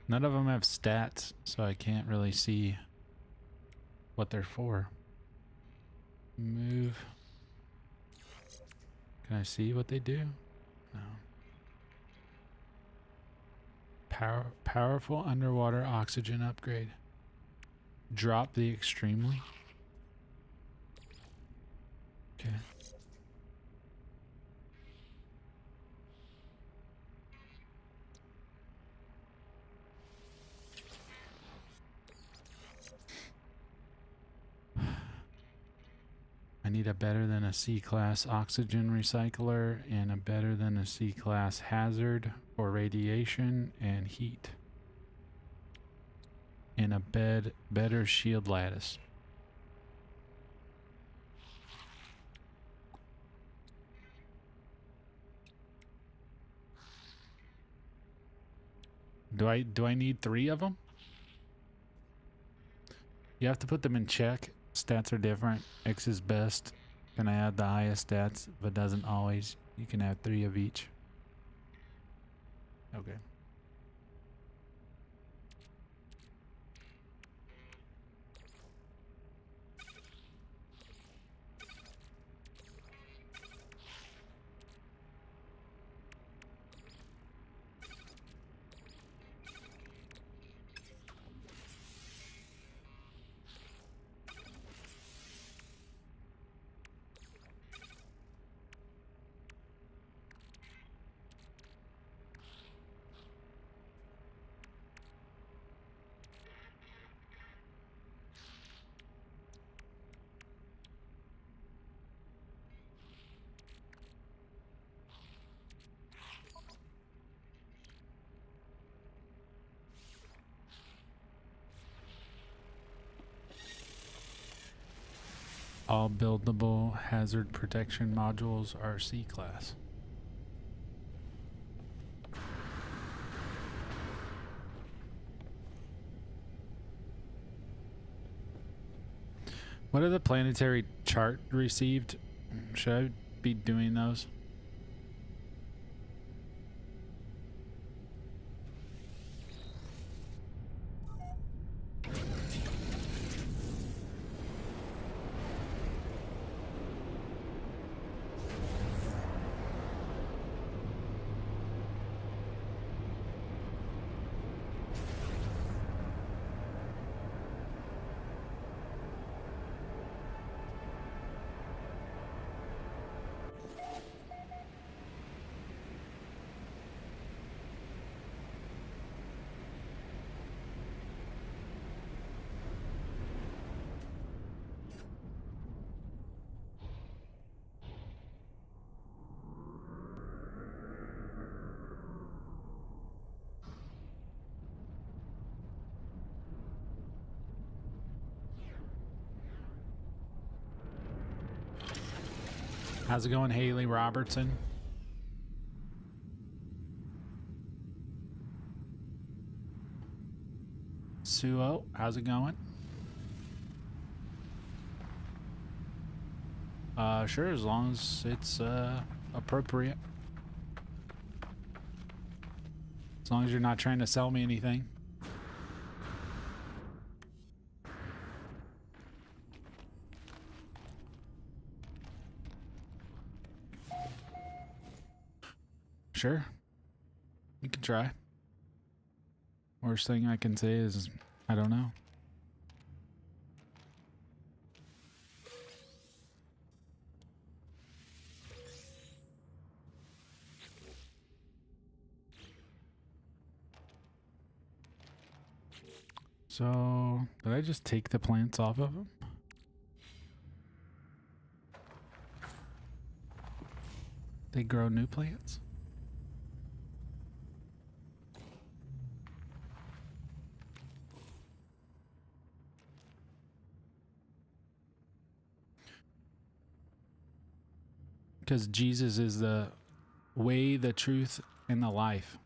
None of them have stats, so I can't really see what they're for. Move. Can I see what they do? No. Powerful underwater oxygen upgrade. Drop the extremely. Okay. I need a better than a C-class oxygen recycler and a better than a C-class hazard for radiation and heat. And a better shield lattice. Do I need 3 of them? You have to put them in check. Stats are different. X is best. Can I add the highest stats? But doesn't always. You can add 3 of each. Okay. All buildable hazard protection modules are C-class. What are the planetary chart received? Should I be doing those? How's it going, Haley Robertson? Suo, how's it going? Sure, as long as it's appropriate. As long as you're not trying to sell me anything. Sure. You can try. Worst thing I can say is, I don't know. So, did I just take the plants off of them? They grow new plants? Because Jesus is the way, the truth, and the life.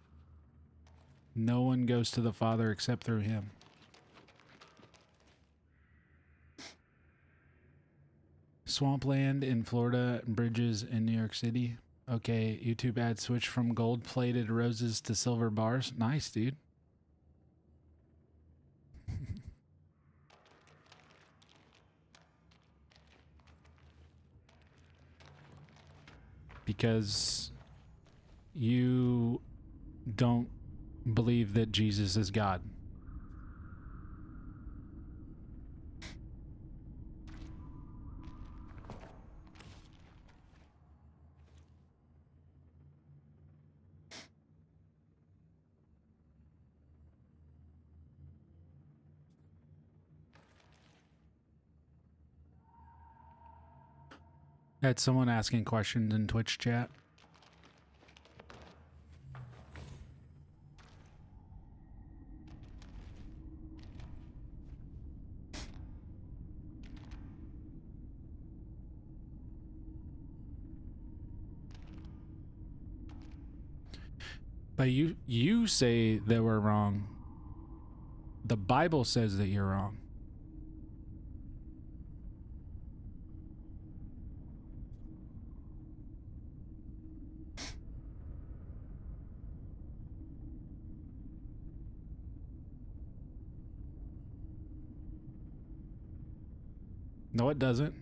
No one goes to the Father except through him. Swampland in Florida, bridges in New York City. Okay, YouTube ad switch from gold-plated roses to silver bars. Nice, dude. Because you don't believe that Jesus is God. I had someone asking questions in Twitch chat. But you say that we're wrong. The Bible says that you're wrong. No, it doesn't.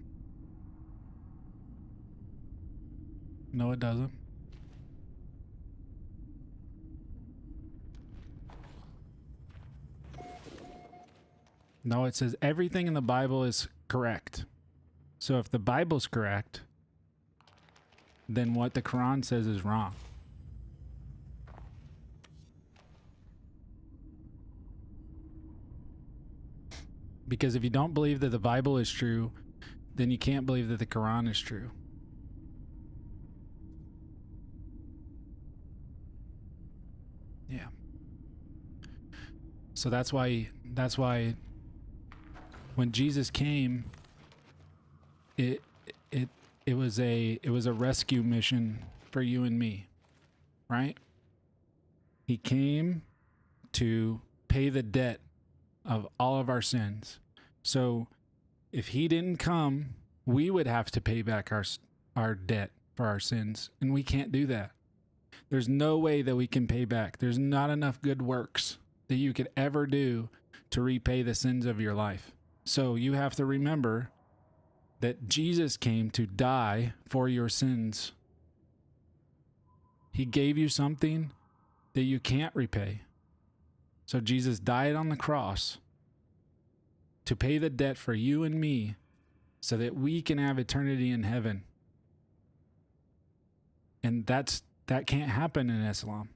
No, it doesn't. No, it says everything in the Bible is correct. So if the Bible's correct, then what the Quran says is wrong. Because if you don't believe that the Bible is true, then you can't believe that the Quran is true. Yeah. So that's why when Jesus came, it was a rescue mission for you and me, right? He came to pay the debt of all of our sins. So if he didn't come, we would have to pay back our debt for our sins, and we can't do that. There's no way that we can pay back. There's not enough good works that you could ever do to repay the sins of your life. So you have to remember that Jesus came to die for your sins. He gave you something that you can't repay. So Jesus died on the cross to pay the debt for you and me so that we can have eternity in heaven. And that can't happen in Islam.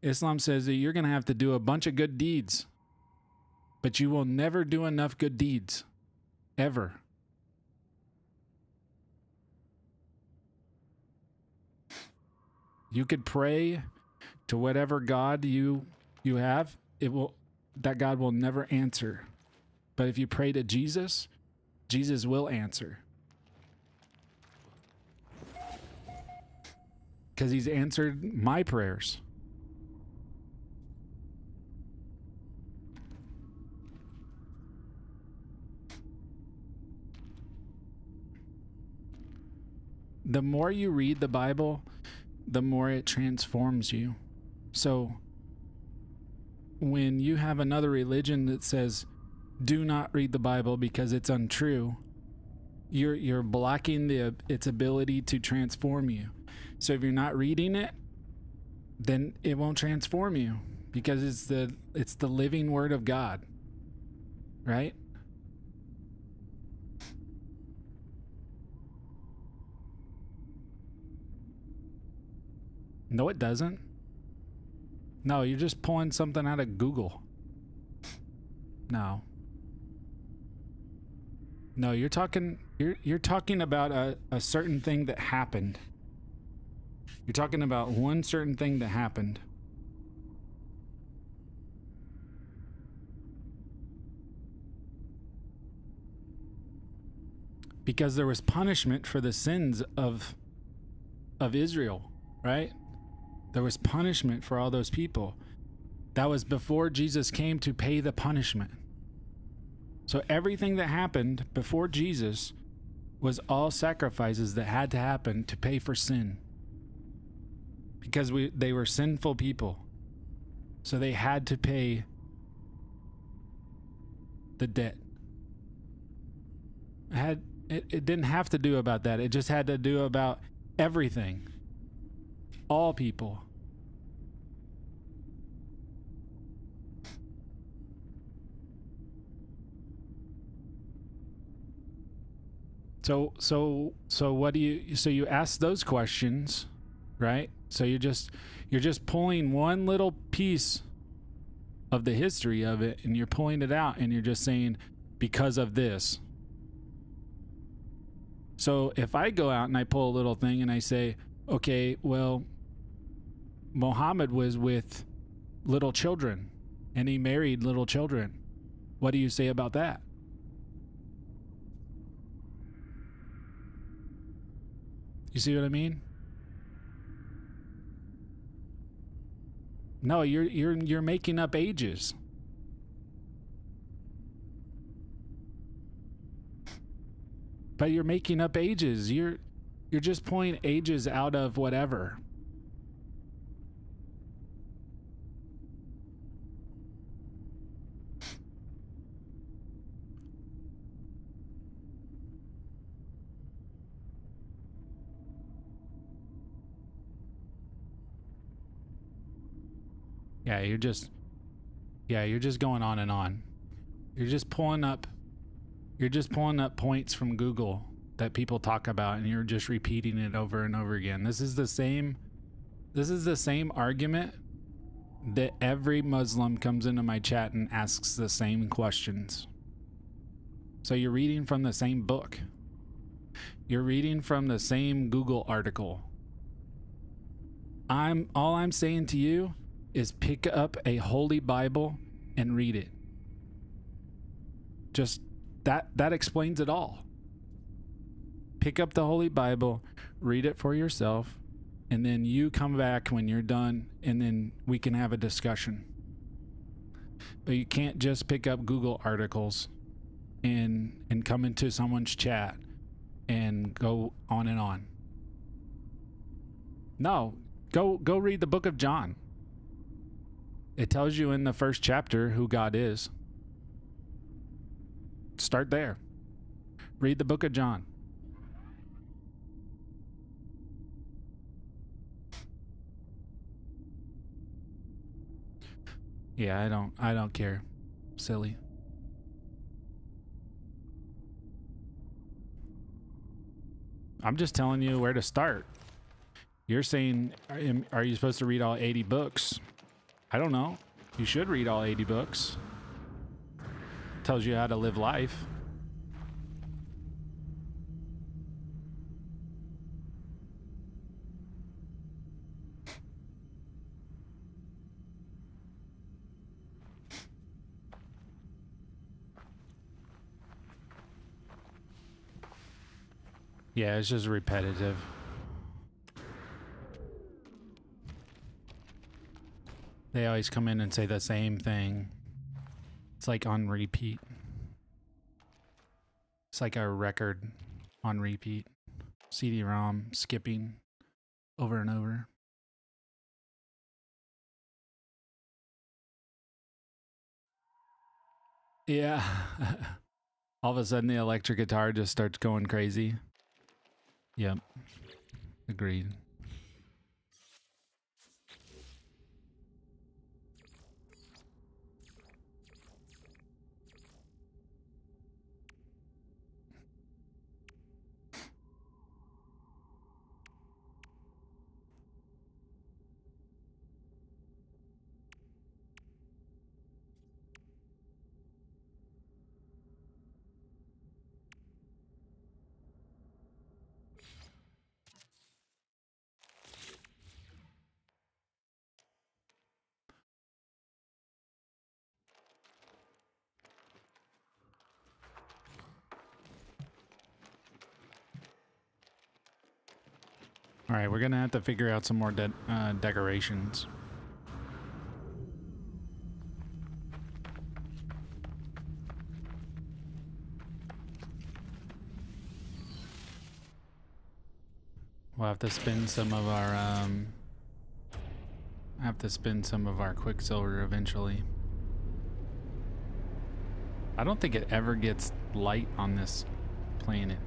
Islam says that you're going to have to do a bunch of good deeds, but you will never do enough good deeds, ever. You could pray to whatever God you have, that God will never answer. But if you pray to Jesus, Jesus will answer. Because he's answered my prayers. The more you read the Bible, the more it transforms you. So when you have another religion that says, do not read the Bible because it's untrue, you're blocking its ability to transform you. So if you're not reading it, then it won't transform you because it's the living word of God, right? No, it doesn't. No, you're just pulling something out of Google. No, you're talking about a certain thing that happened. You're talking about one certain thing that happened. Because there was punishment for the sins of Israel, right? There was punishment for all those people. That was before Jesus came to pay the punishment. So everything that happened before Jesus was all sacrifices that had to happen to pay for sin. Because they were sinful people. So they had to pay the debt. It didn't have to do about that. It just had to do about everything. All people. So what do you? So you ask those questions, right? So you're just pulling one little piece of the history of it, and you're pulling it out, and you're just saying because of this. So if I go out and I pull a little thing and I say, okay, well, Muhammad was with little children and he married little children. What do you say about that? You see what I mean? No, you're making up ages. But you're making up ages. You're just pulling ages out of whatever. You're just going on and on. You're just pulling up points from Google that people talk about, and you're just repeating it over and over again. This is the same argument that every Muslim comes into my chat and asks the same questions. So you're reading from the same book. You're reading from the same Google article. All I'm saying to you is pick up a Holy Bible and read it. Just that explains it all. Pick up the Holy Bible, read it for yourself, and then you come back when you're done, and then we can have a discussion. But you can't just pick up Google articles and come into someone's chat and go on and on. No, go read the book of John. It tells you in the first chapter who God is. Start there. Read the book of John. Yeah, I don't care. Silly. I'm just telling you where to start. You're saying, are you supposed to read all 80 books? I don't know. You should read all 80 books. Tells you how to live life. Yeah, it's just repetitive. They always come in and say the same thing. It's like on repeat. It's like a record on repeat. CD-ROM skipping over and over. Yeah. All of a sudden the electric guitar just starts going crazy. Yep. Agreed. All right, we're gonna have to figure out some more decorations. We'll have to spend some of our Quicksilver eventually. I don't think it ever gets light on this planet.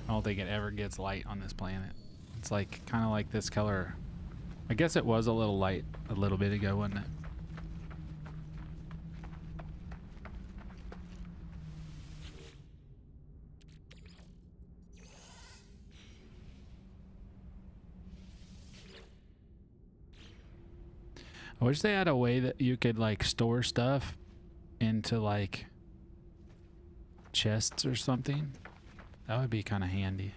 I don't think it ever gets light on this planet. It's like kind of like this color I guess it was a little light a little bit ago, wasn't it? I wish they had a way that you could like store stuff into like chests or something. That would be kind of handy.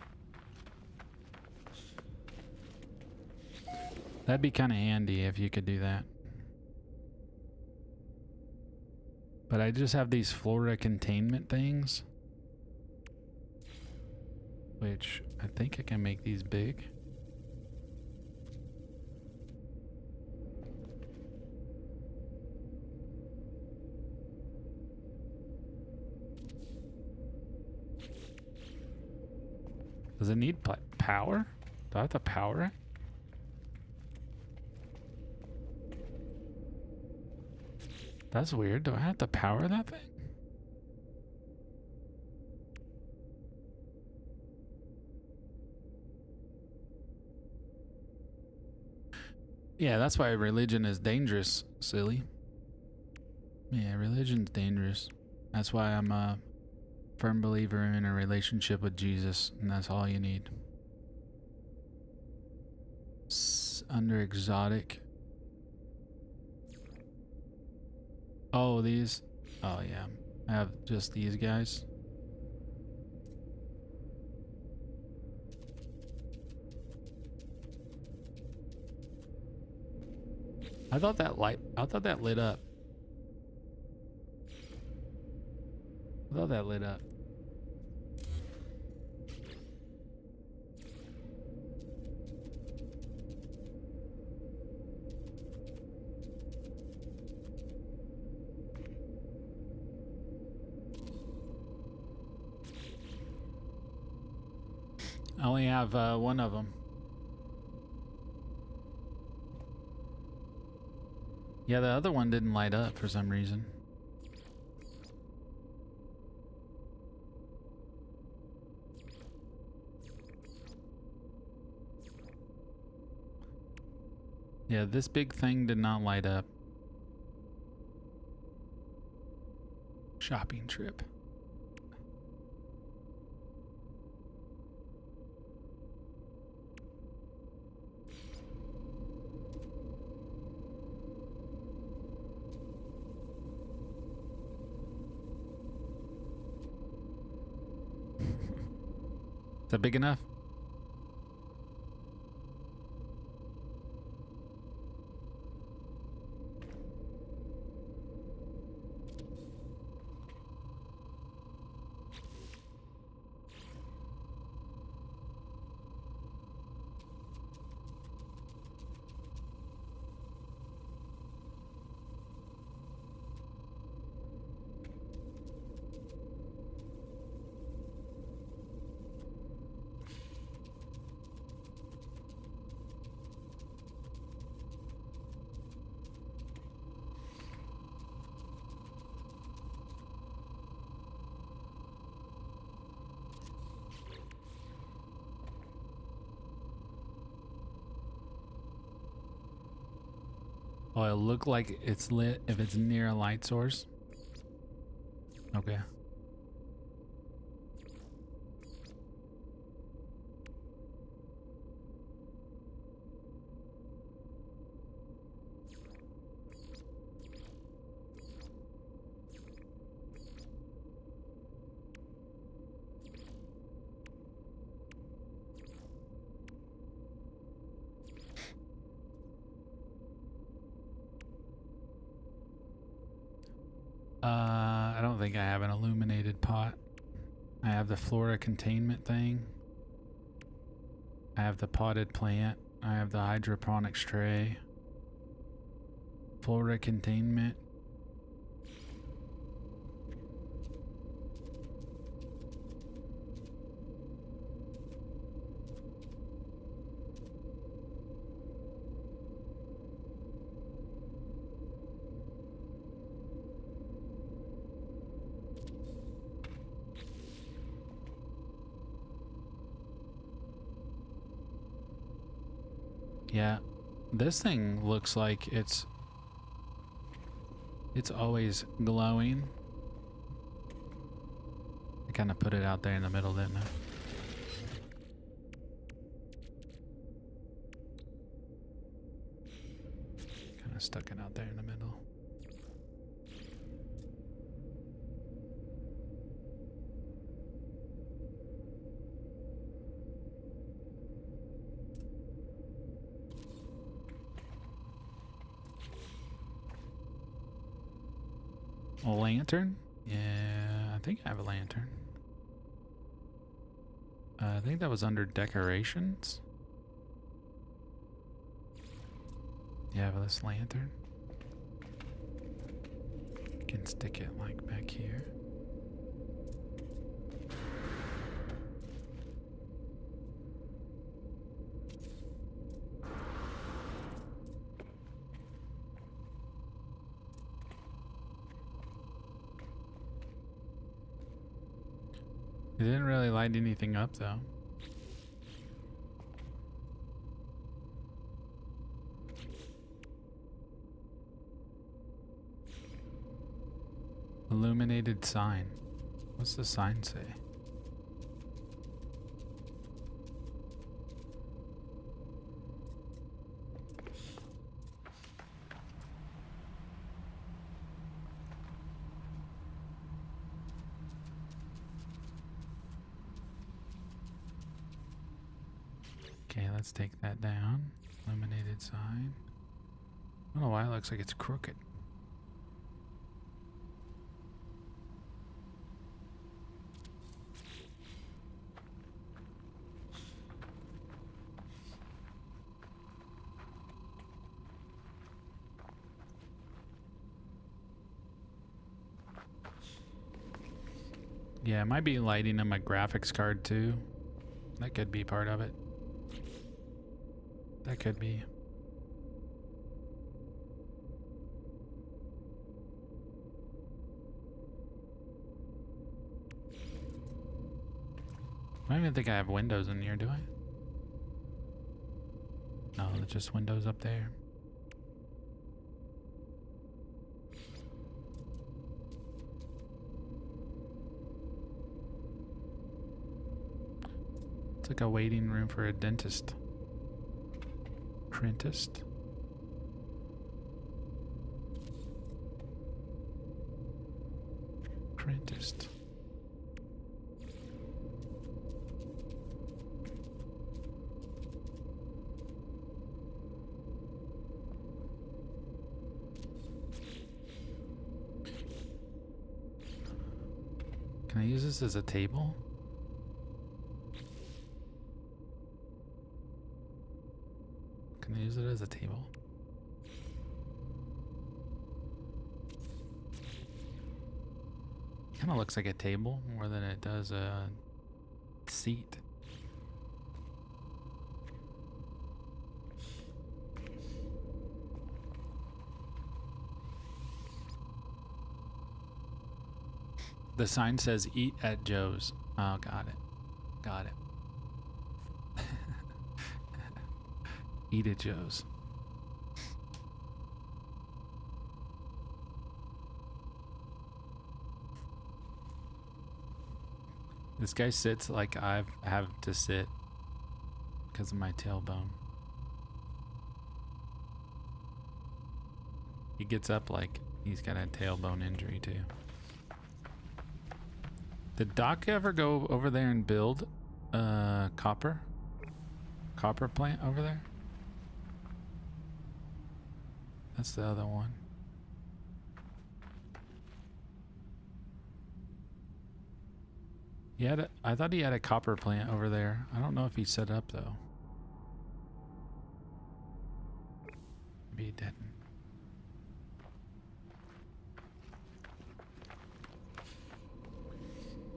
That'd be kind of handy if you could do that. But I just have these flora containment things, which I think I can make these big. Does it need power? Do I have to power it? That's weird. Do I have to power that thing? Yeah, that's why religion is dangerous, silly. Yeah, religion's dangerous. That's why I'm a firm believer in a relationship with Jesus, and that's all you need. Under exotic. Oh, these. Oh, yeah. I have just these guys. I thought that lit up. I thought that lit up. I only have one of them. Yeah, the other one didn't light up for some reason. Yeah, this big thing did not light up. Shopping trip. Is that big enough? Oh, it'll look like it's lit if it's near a light source. Okay. I don't think I have an illuminated pot. I have the flora containment thing. I have the potted plant. I have the hydroponics tray. Flora containment. Yeah, This thing looks like it's always glowing. I kind of put it out there in the middle, didn't I? Kind of stuck it out there in the middle. A lantern? Yeah, I think I have a lantern. I think that was under decorations. Yeah, but this lantern. You can stick it like back here. It didn't really light anything up though. Illuminated sign. What's the sign say? Okay, let's take that down. Illuminated sign. I don't know why it looks like it's crooked. Yeah, it might be lighting on my graphics card too. That could be part of it. That could be. I don't even think I have windows in here, do I? No, it's just windows up there. It's like a waiting room for a dentist. Crentist. Crentist. Can I use this as a table? Can I use it as a table? Kind of looks like a table more than it does a seat. The sign says eat at Joe's. Oh, got it. Got it. Eat at Joe's. This guy sits like I have to sit because of my tailbone. He gets up like he's got a tailbone injury too. Did Doc ever go over there and build a copper plant over there? That's the other one. I thought he had a copper plant over there. I don't know if he set up though. Maybe he didn't.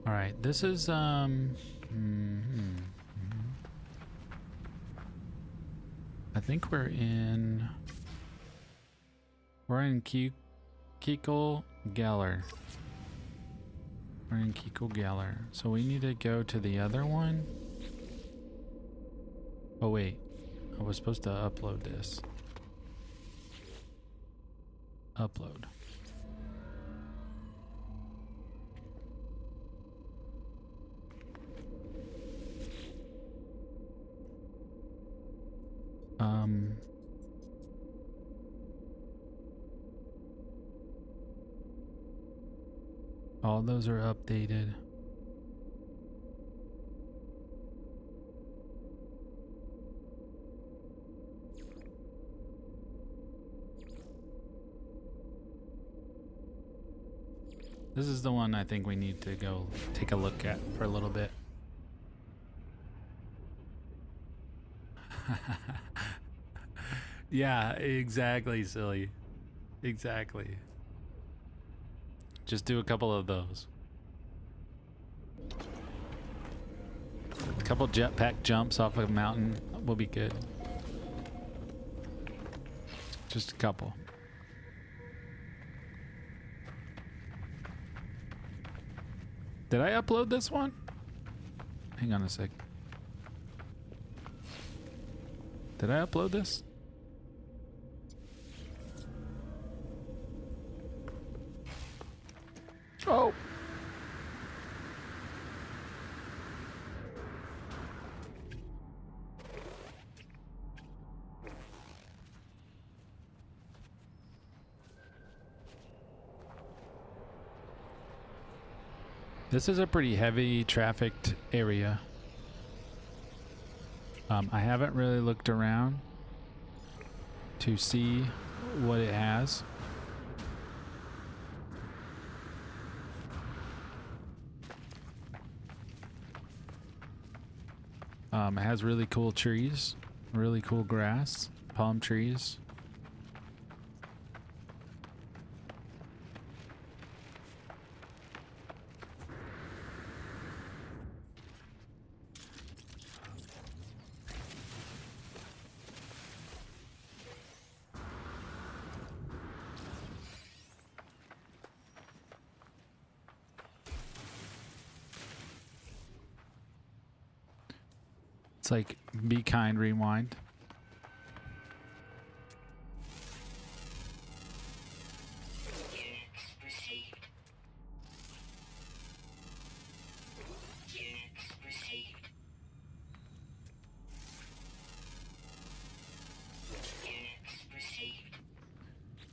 All right, this is I think we're in Kikul Geller. We're in Kikul Geller. So we need to go to the other one. Oh wait, I was supposed to upload this. upload. All those are updated. This is the one I think we need to go take a look at for a little bit. Yeah, exactly, silly. Exactly. Just do a couple of those. A couple jetpack jumps off a mountain will be good. Just a couple. Did I upload this one? Hang on a sec. Did I upload this? Oh! This is a pretty heavy trafficked area. I haven't really looked around to see what it has. It has really cool trees, really cool grass, palm trees. It's like Be Kind Rewind.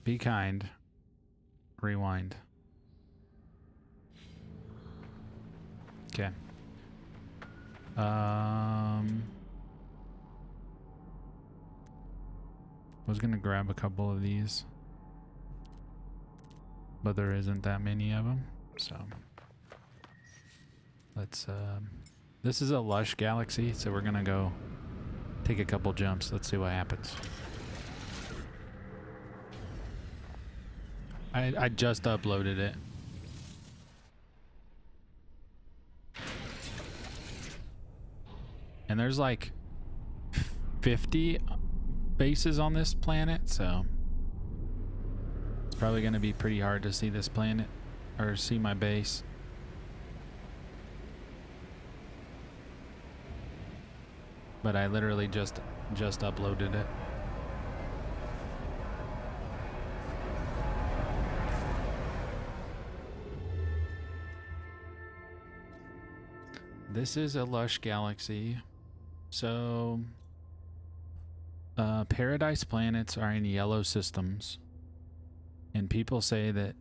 Be Kind Rewind. Okay. Was gonna grab a couple of these, but there isn't that many of them, so let's this is a lush galaxy, so we're gonna go take a couple jumps. Let's see what happens. I just uploaded it. And there's like 50 bases on this planet, so it's probably going to be pretty hard to see this planet or see my base. But I literally just uploaded it. This is a lush galaxy. So paradise planets are in yellow systems, and people say that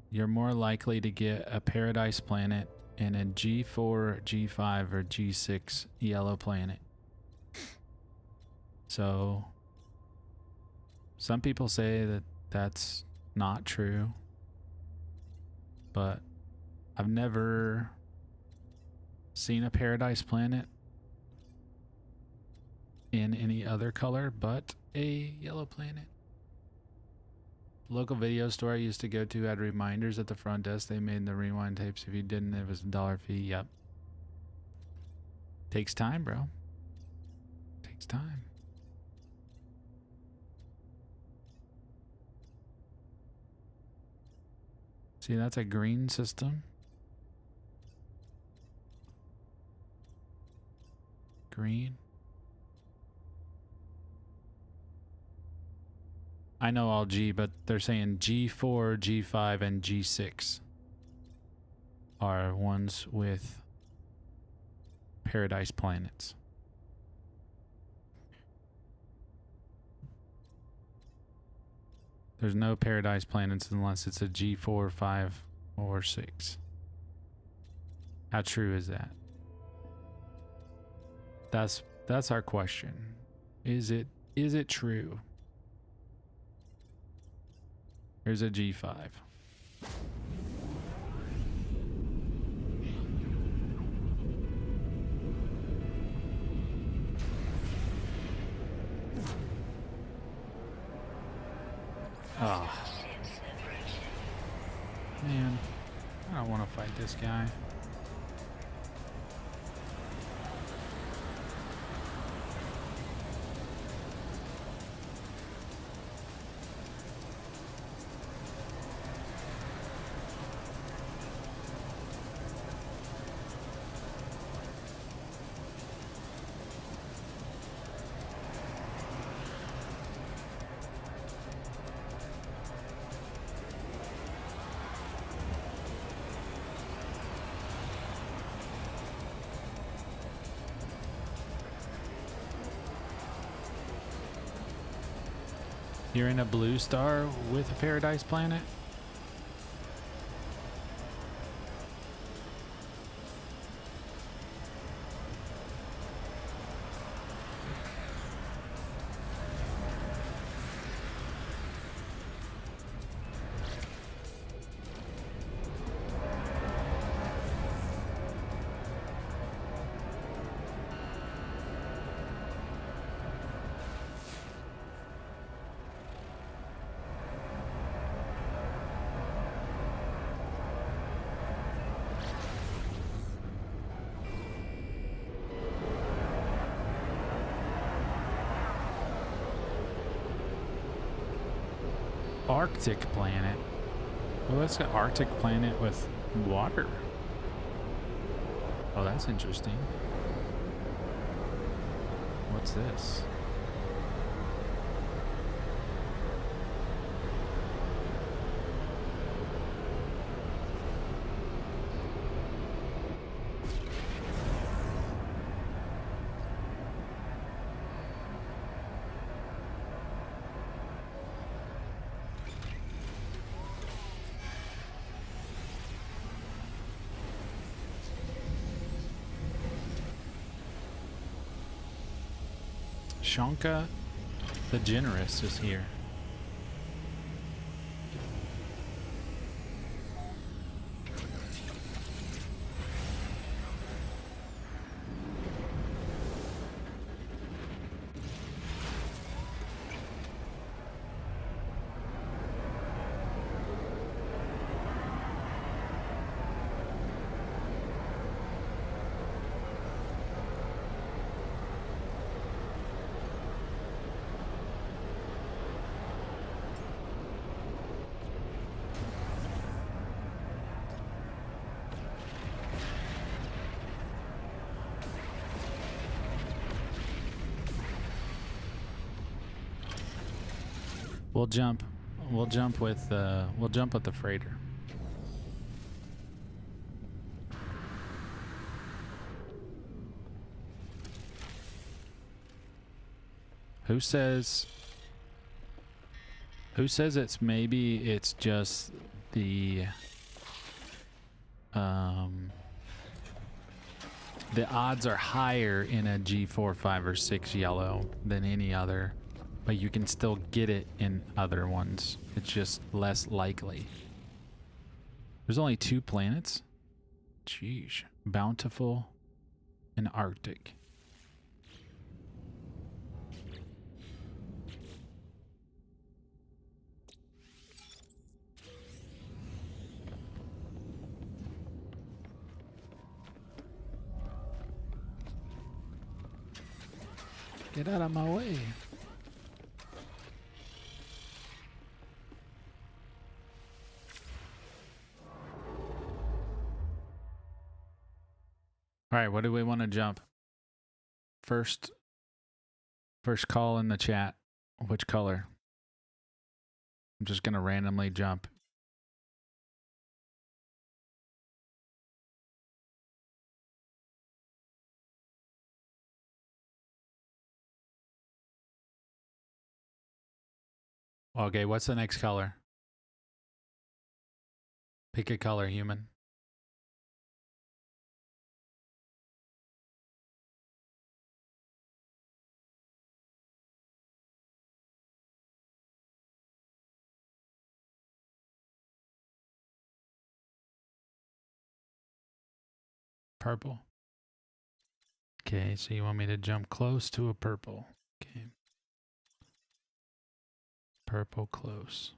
you're more likely to get a paradise planet in a G4, G5, or G6 yellow planet. So some people say that that's not true, but I've never seen a paradise planet in any other color but a yellow planet. Local video store I used to go to had reminders at the front desk. They made the rewind tapes. If you didn't, it was $1 fee. Yep. Takes time, bro. Takes time. See, that's a green system. Green. I know all G, but they're saying G4, G5, and G6 are ones with paradise planets. There's no paradise planets unless it's a G4, 5, or 6. How true is that? That's our question. Is it true? Here's a G5. Oh. Man, I don't want to fight this guy. You're in a blue star with a paradise planet? Arctic planet. Oh, that's an Arctic planet with water. Oh, that's interesting. What's this? Shanka the Generous is here. We'll jump with the freighter. Who says it's just the odds are higher in a G4, 5, or 6 yellow than any other, but you can still get it in other ones. It's just less likely. There's only 2 planets? Jeez. Bountiful and Arctic. Get out of my way. All right, what do we want to jump? First call in the chat. Which color? I'm just gonna randomly jump. Okay, what's the next color? Pick a color, human. Purple. Okay, so you want me to jump close to a purple. Okay. Purple close.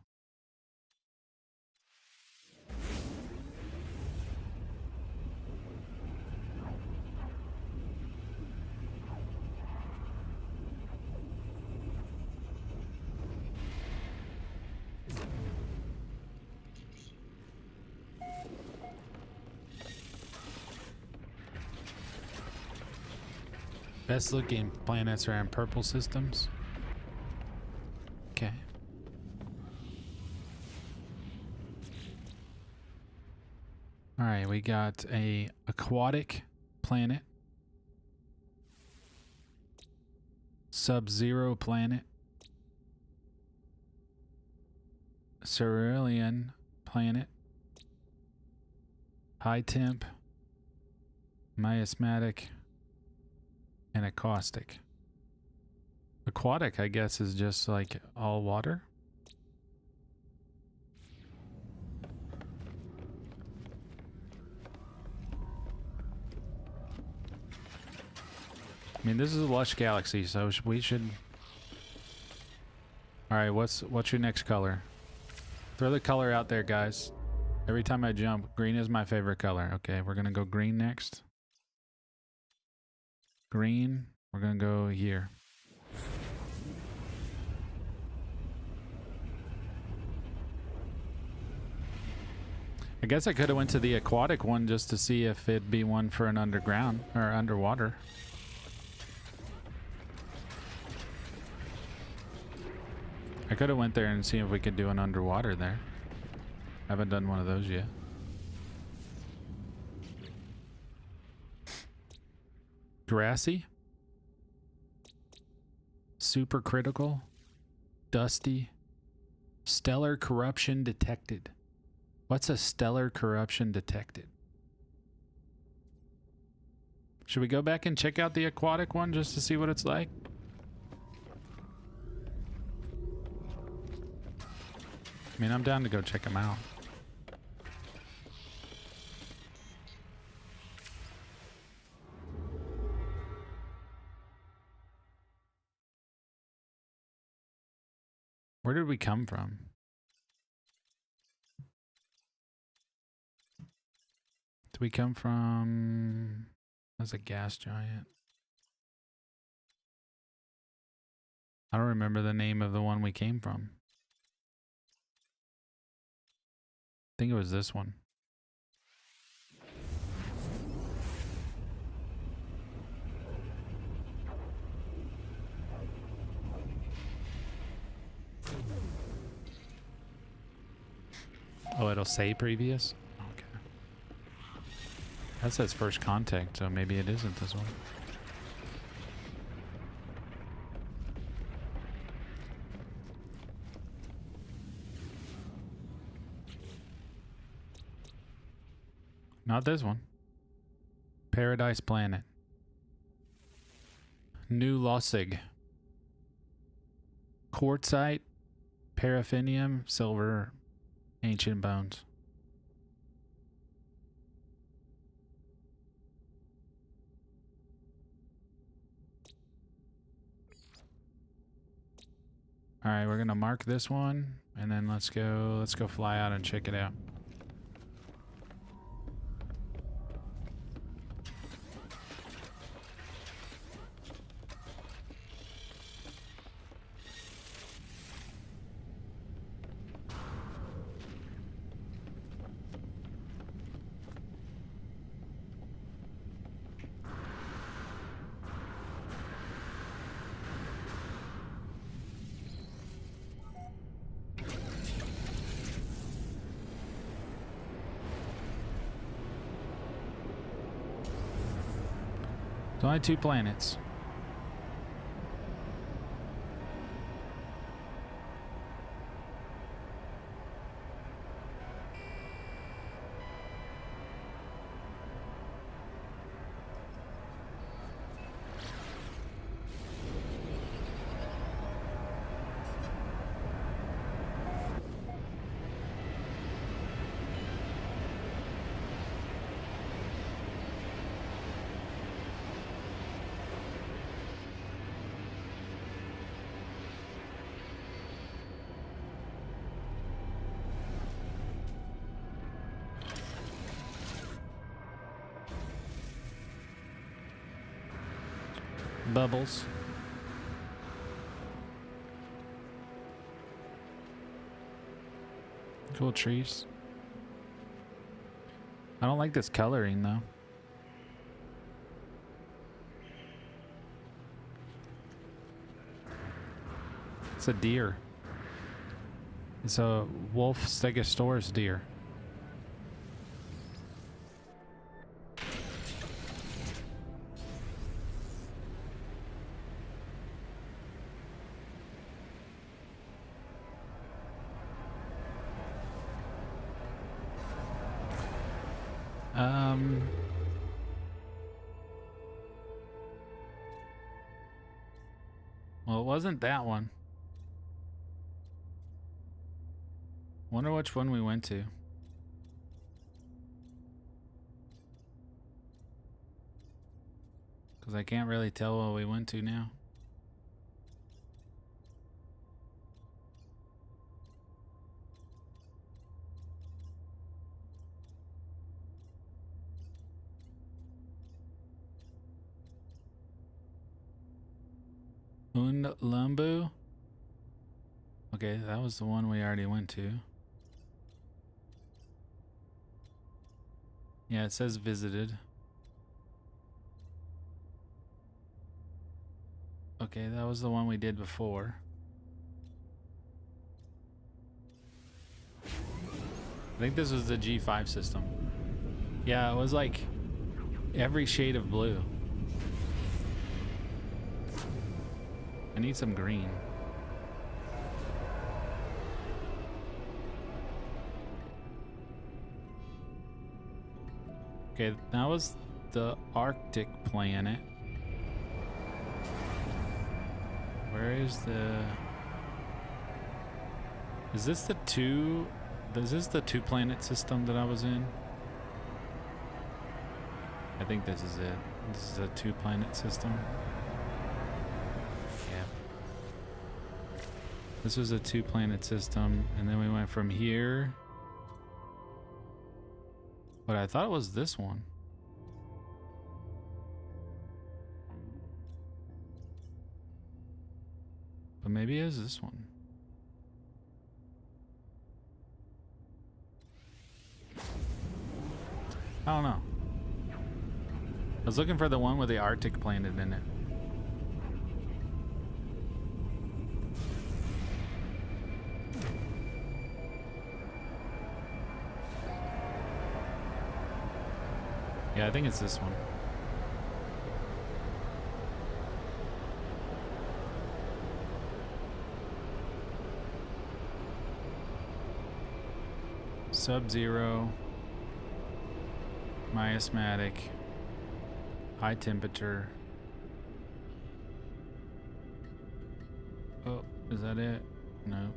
Best looking planets are in purple systems. Okay. All right, we got a aquatic planet, sub-zero planet, cerulean planet, high temp, miasmatic, and acoustic. Aquatic, I guess, is just like all water. I mean, this is a lush galaxy, so we should. All right, what's your next color? Throw the color out there, guys. Every time I jump, green is my favorite color. Okay, we're gonna go green next. Green. We're gonna go here. I guess I could have went to the aquatic one just to see if it'd be one for an underground or underwater. I could have went there and see if we could do an underwater there. Haven't done one of those yet. Grassy. Supercritical. Dusty. Stellar corruption detected. What's a stellar corruption detected? Should we go back and check out the aquatic one just to see what it's like? I mean, I'm down to go check them out. Where did we come from? Did we come from... That's a gas giant. I don't remember the name of the one we came from. I think it was this one. Oh, it'll say previous? Okay. That says first contact, so maybe it isn't this one. Not this one. Paradise Planet. New Lossig. Quartzite, paraffinium, silver, ancient bones. All right, we're gonna mark this one, and then let's go fly out and check it out. It's only 2 planets. Bubbles. Cool trees. I don't like this coloring though. It's a deer. It's a wolf stegosaurus deer. Well, it wasn't that one. Wonder which one we went to. Because I can't really tell what we went to now. Lambu. Okay, that was the one we already went to. Yeah, it says visited. Okay, that was the one we did before. I think this was the G5 system. Yeah, it was like every shade of blue. I need some green. Okay, that was the Arctic planet. Where is the... Is this the two planet system that I was in? I think this is it. This is a 2 planet system. Yeah. This was a 2 planet system, and then we went from here. But I thought it was this one. But maybe it is this one. I don't know. I was looking for the one with the Arctic planet in it. Yeah, I think it's this one. Sub-zero, miasmatic, high temperature. Oh, is that it? No.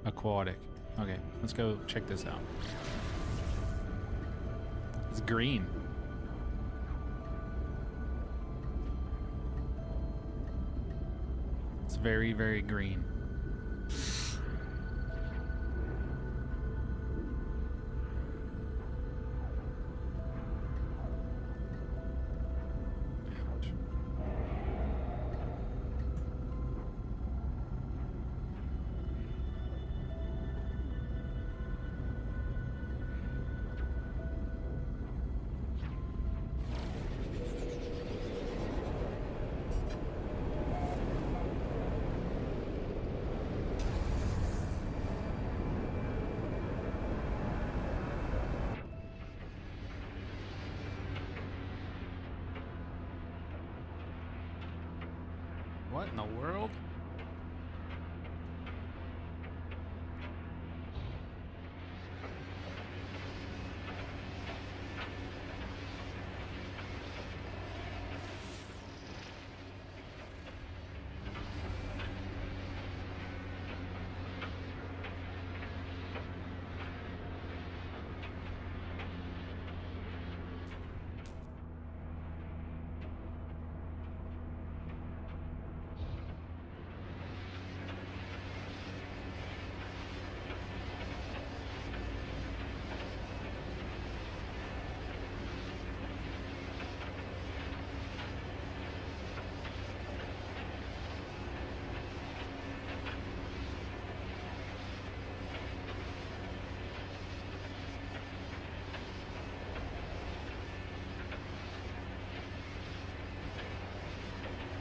Aquatic. Okay, let's go check this out. It's green. It's very, very green. What in the world?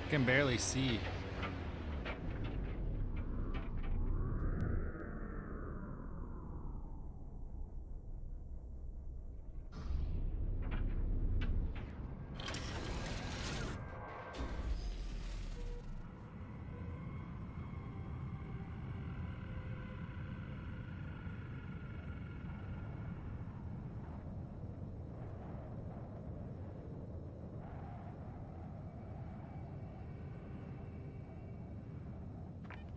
I can barely see.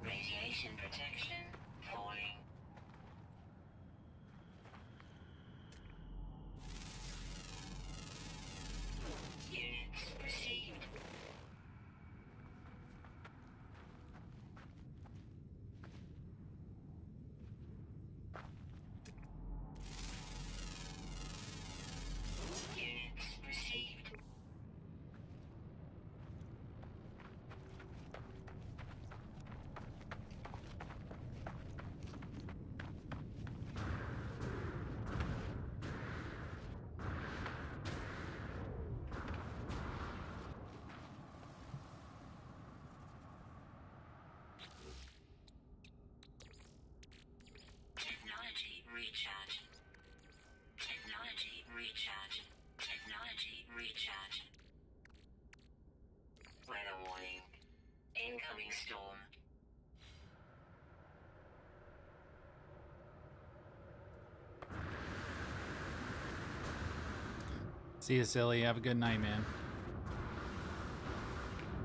Radiation protection falling. Units received. Units received. Technology recharge. Technology recharge. Technology recharge. Weather warning. Incoming storm. See you, silly. Have a good night, man.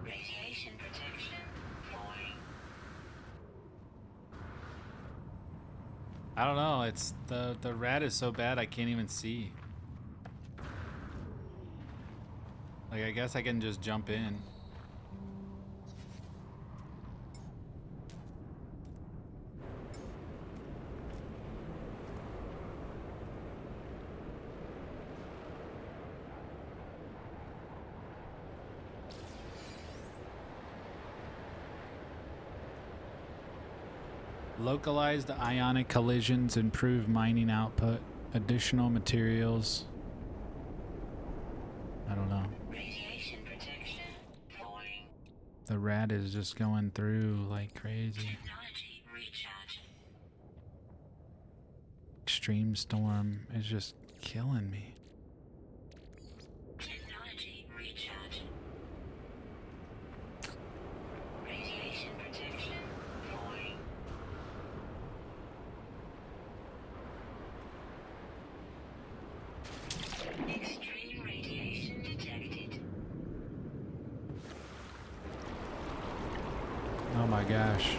Radiation protection falling. I don't know. It's the rat is so bad I can't even see. Like, I guess I can just jump in. Localized ionic collisions improve mining output. Additional materials. I don't know. Radiation protection falling. The rat is just going through like crazy. Technology recharge. Extreme storm is just killing me. Technology recharge. Radiation protection falling. Extreme radiation detected. Oh my gosh.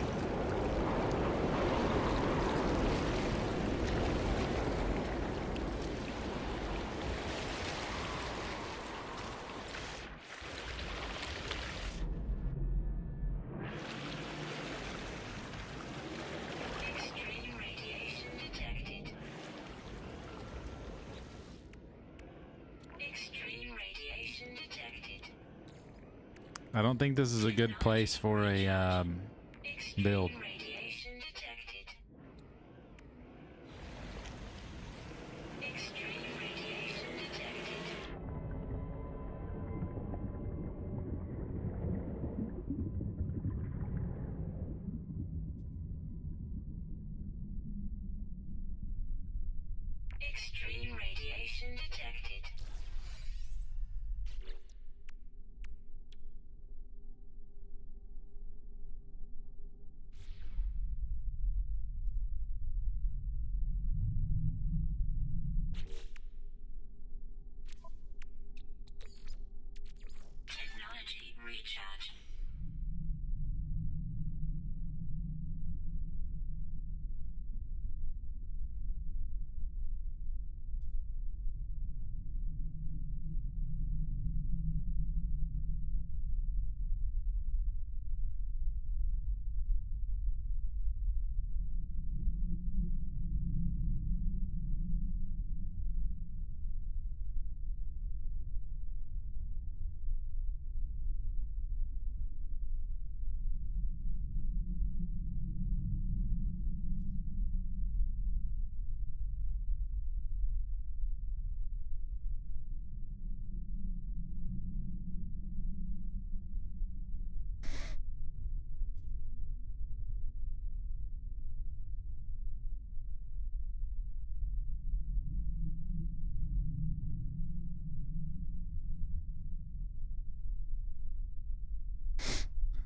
Extreme radiation detected. Extreme radiation detected. I don't think this is a good place for a Extreme build. radiation detected. Extreme radiation detected. Extreme radiation detected.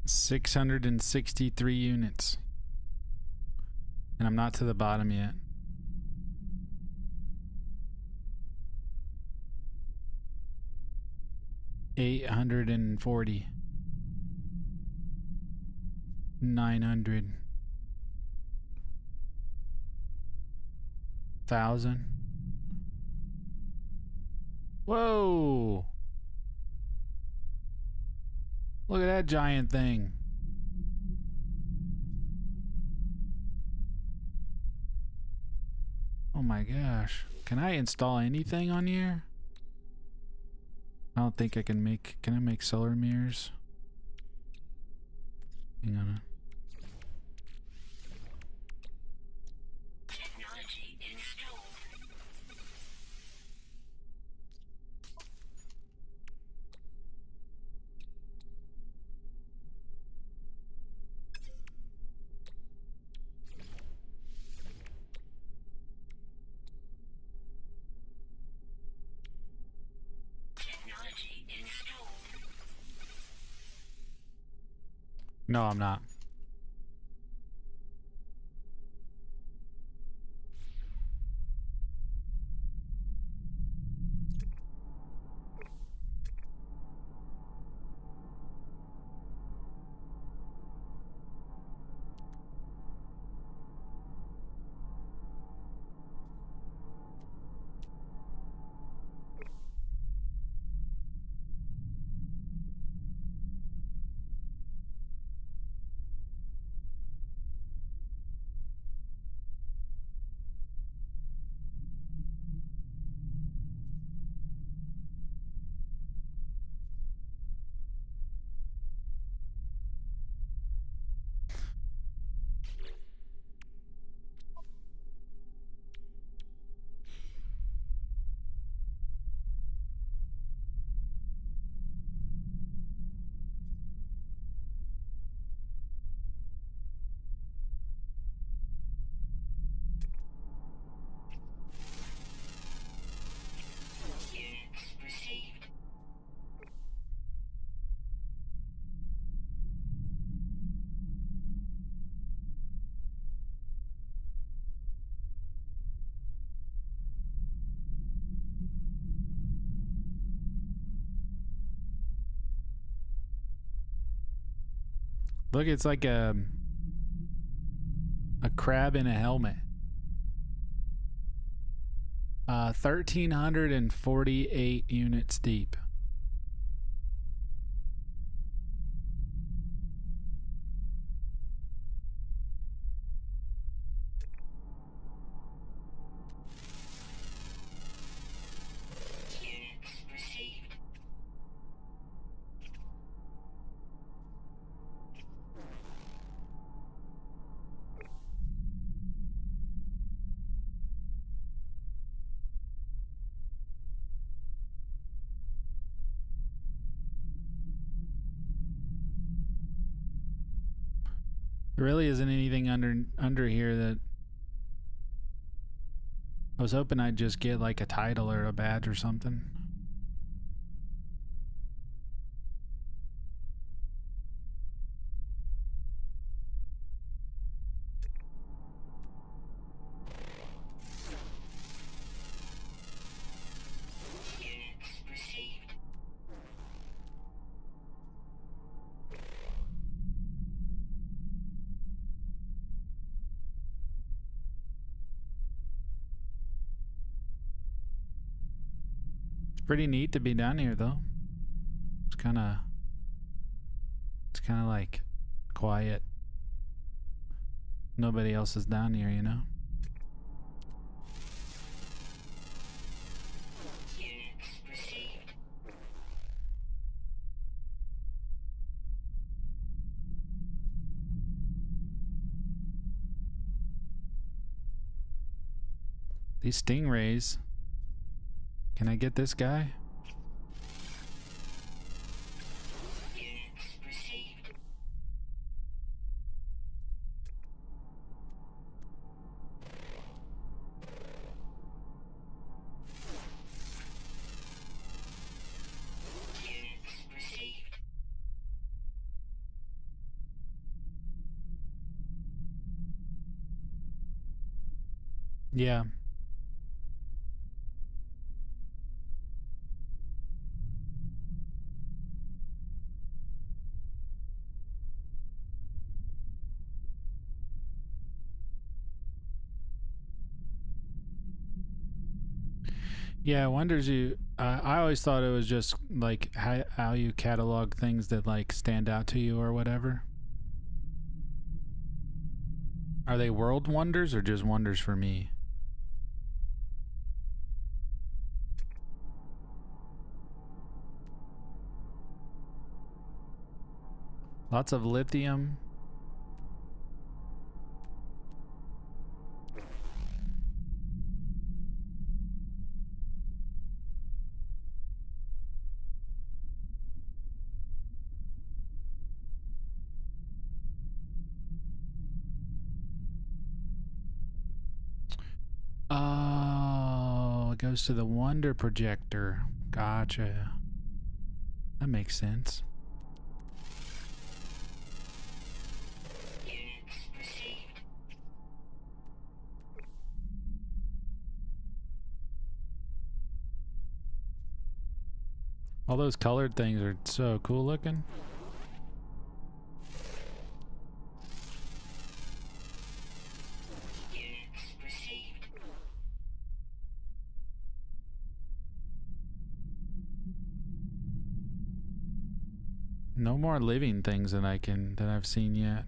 663 units. And I'm not to the bottom yet. $840. 900. 1,000. Whoa! Look at that giant thing. Oh my gosh. Can I install anything on here? I don't think I can make... Can I make solar mirrors? Hang on. Technology installed. Technology installed. No, I'm not. Units received. Look, it's like a crab in a helmet. 1,348 units deep. Units received. There really isn't anything under here that... I was hoping I'd just get like a title or a badge or something. Units received. It's pretty neat to be down here though. It's kind of like quiet. Nobody else is down here, you know? Units received. These stingrays. Can I get this guy? Units received. Units received. Yeah. Yeah, wonders you. I always thought it was just like how you catalog things that like stand out to you or whatever. Are they world wonders or just wonders for me? Lots of lithium. Oh, it goes to the wonder projector. Gotcha. That makes sense. Units received. All those colored things are so cool looking. Units received. No more living things that I've seen yet.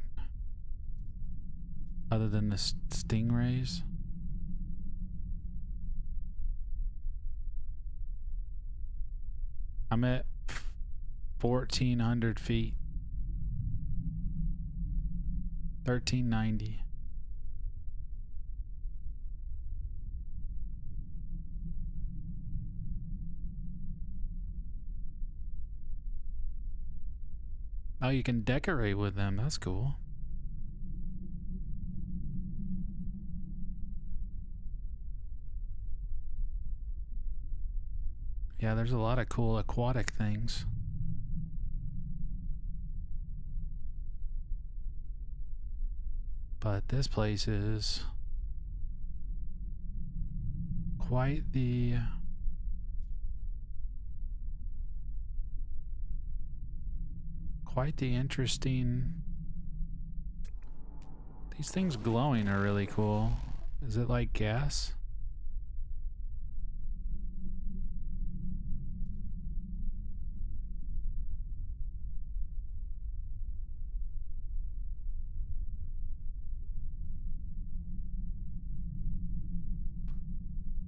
Other than the stingrays. I'm at 1,400 feet. 1,390. Oh, you can decorate with them. That's cool. Yeah, there's a lot of cool aquatic things. But this place is quite the interesting. These things glowing are really cool. Is it like gas?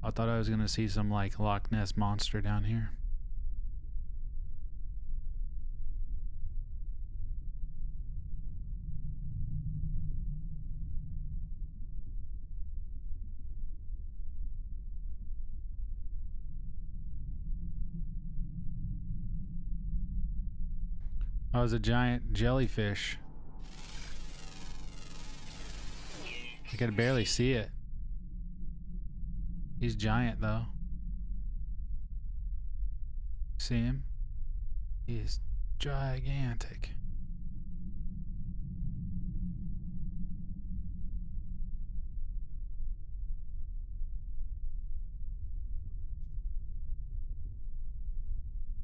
I thought I was gonna see some like Loch Ness monster down here. Oh, it's a giant jellyfish. I could barely see it. He's giant though. See him? He is gigantic.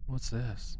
What's this?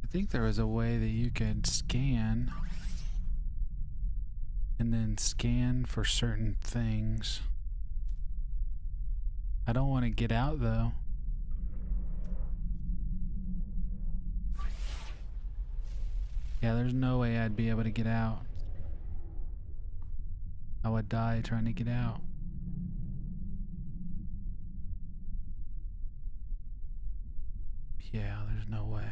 I think there was a way that you could scan and then scan for certain things. I don't want to get out though. Yeah, there's no way I'd be able to get out. I would die trying to get out. Yeah, there's no way.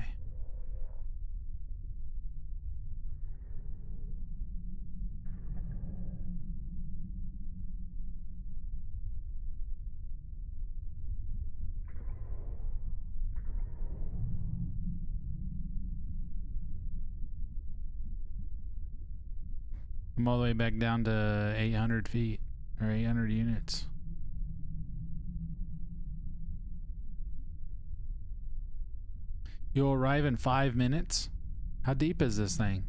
I'm all the way back down to 800 feet or 800 units. You'll arrive in 5 minutes? How deep is this thing?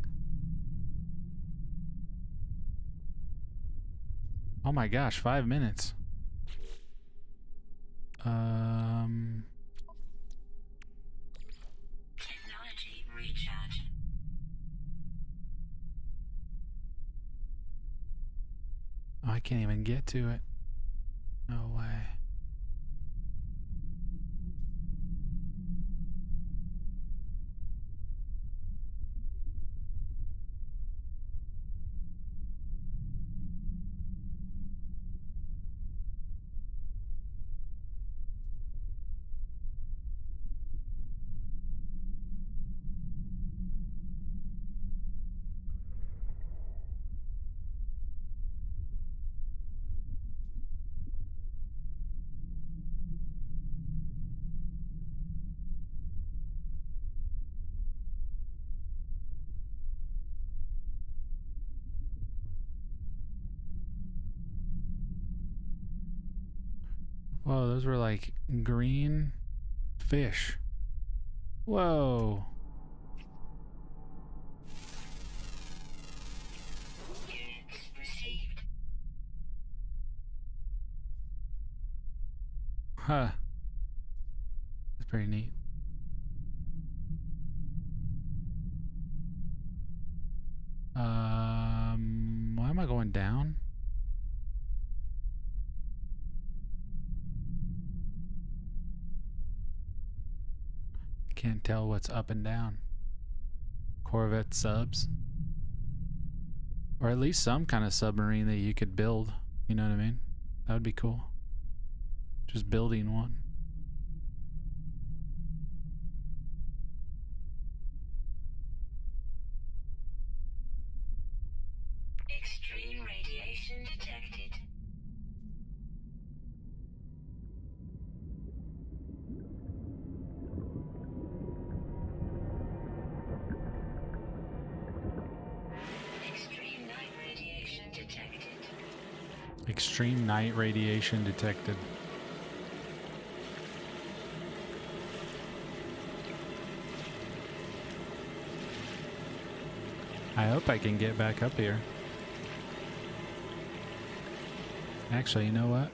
Oh my gosh, 5 minutes. Technology recharge. Oh, I can't even get to it. No way. Whoa, those were like green fish. Whoa. Units received. Huh. That's pretty neat. Why am I going down? Can't tell what's up and down. Corvette subs. Or at least some kind of submarine that you could build. You know what I mean? That would be cool. Just building one. Extreme radiation detected. Extreme night radiation detected. Extreme night radiation detected. I hope I can get back up here. Actually, you know what?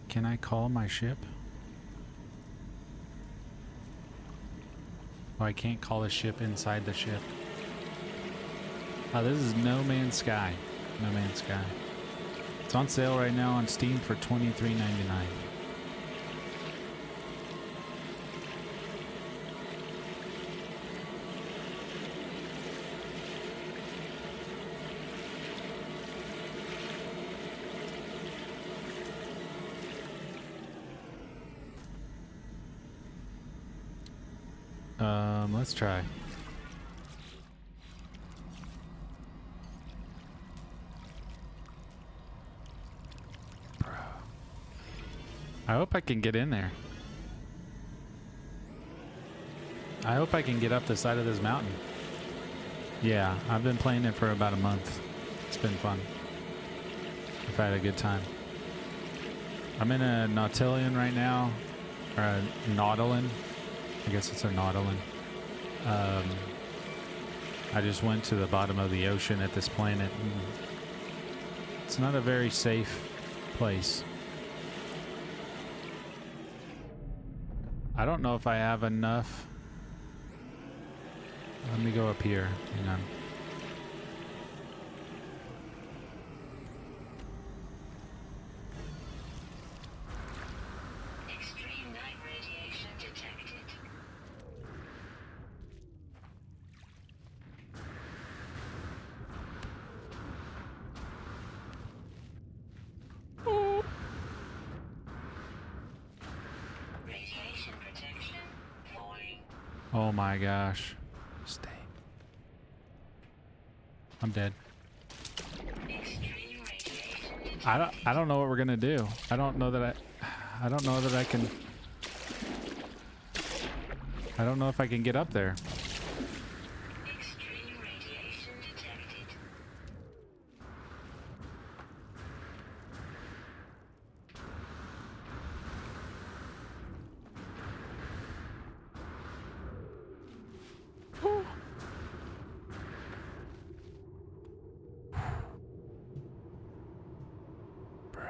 Can I call my ship? Oh, I can't call a ship inside the ship. Oh, this is No Man's Sky. No Man's Sky. It's on sale right now on Steam for $23.99. Let's try. Bro. I hope I can get in there. I hope I can get up the side of this mountain. Yeah, I've been playing it for about a month. It's been fun. I've had a good time. I'm in a Nautilian right now, or a Nautilin. I guess it's a Nautilin. I just went to the bottom of the ocean at this planet, and it's not a very safe place. I don't know if I have enough. Let me go up here. Hang on. Extreme night radiation detected. Oh my gosh. Stay. I'm dead. Extreme radiation I don't know what we're gonna do. I don't know that I don't know that I can. I don't know if I can get up there. Extreme radiation detected. Bro.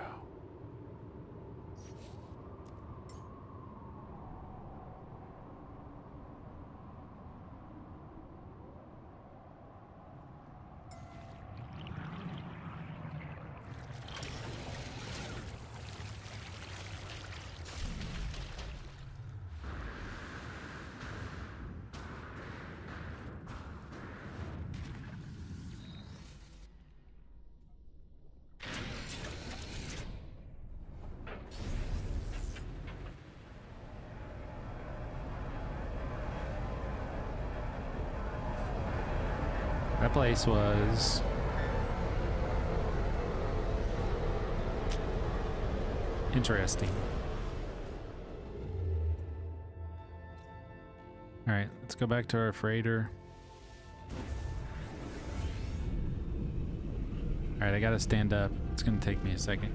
That place was interesting. All right, let's go back to our freighter. All right, I gotta stand up. It's gonna take me a second.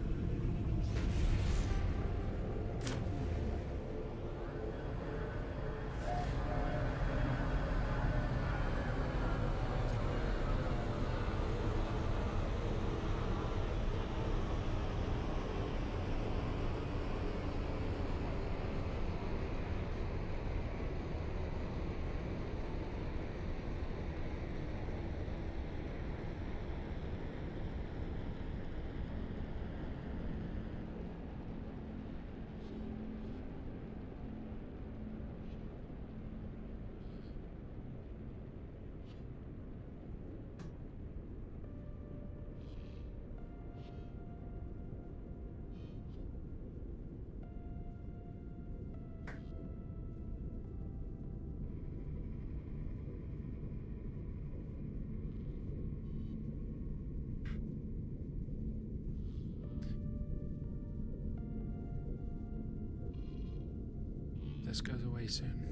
This goes away soon.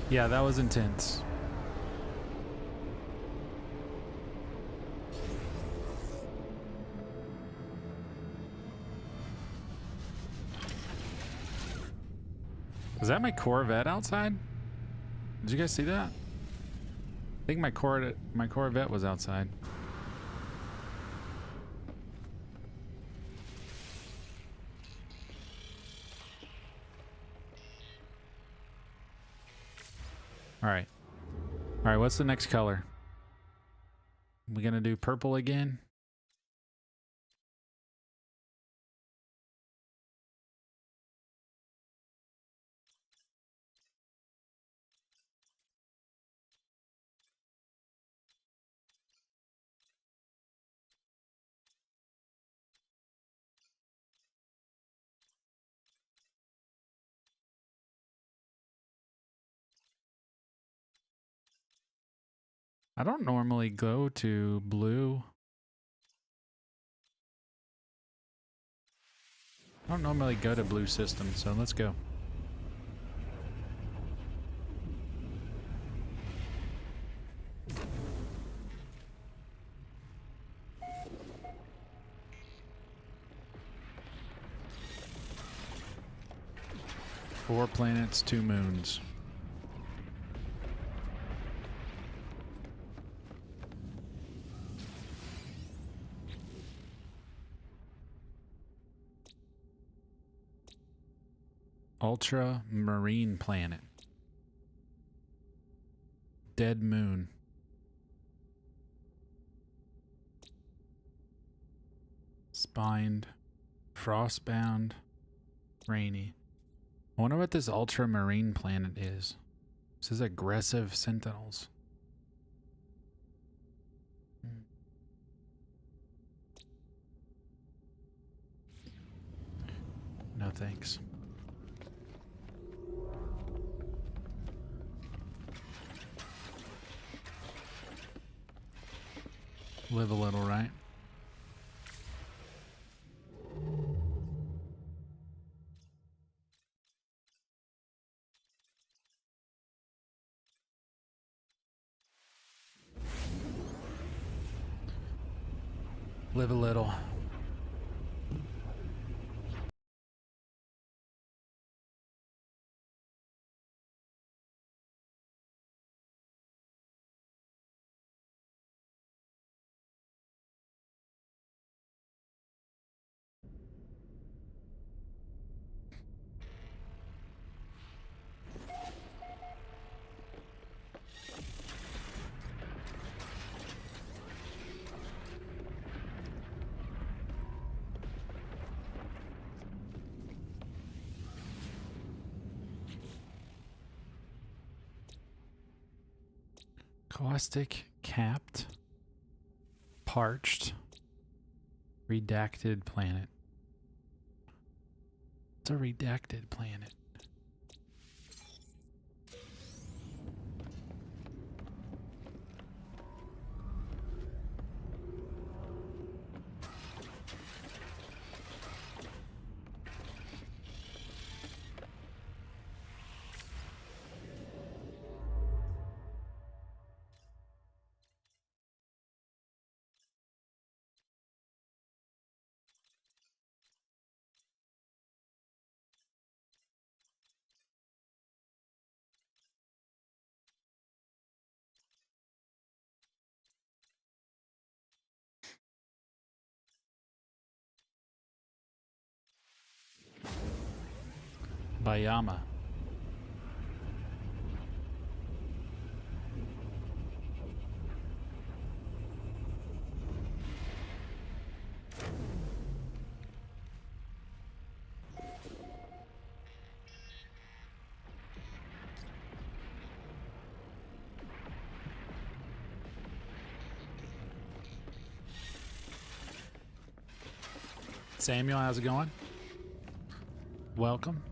Yeah, that was intense. Was that my Corvette outside? Did you guys see that? I think my Corvette was outside. All right. All right, what's the next color? We gonna do purple again? I don't normally go to blue. I don't normally go to blue system, so let's go. Four planets, 2 moons. Ultramarine planet. Dead moon. Spined. Frostbound. Rainy. I wonder what this ultramarine planet is. It says aggressive sentinels. No thanks. Live a little, right? Live a little. Caustic, capped, parched, redacted planet. It's a redacted planet. Bayama. Samuel, how's it going? Welcome.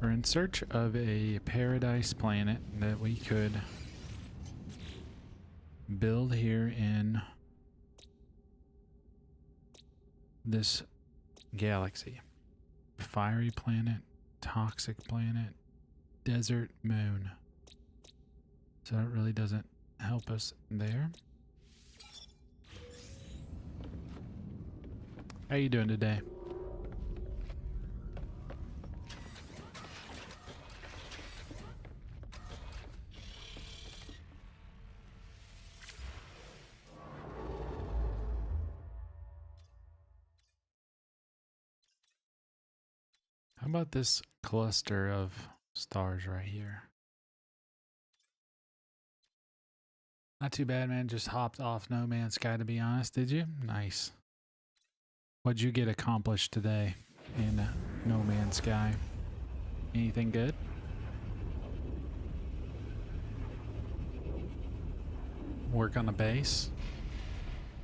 We're in search of a paradise planet that we could build here in this galaxy. Fiery planet, toxic planet, desert moon. So it really doesn't help us there. How you doing today? How about this cluster of stars right here? Not too bad, man. Just hopped off No Man's Sky, to be honest. Did you? Nice. What'd you get accomplished today in No Man's Sky? Anything good? Work on the base?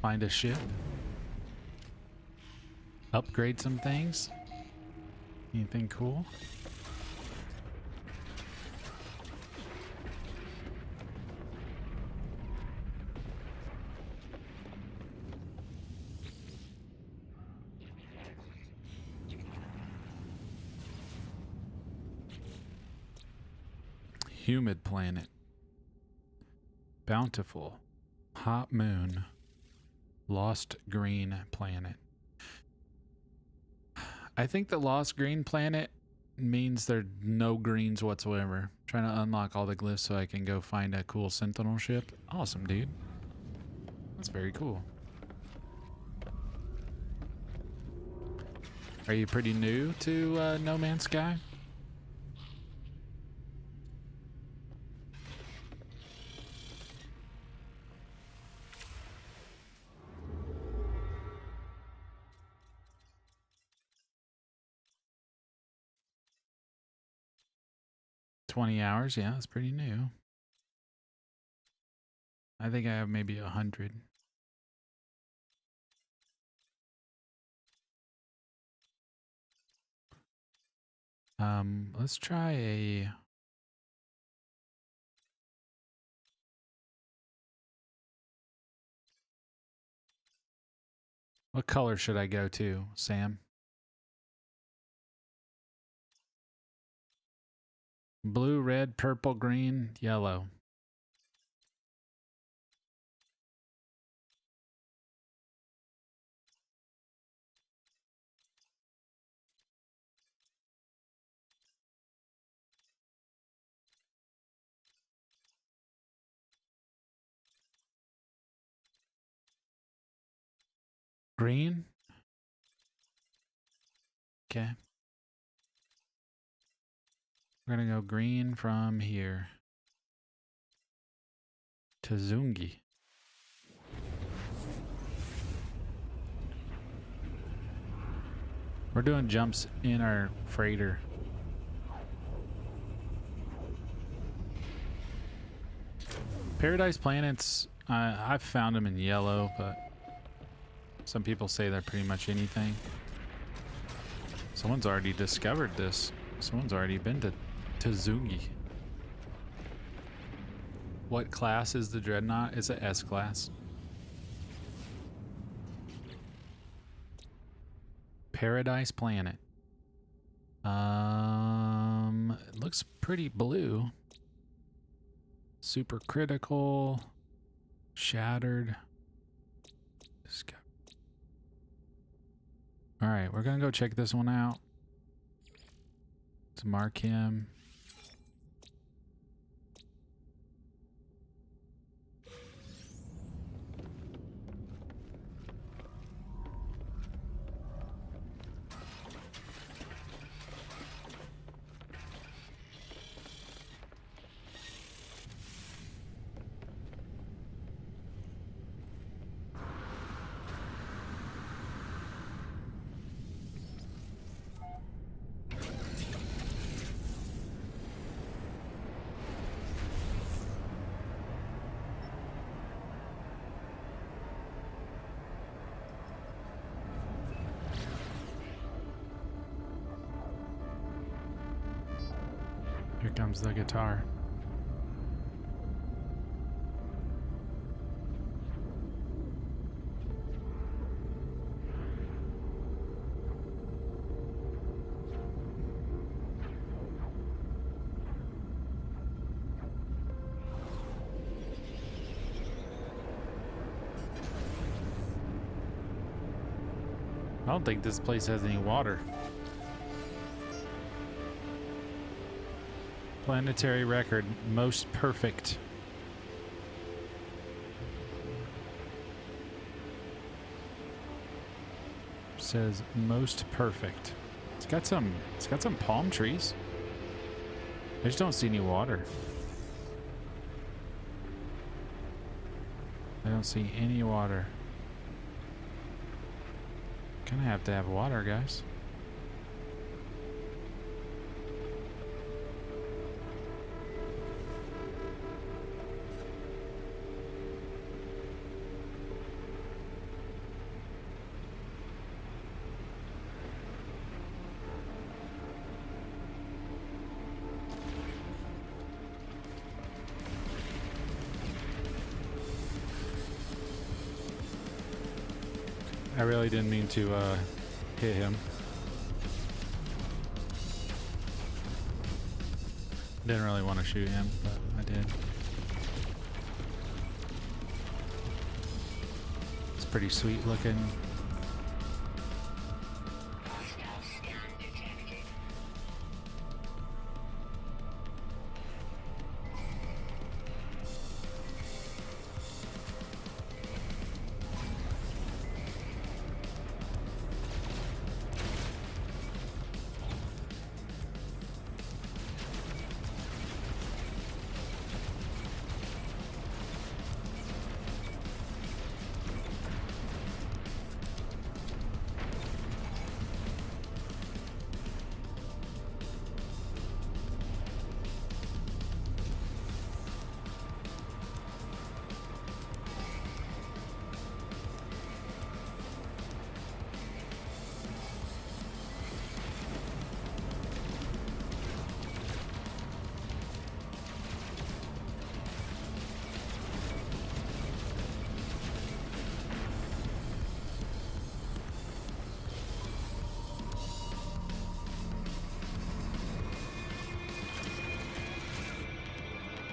Find a ship? Upgrade some things? Anything cool? Humid planet. Bountiful. Hot moon. Lost green planet. I think the lost green planet means there are no greens whatsoever. I'm trying to unlock all the glyphs so I can go find a cool sentinel ship. Awesome, dude. That's very cool. Are you pretty new to No Man's Sky? $20, yeah, that's pretty new. I think I have maybe 100. Let's try a... What color should I go to, Sam? Blue, red, purple, green, yellow. Green? Okay. We're gonna go green from here to Zungi. We're doing jumps in our freighter. Paradise Planets, I've found them in yellow, but some people say they're pretty much anything. Someone's already discovered this. Someone's already been to Zungi. What class is the Dreadnought? It's a S class. Paradise Planet. It looks pretty blue. Super critical. Shattered. Alright, we're gonna go check this one out. Let's mark him. Here comes the guitar. I don't think this place has any water. Planetary record, most perfect. Says most perfect. It's got some palm trees. I just don't see any water. I don't see any water. Gonna have to have water, guys. I really didn't mean to hit him. Didn't really want to shoot him, but I did. It's pretty sweet looking. Hostile scan detected.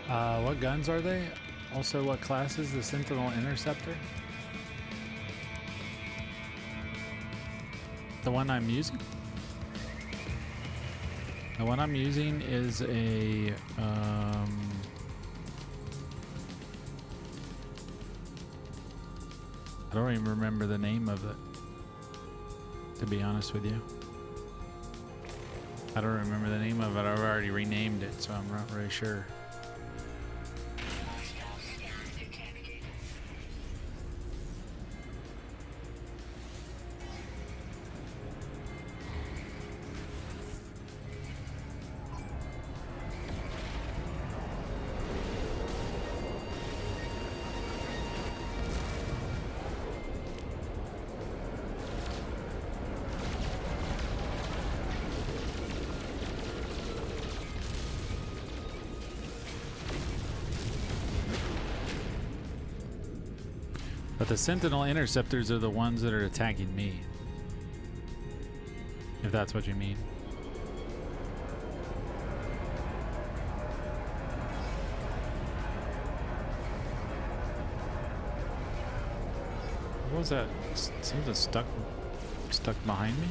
What guns are they? Also, what class is the Sentinel Interceptor? The one I'm using? The one I'm using is a I don't even remember the name of it, to be honest with you. I don't remember the name of it. I've already renamed it, so I'm not really sure. Hostile scan detected. But the Sentinel Interceptors are the ones that are attacking me. If that's what you mean. What was that? Something stuck behind me?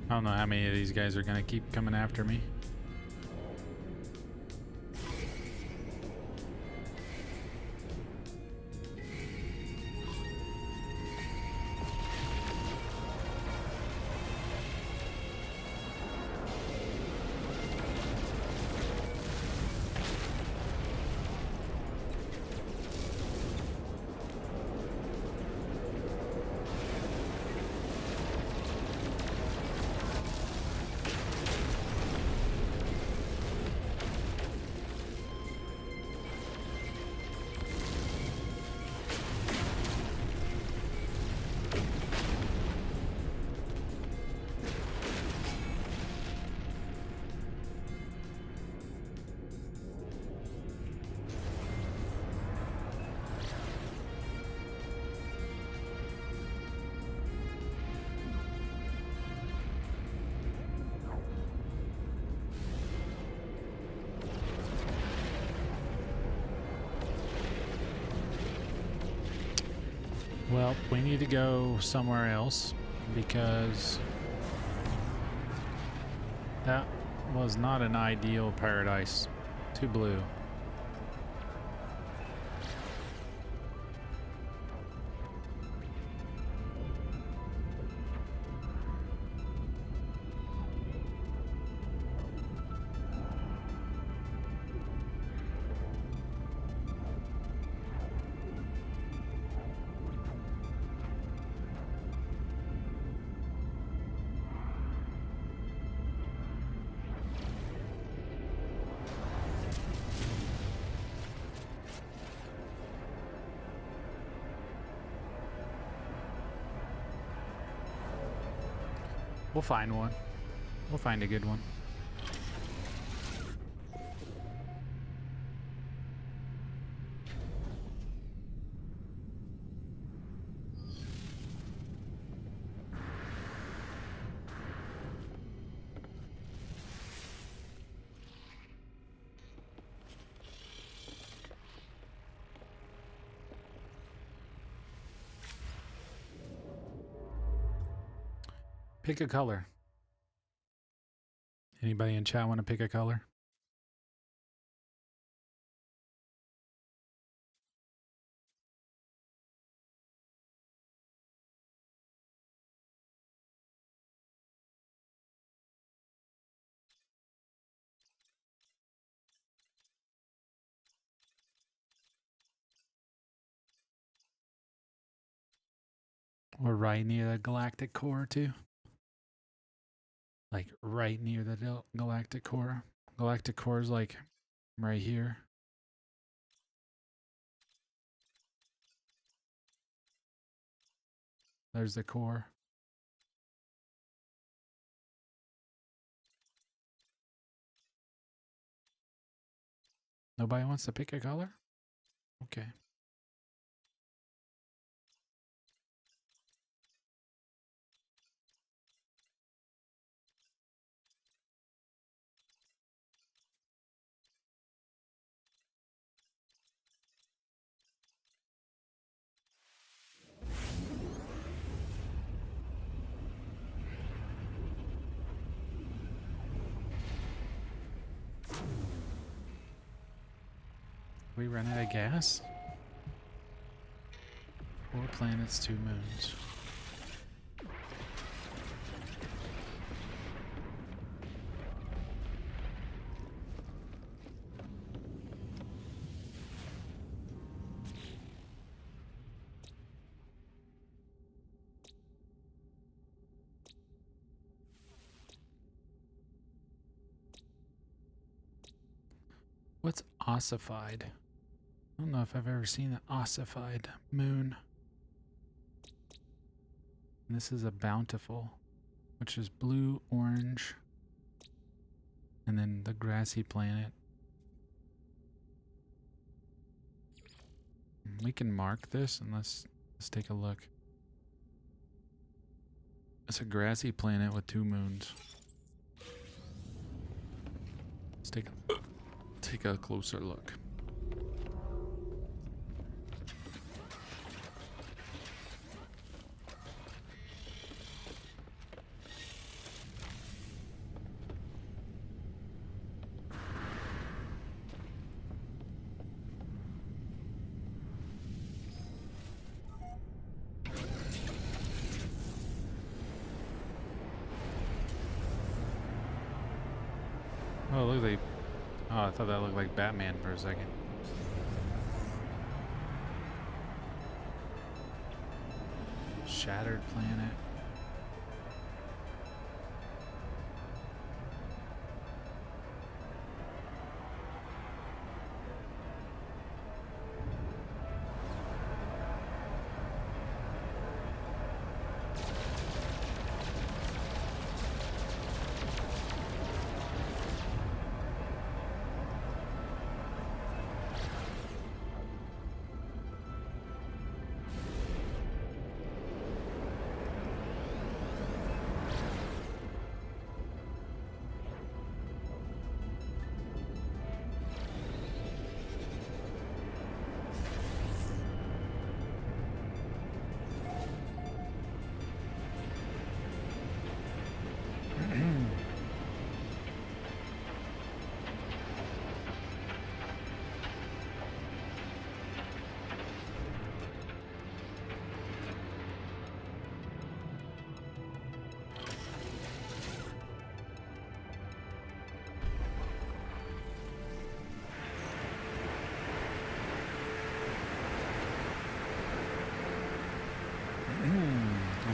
I don't know how many of these guys are gonna keep coming after me. Well, we need to go somewhere else because that was not an ideal paradise. Too blue. We'll find one. We'll find a good one. Pick a color. Anybody in chat want to pick a color? Or right near the galactic core too. Like right near the galactic core. Galactic core is like right here. There's the core. Nobody wants to pick a color? Okay. We run out of gas? 4 planets, 2 moons. What's ossified? I don't know if I've ever seen an ossified moon. And this is a bountiful, which is blue, orange, and then the grassy planet. We can mark this and let's take a look. It's a grassy planet with 2 moons. Let's take a closer look. Oh, look like. Oh, I thought that looked like Batman for a second. Shattered planet.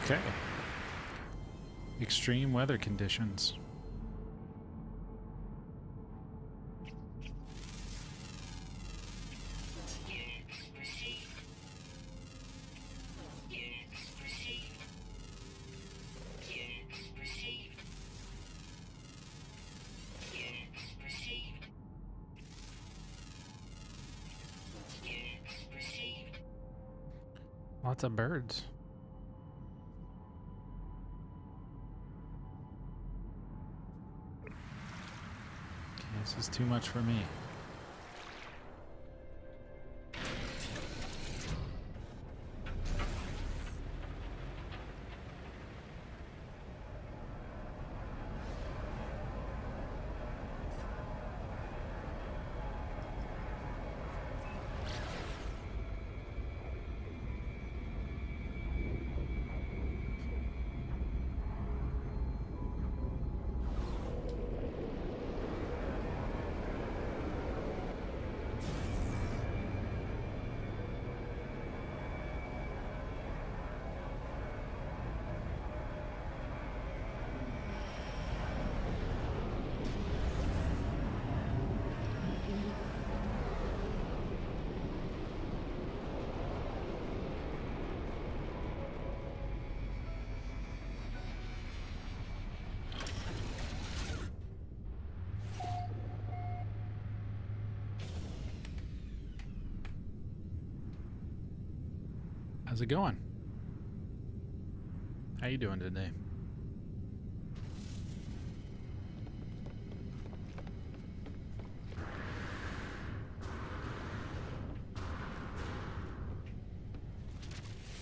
Okay. Extreme weather conditions. Units received. Units received. Units received. Units received. Units received. Lots of birds. This is too much for me. How's it going? How you doing today?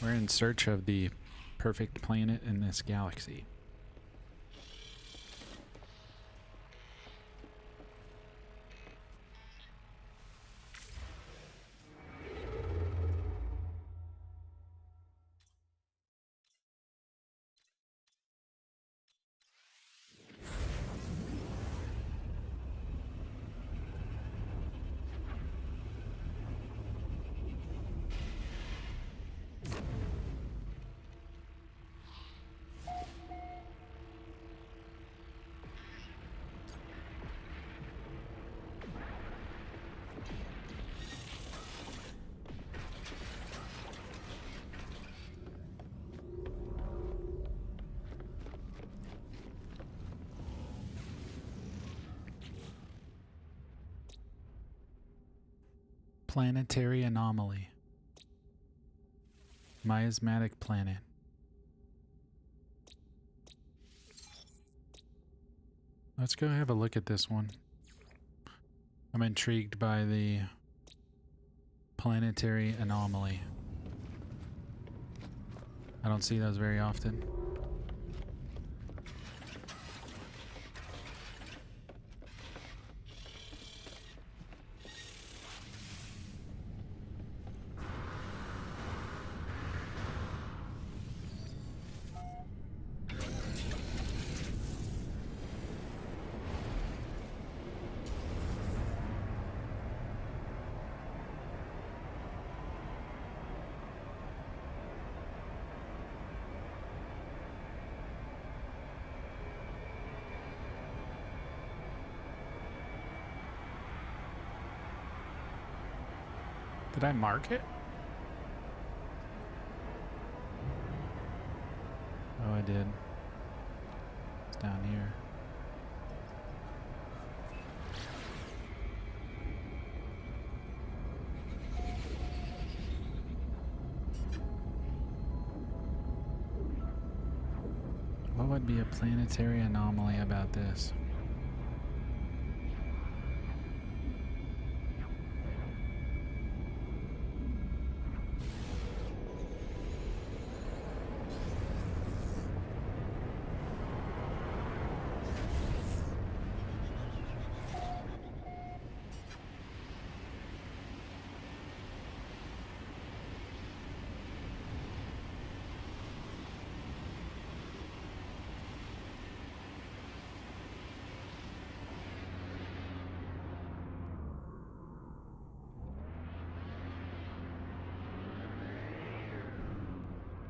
We're in search of the perfect planet in this galaxy. Planetary anomaly. Miasmatic planet. Let's go have a look at this one. I'm intrigued by the planetary anomaly. I don't see those very often. Did I mark it? Oh, I did. It's down here. What would be a planetary anomaly about this?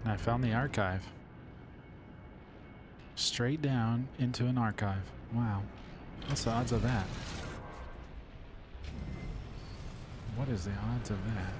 I found the archive. Straight down into an archive. Wow. What's the odds of that? What is the odds of that?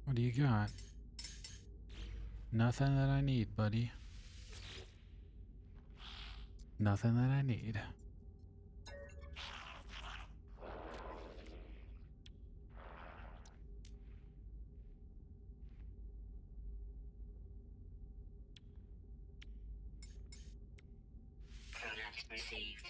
What do you got? Nothing that I need, buddy. Nothing that I need. Product received.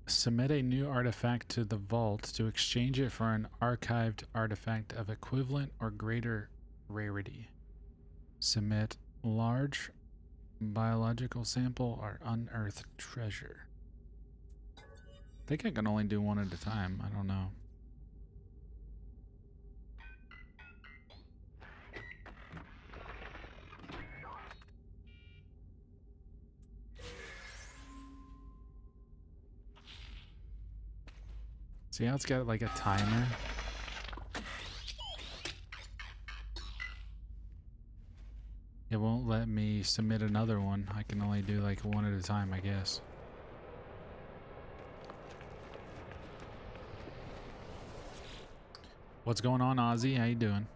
Submit a new artifact to the vault to exchange it for an archived artifact of equivalent or greater rarity. Submit large biological sample or unearthed treasure. I think I can only do one at a time. I don't know. See how it's got like a timer? It won't let me submit another one. I can only do like one at a time, I guess. What's going on, Ozzy? How you doing?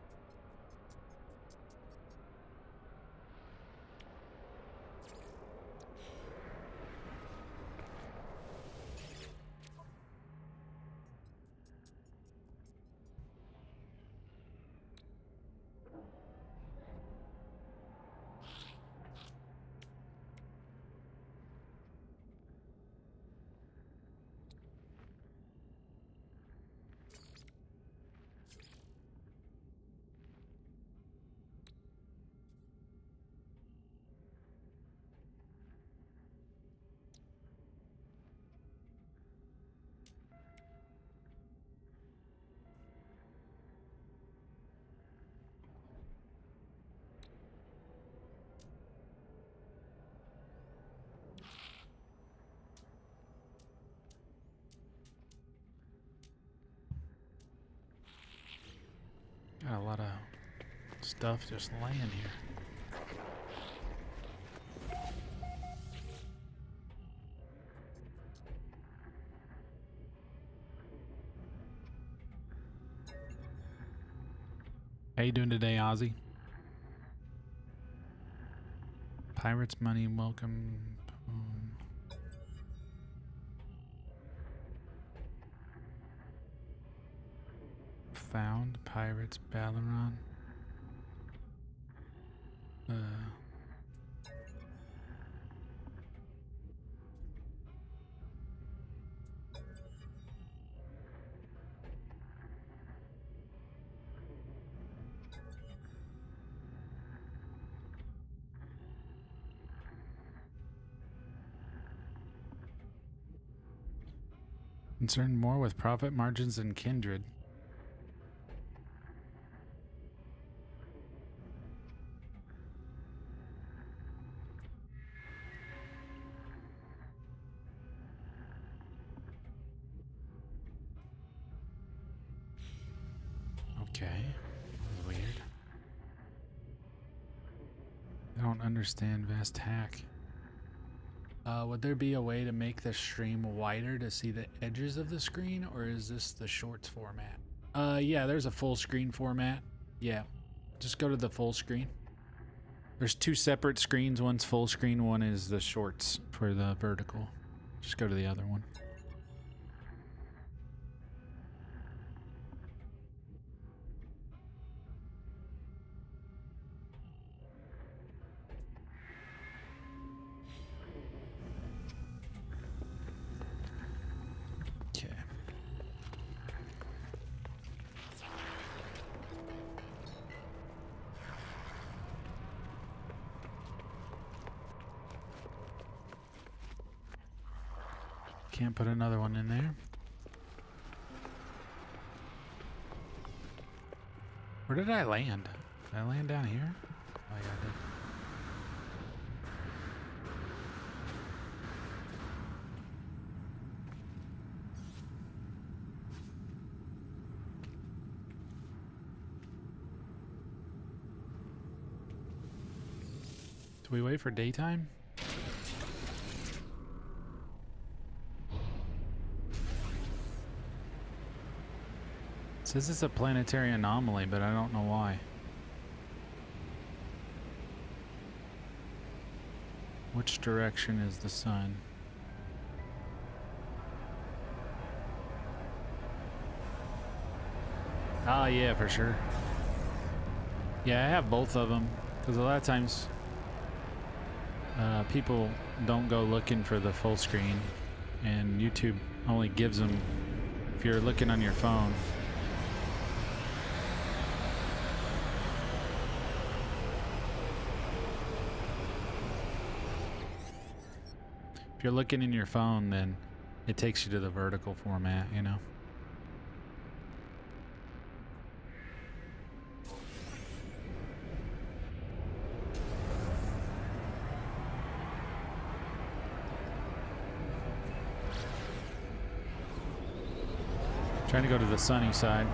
Got a lot of stuff just laying here. How you doing today, Ozzy? Pirates money, welcome. Found Pirates Balaron. Concerned more with profit margins than Kindred. Okay, that was weird. I don't understand Vast Hack. Would there be a way to make the stream wider to see the edges of the screen, or is this the shorts format? Yeah, there's a full screen format. Yeah, just go to the full screen. There's two separate screens. One's full screen, one is the shorts for the vertical. Just go to the other one. Okay. Can't put another one in there. Where did I land? Did I land down here? Oh yeah, I did. Do we wait for daytime? It says it's a planetary anomaly, but I don't know why. Which direction is the sun? Ah, yeah, for sure. Yeah, I have both of them, because a lot of times people don't go looking for the full screen, and YouTube only gives them if you're looking on your phone. If you're looking in your phone, then it takes you to the vertical format, you know? Trying to go to the sunny side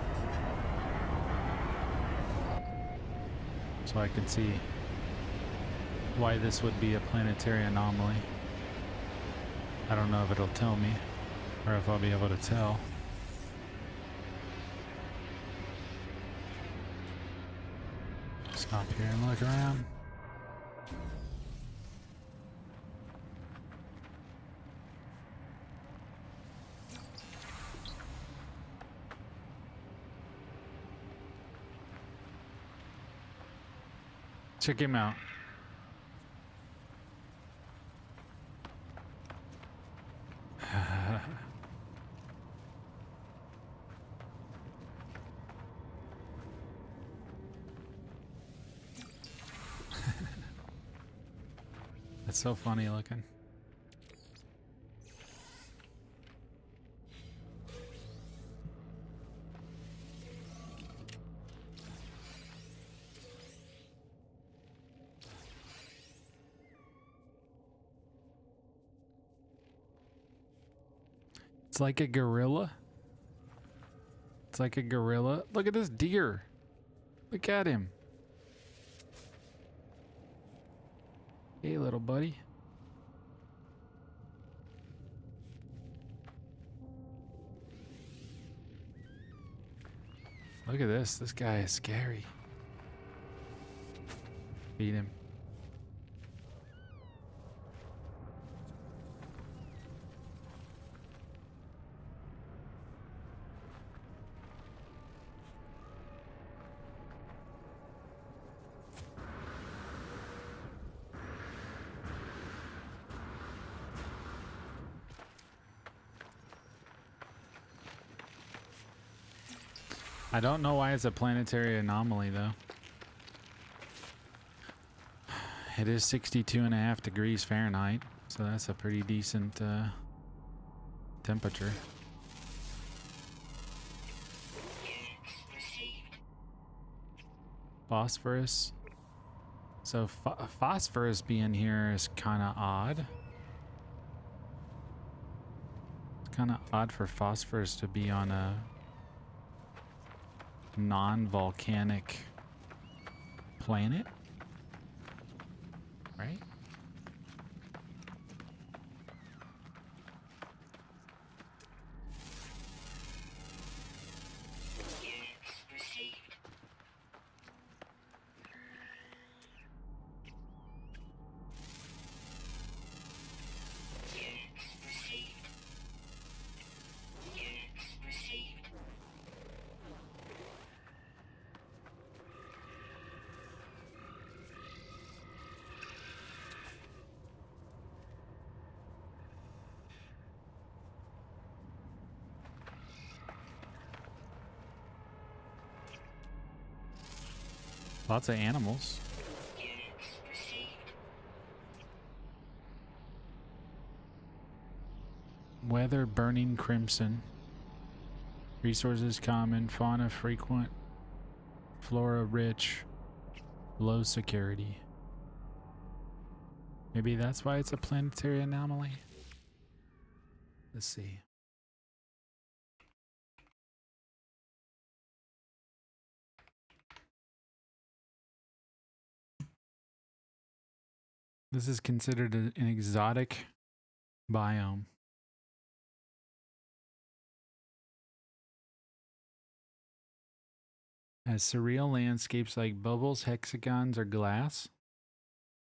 so I can see why this would be a planetary anomaly. I don't know if it'll tell me or if I'll be able to tell. Stop here and look around. Check him out. That's so funny looking. It's like a gorilla. It's like a gorilla. Look at this deer. Look at him. Hey, little buddy. Look at this. This guy is scary. Beat him. I don't know why it's a planetary anomaly though. It is 62.5 degrees Fahrenheit, so that's a pretty decent temperature. Phosphorus. So phosphorus being here is kind of odd. It's kind of odd for phosphorus to be on a non-volcanic planet, right? Lots of animals. Weather burning crimson. Resources common, fauna frequent, flora rich, low security. Maybe that's why it's a planetary anomaly. Let's see. This is considered an exotic biome. Has surreal landscapes like bubbles, hexagons, or glass,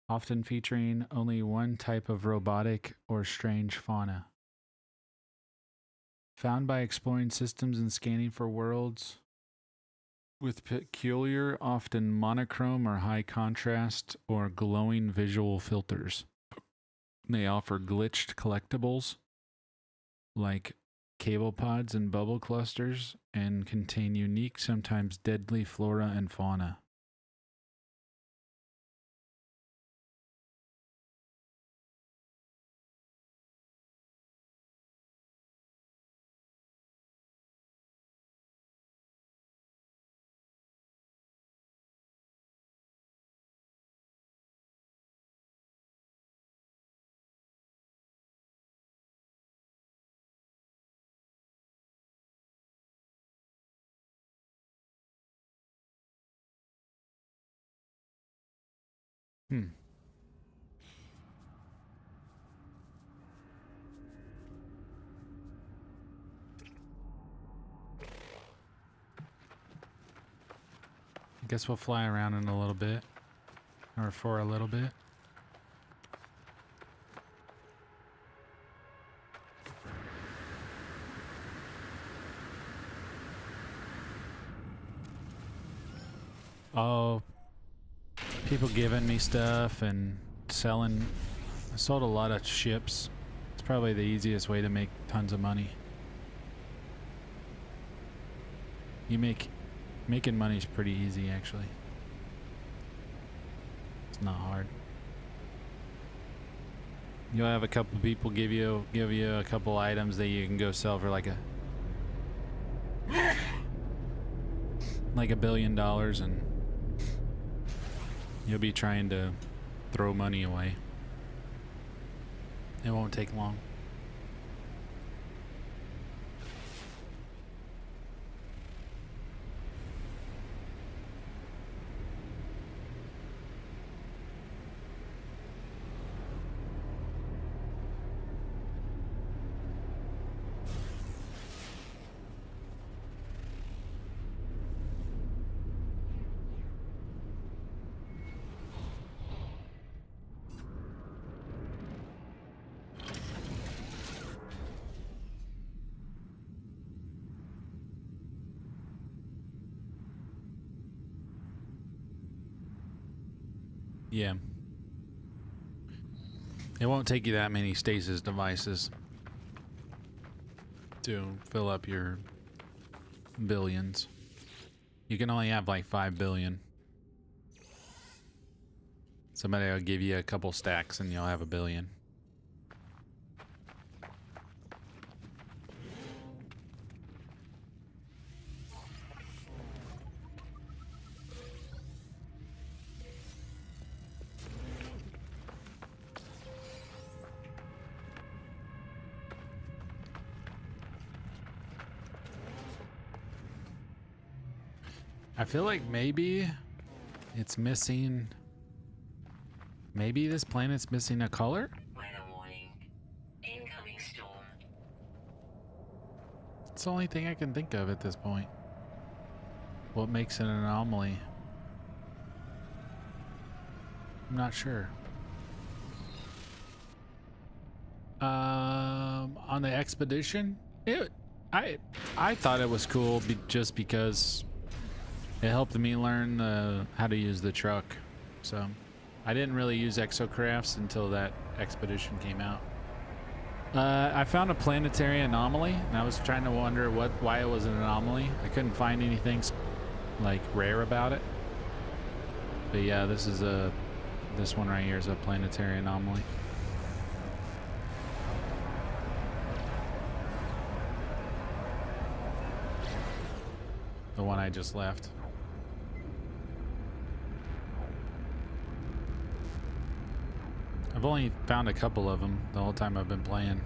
often featuring only one type of robotic or strange fauna. Found by exploring systems and scanning for worlds with peculiar, often monochrome or high contrast or glowing visual filters. They offer glitched collectibles like cable pods and bubble clusters and contain unique, sometimes deadly flora and fauna. Hmm. I guess we'll fly around in a little bit. Or for a little bit. Oh, people giving me stuff and selling. I sold a lot of ships. It's probably the easiest way to make tons of money. Making money is pretty easy, actually. It's not hard. You'll have a couple people give you a couple items that you can go sell for like $1 billion, and you'll be trying to throw money away. It won't take long. Yeah. It won't take you that many stasis devices to fill up your billions. You can only have like 5 billion. Somebody will give you a couple stacks and you'll have 1 billion. I feel like maybe it's missing. Maybe this planet's missing a color? Weather warning. Incoming storm. It's the only thing I can think of at this point. What makes it an anomaly? I'm not sure. On the expedition, I thought it was cool just because it helped me learn how to use the truck. So I didn't really use exocrafts until that expedition came out. I found a planetary anomaly, and I was trying to wonder why it was an anomaly. I couldn't find anything like rare about it. But yeah, this one right here is a planetary anomaly. The one I just left. I've only found a couple of them the whole time I've been playing.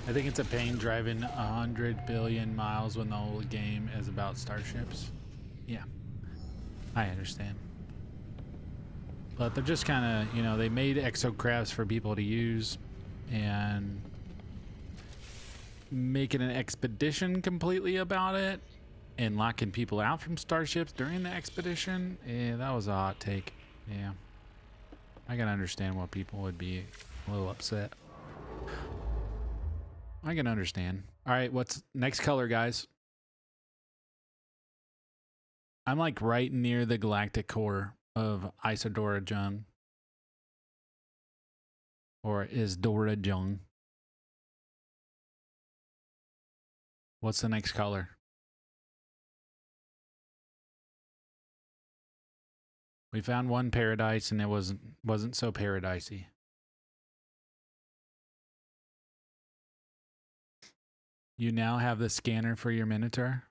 I think it's a pain driving 100 billion miles when the whole game is about starships. Yeah, I understand. But they're just kind of, they made exocrafts for people to use, and making an expedition completely about it and locking people out from starships during the expedition, that was a hot take. Yeah, I can understand why people would be a little upset. I can understand. All right, what's next color, guys? I'm like right near the galactic core of Isidora Jung. Or Isdora Jung. What's the next color? We found one paradise and it wasn't so paradisey. You now have the scanner for your Minotaur?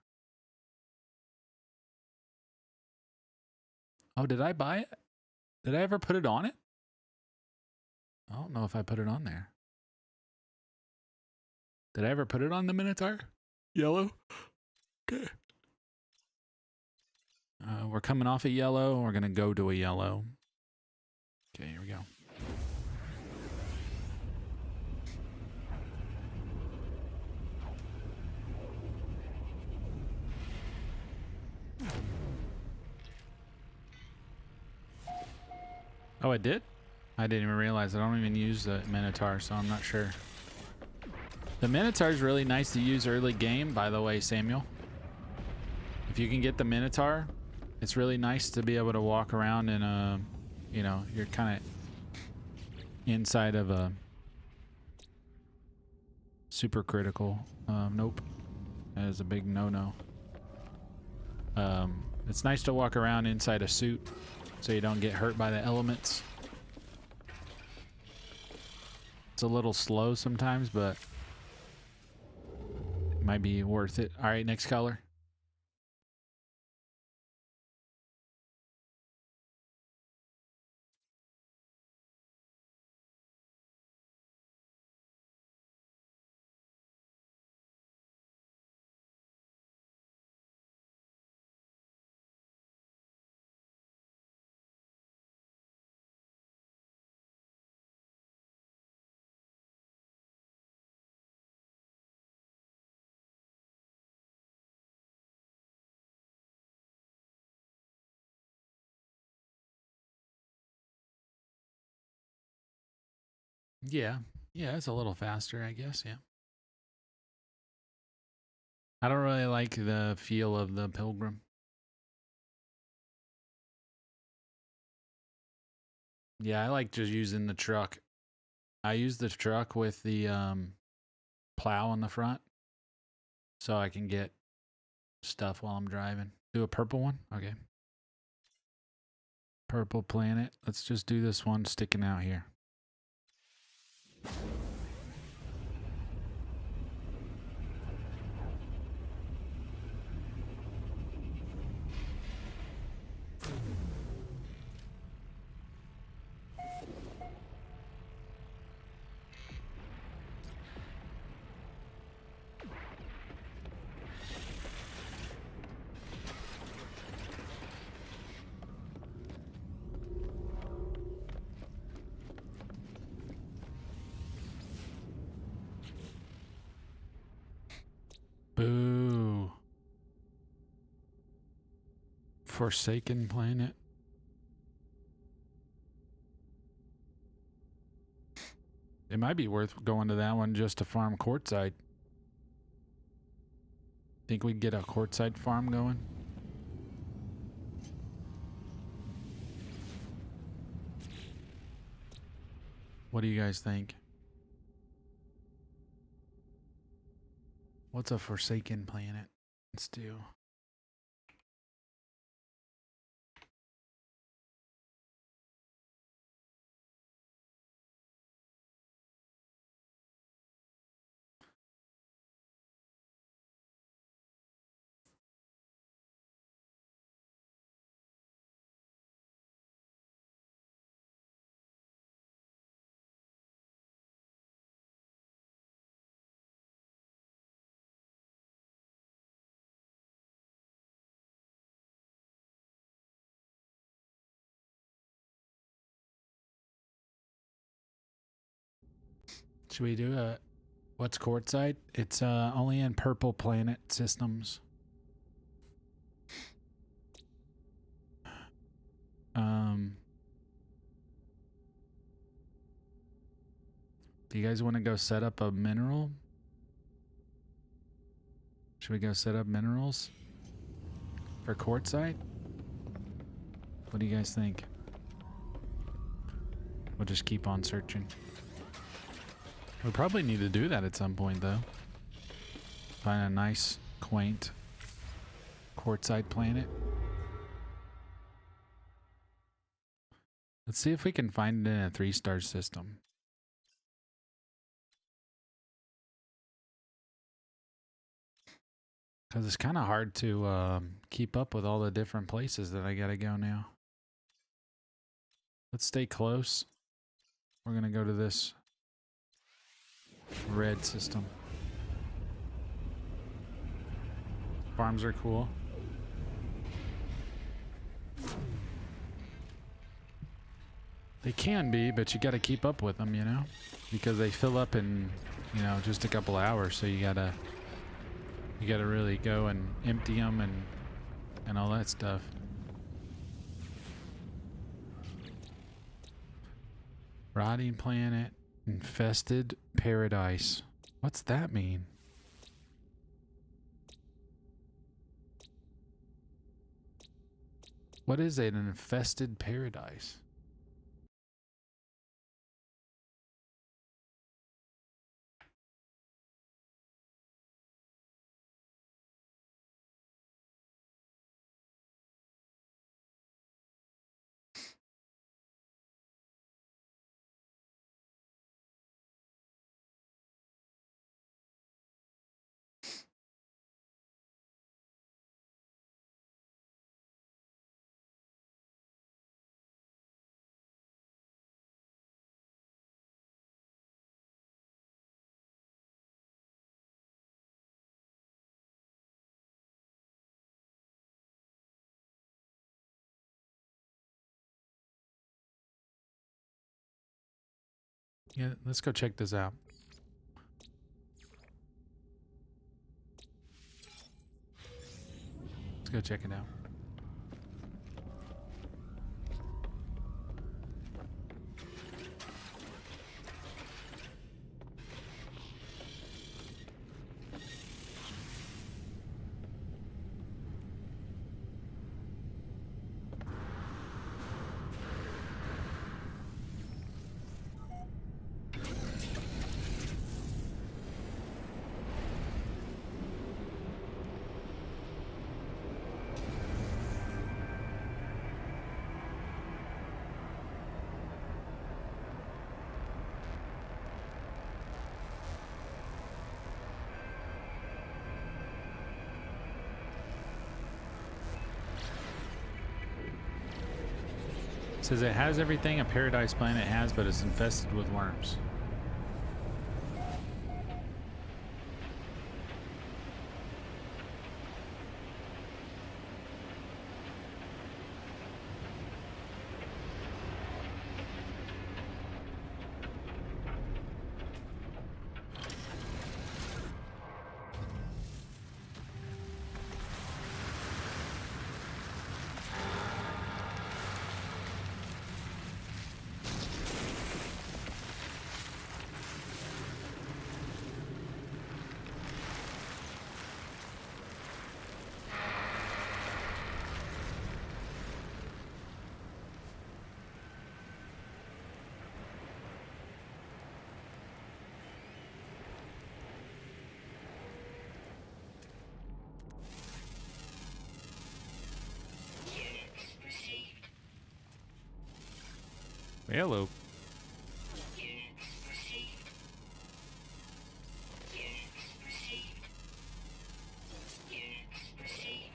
Oh, did I buy it? Did I ever put it on it? I don't know if I put it on there. Did I ever put it on the Minotaur? Yellow? Okay. We're coming off a yellow. We're going to go to a yellow. Okay, here we go. Oh, I did? I didn't even realize. I don't even use the Minotaur, so I'm not sure. The Minotaur is really nice to use early game, by the way, Samuel. If you can get the Minotaur, it's really nice to be able to walk around in a, you know, you're kind of inside of a super critical. Nope. That is a big no-no. It's nice to walk around inside a suit so you don't get hurt by the elements. It's a little slow sometimes, but it might be worth it. All right, next color. Yeah, it's a little faster, I guess. Yeah. I don't really like the feel of the Pilgrim. Yeah, I like just using the truck. I use the truck with the plow on the front so I can get stuff while I'm driving. Do a purple one? Okay. Purple planet. Let's just do this one sticking out here. Boo. Forsaken planet. It might be worth going to that one just to farm Quartzite. Think we'd get a Quartzite farm going? What do you guys think? What's a Forsaken planet? Let's do. Should we do a what's Quartzite? It's only in purple planet systems. Do you guys want to go set up a mineral? Should we go set up minerals for Quartzite? What do you guys think? We'll just keep on searching. We probably need to do that at some point, though. Find a nice, quaint quartzite planet. Let's see if we can find it in a 3-star system. Because it's kind of hard to keep up with all the different places that I gotta go now. Let's stay close. We're gonna go to this red system. Farms are cool. They can be, but you got to keep up with them, you know, because they fill up in, you know, just a couple hours. So you gotta really go and empty them and all that stuff. Rotting planet, infested paradise. What's that mean? What is an infested paradise? Yeah, let's go check this out. Let's go check it out. It says it has everything a paradise planet has, but it's infested with worms. Hello. Units received. Units received. Units received. Units received.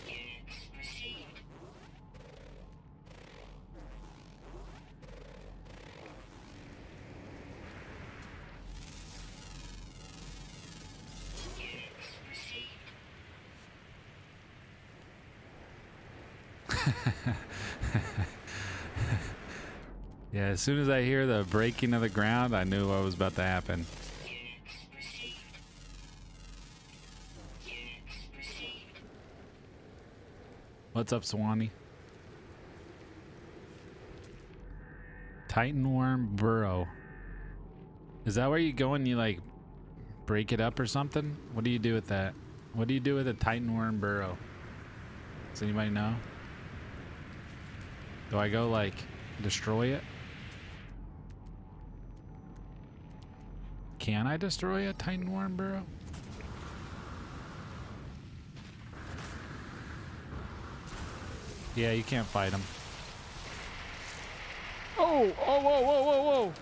Units received. Yeah, as soon as I hear the breaking of the ground, I knew what was about to happen. Units received. Units received. What's up, Swanee? Titan worm burrow. Is that where you go and you like break it up or something? What do you do with that? What do you do with a Titan worm burrow? Does anybody know? Do I go like destroy it? Can I destroy a Titan worm burrow? Yeah, you can't fight them. Oh! Oh! Whoa! Whoa! Whoa! Whoa!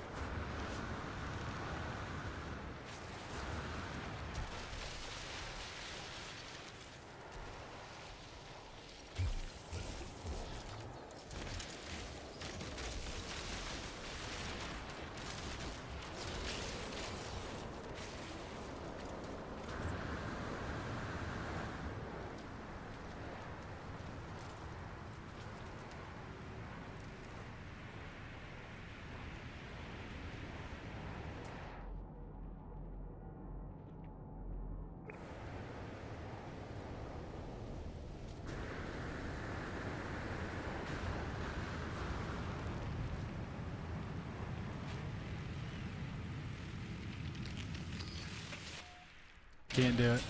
Can't do it.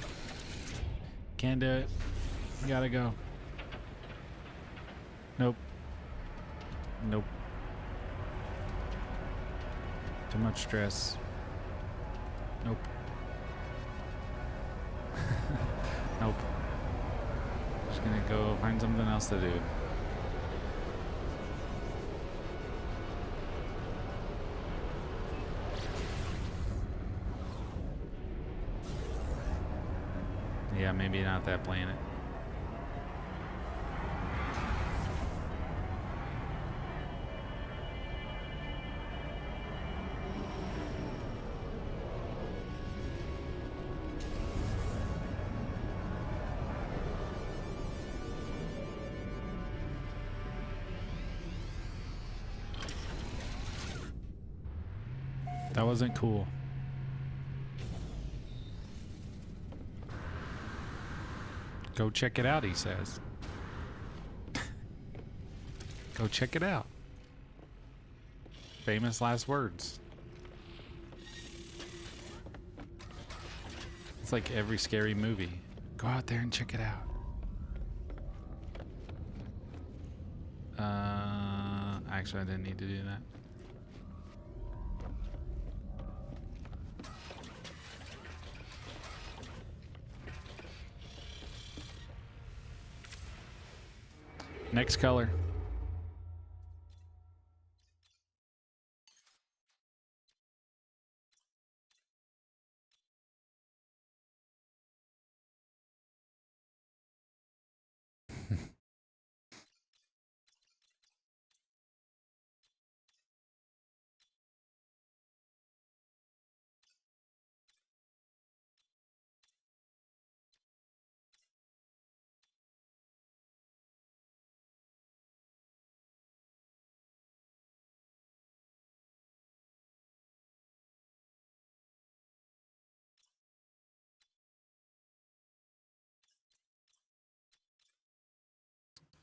Can't do it. Gotta go. Nope. Nope. Too much stress. Nope. Nope. Just gonna go find something else to do. Yeah, maybe not that planet. That wasn't cool. Go check it out, he says. Go check it out. Famous last words. It's like every scary movie. Go out there and check it out. Actually, I didn't need to do that. Next color.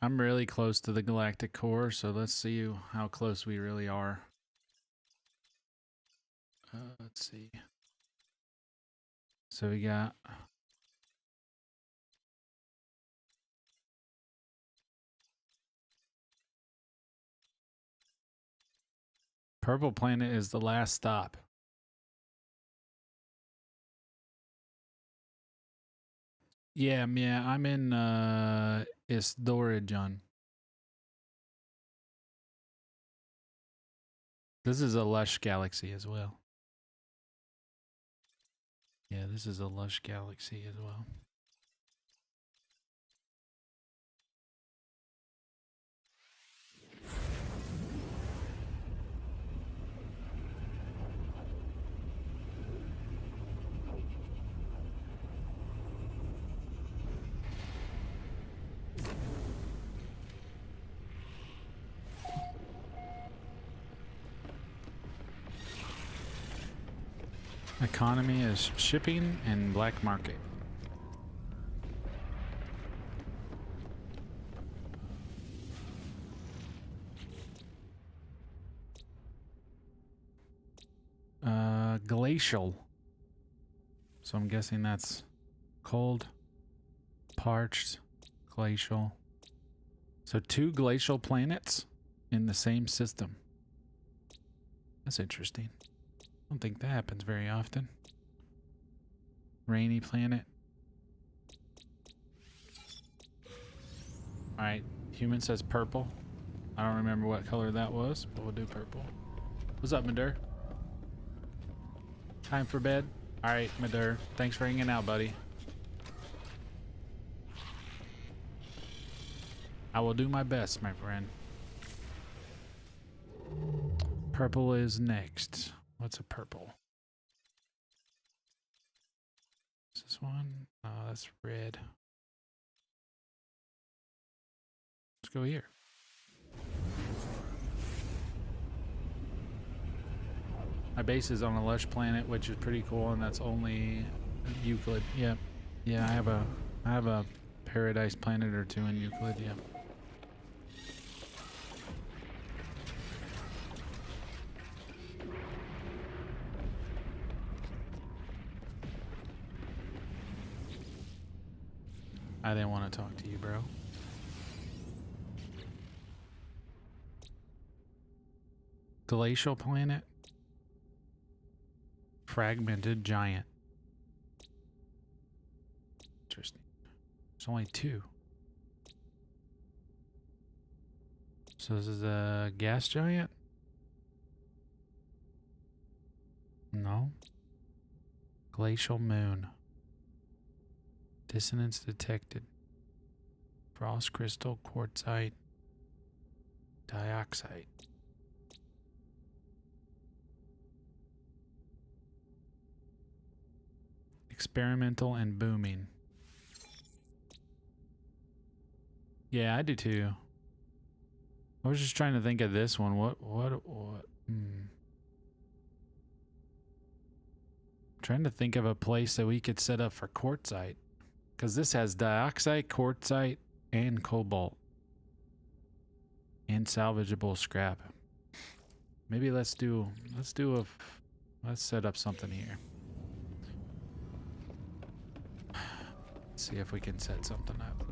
I'm really close to the galactic core, so let's see how close we really are. Let's see. So we got Purple Planet is the last stop. Yeah, I'm in Isdorijon. This is a lush galaxy as well. Yeah, this is a lush galaxy as well. Economy is shipping and black market. Glacial. So I'm guessing that's cold, parched, glacial. So 2 glacial planets in the same system. That's interesting. don't think that happens very often. Rainy planet. Alright, human says purple. I don't remember what color that was, but we'll do purple. What's up, Madur? Time for bed? Alright, Madur. Thanks for hanging out, buddy. I will do my best, my friend. Purple is next. What's a purple? Is this one? Oh, that's red. Let's go here. My base is on a lush planet, which is pretty cool, and that's only Euclid. Yep. Yeah, I have a paradise planet or two in Euclid, yeah. I didn't want to talk to you, bro. Glacial planet. Fragmented giant. Interesting. There's only two. So this is a gas giant? No. Glacial moon. Dissonance detected. Frost crystal, quartzite, dioxide. Experimental and booming. Yeah, I do too. I was just trying to think of this one. What? Trying to think of a place that we could set up for quartzite. Because this has dioxide, quartzite, and cobalt. And salvageable scrap. Maybe let's set up something here. Let's see if we can set something up.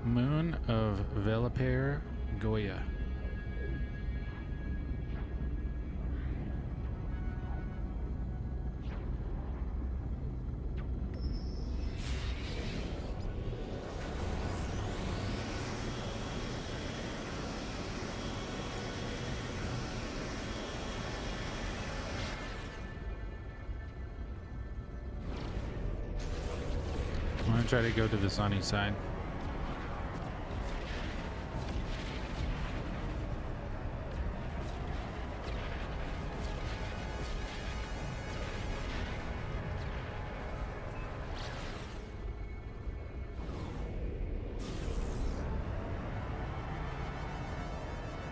Moon of Velipare Goya. I'm gonna try to go to the sunny side.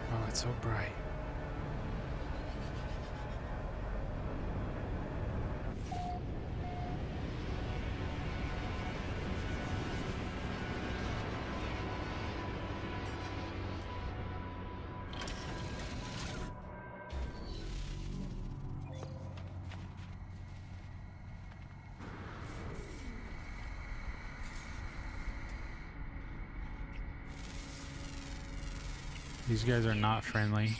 Oh, it's so bright. These guys are not friendly.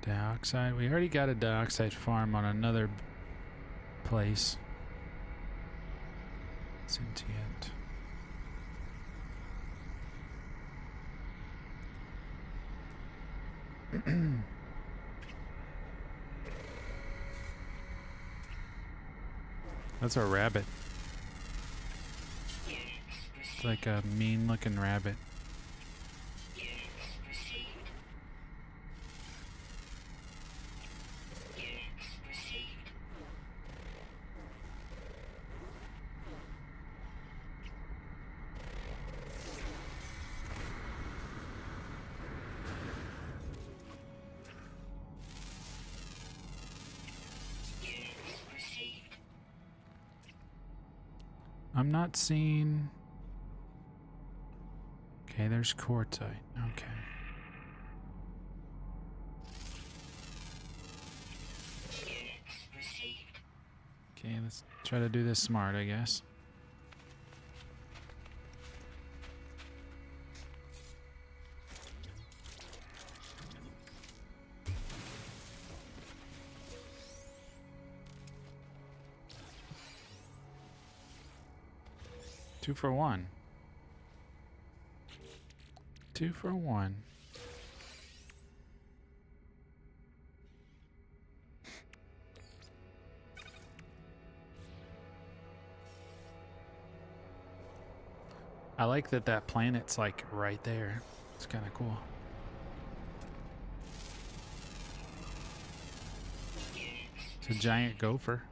Dioxide. We already got a dioxide farm on another place. Sentient. That's a rabbit. It's like a mean looking rabbit. I'm not seeing... Okay, there's quartzite. Okay. Okay, let's try to do this smart, I guess. Two for one. 2 for 1. I like that planet's like right there. It's kind of cool. It's a giant gopher.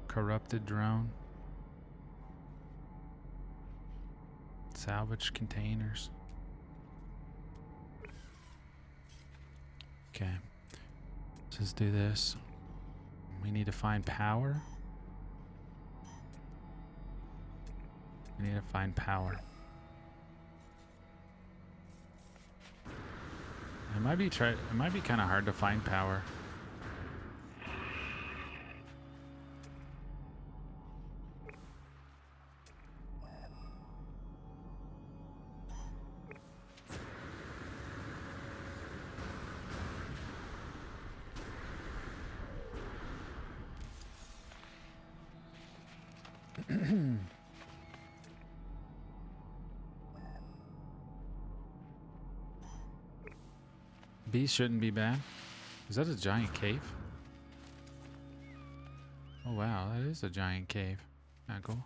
Corrupted drone. Salvage containers. Okay. Let's just do this. We need to find power. We need to find power. It might be kind of hard to find power. Beast shouldn't be bad. Is that a giant cave? Oh wow, that is a giant cave. Not cool.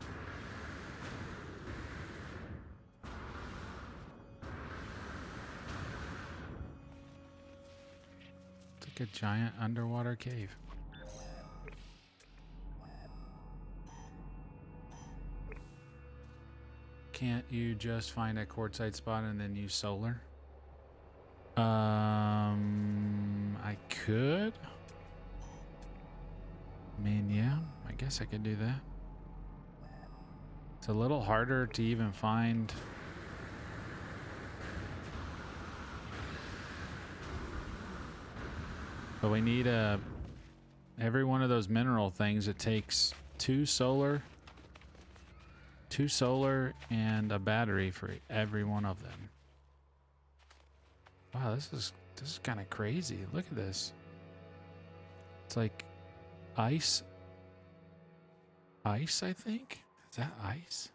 It's like a giant underwater cave. Can't you just find a quartzite spot and then use solar? I could. I mean, yeah, I guess I could do that. It's a little harder to even find. But we need every one of those mineral things. It takes two solar and a battery for every one of them. Wow, this is kind of crazy. Look at this. It's like ice. Ice, I think. Is that ice?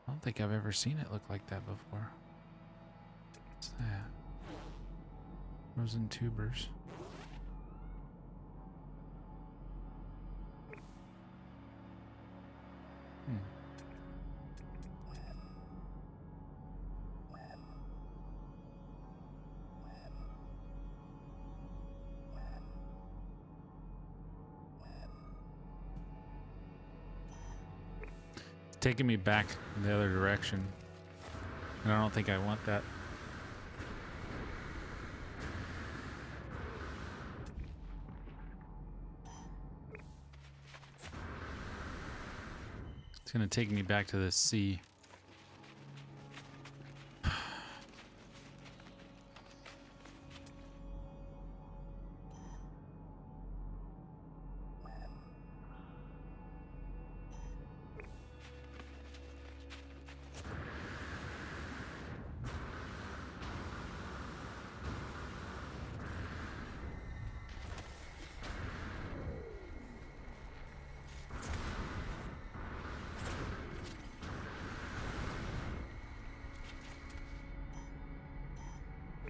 I don't think I've ever seen it look like that before. What's that? Frozen tubers. Taking me back in the other direction. And I don't think I want that. It's gonna take me back to the sea.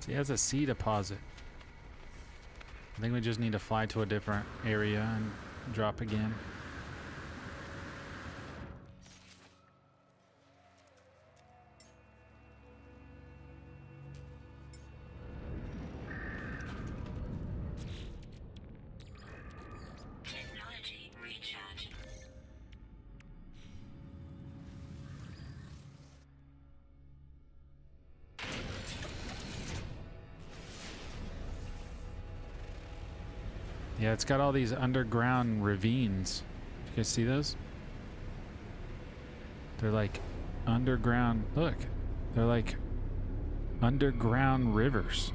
See, it has a sea deposit. I think we just need to fly to a different area and drop again. Technology recharge. Yeah, it's got all these underground ravines. You guys see those? They're like underground. Look, they're like underground rivers.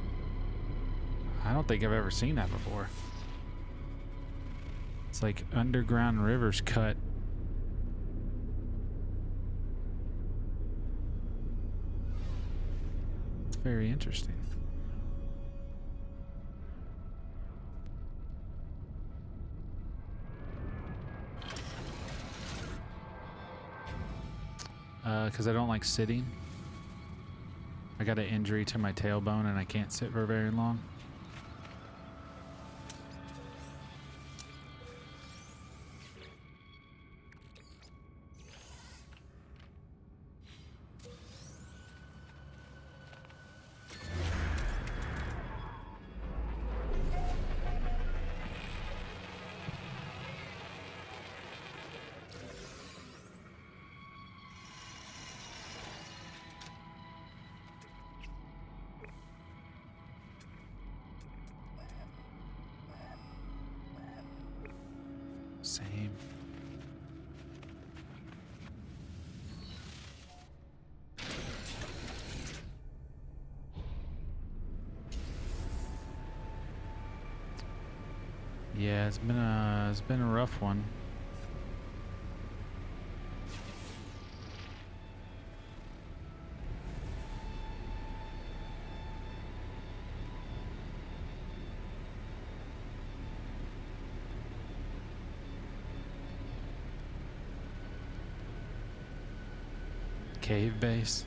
I don't think I've ever seen that before. It's like underground rivers cut. It's very interesting. Because I don't like sitting. I got an injury to my tailbone and I can't sit for very long. Same. Yeah, it's been a rough one. Cave base.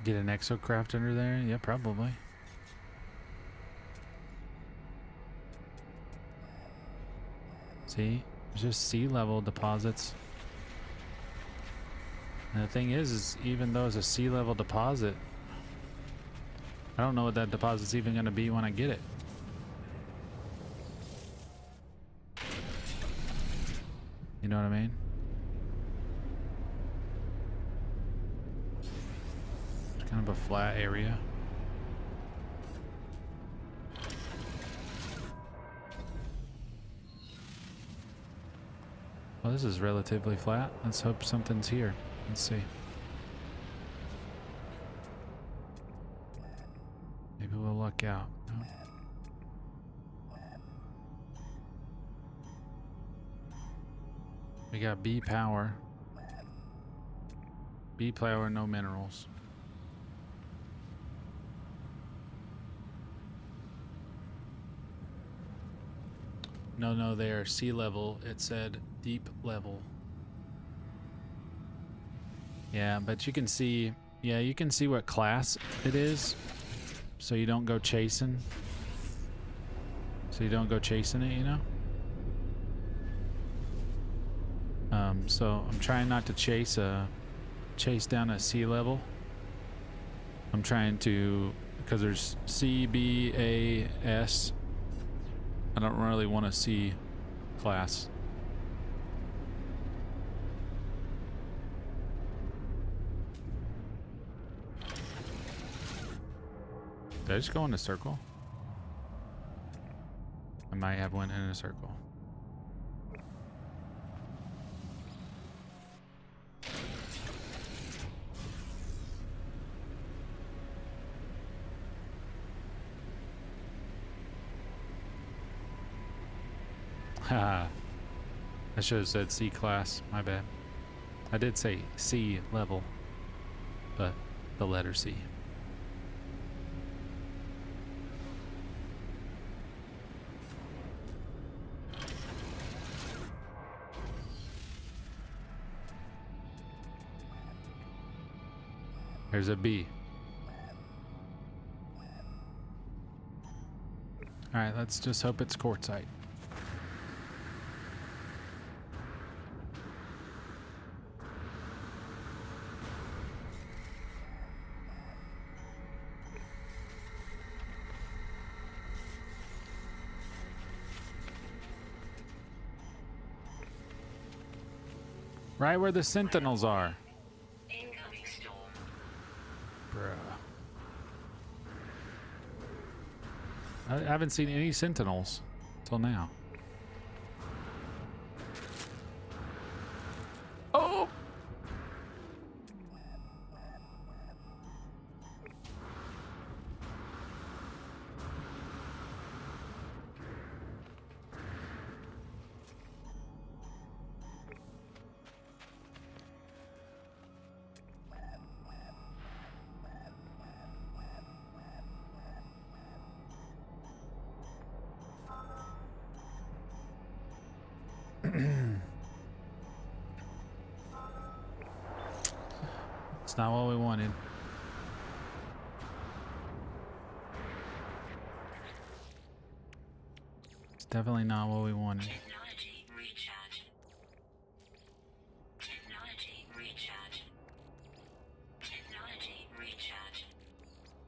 Get an exocraft under there? Yeah, probably. See? It's just sea level deposits. And the thing is even though it's a sea level deposit, I don't know what that deposit's even going to be when I get it. You know what I mean? Kind of a flat area. Well, this is relatively flat. Let's hope something's here. Let's see. Maybe we'll luck out. No. We got B power. B power, no minerals. No, they are sea level. It said deep level. Yeah, but you can see, you can see what class it is. So you don't go chasing. So you don't go chasing it, you know? So I'm trying not to chase down a sea level. I'm trying to, because there's C, B, A, S. I don't really want to see class. Did I just go in a circle? I might have went in a circle. Haha. I should have said C class. My bad. I did say C level, but the letter C. There's a B. Alright, let's just hope it's quartzite. Right where the sentinels are. Incoming storm. Bruh. I haven't seen any sentinels till now. Oh! It's not what we wanted. It's definitely not what we wanted. Technology recharge. Technology recharge. Technology recharge.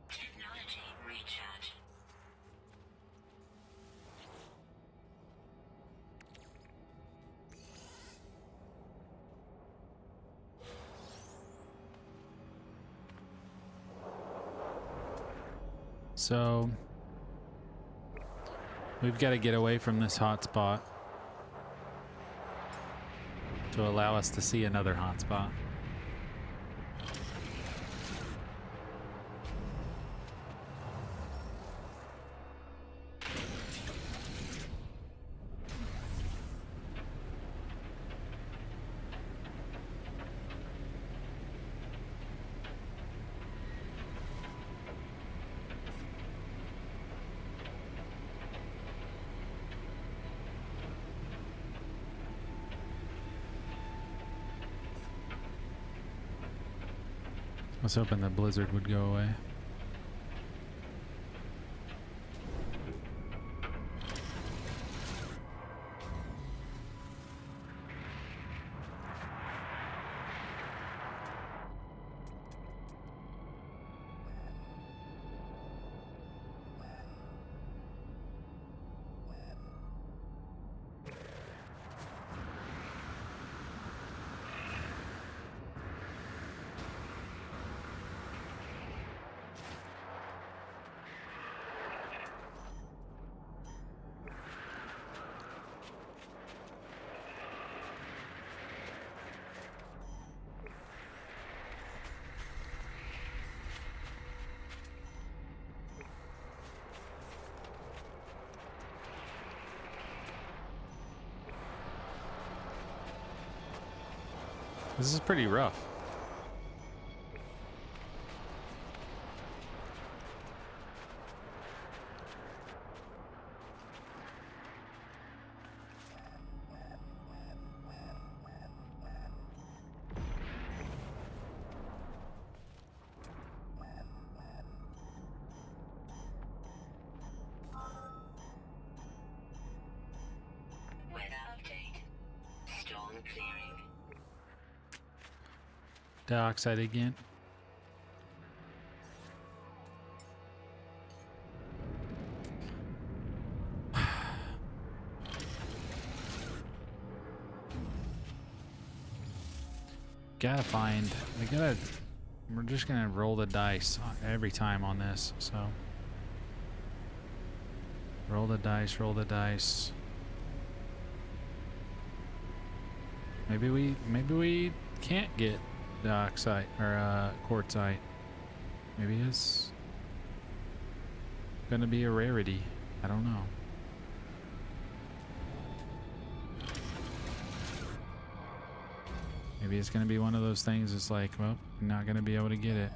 Technology recharge. So we've got to get away from this hotspot to allow us to see another hotspot. I was hoping the blizzard would go away. This is pretty rough. Weather update. Storm clearing. Dioxide again. Gotta find. We're just gonna roll the dice every time on this. So roll the dice. Roll the dice. Maybe we can't get dioxide or quartzite. Maybe it's gonna be a rarity. I don't know. Maybe it's gonna be one of those things. It's like, well, you're not gonna be able to get it.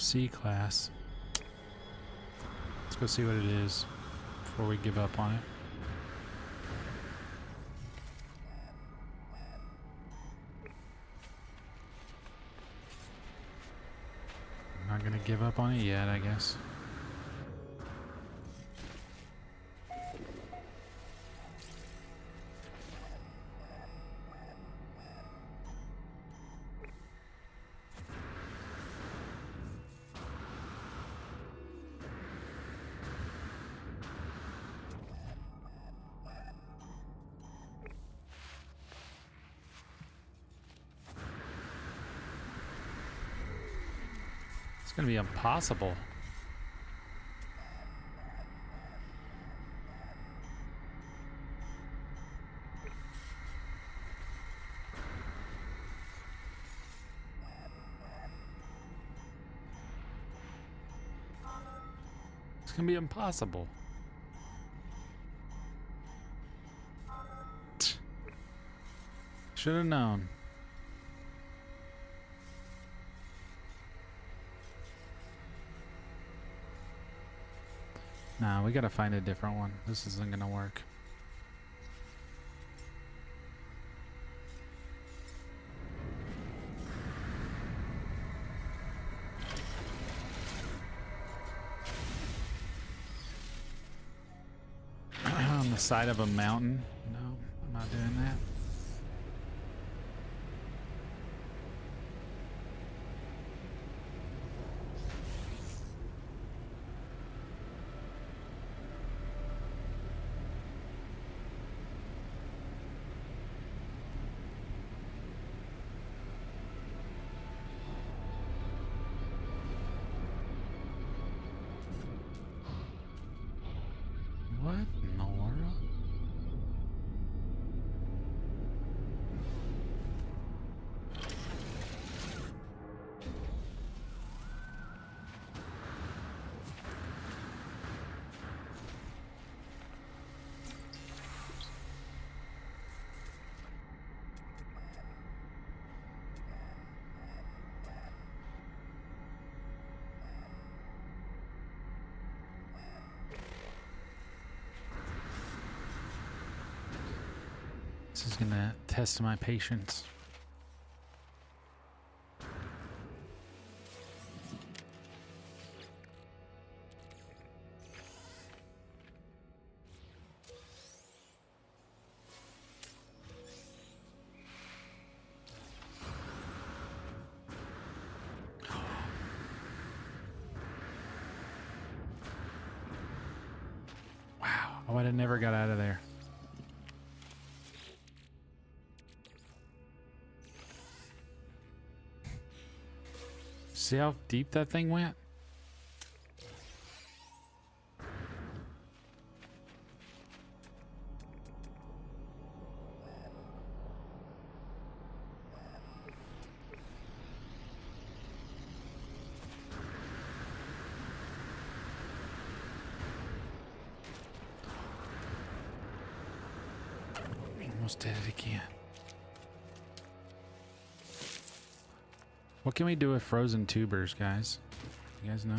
C class. Let's go see what it is before we give up on it. I'm not gonna give up on it yet, I guess. It's gonna be impossible. It's gonna be impossible. Should have known. Nah, we gotta find a different one. This isn't gonna work. On the side of a mountain? No, I'm not doing that. What in the world? This is gonna test my patience. Wow, I would have never got out of there. See how deep that thing went? Almost did it again. What can we do with frozen tubers, guys? You guys know?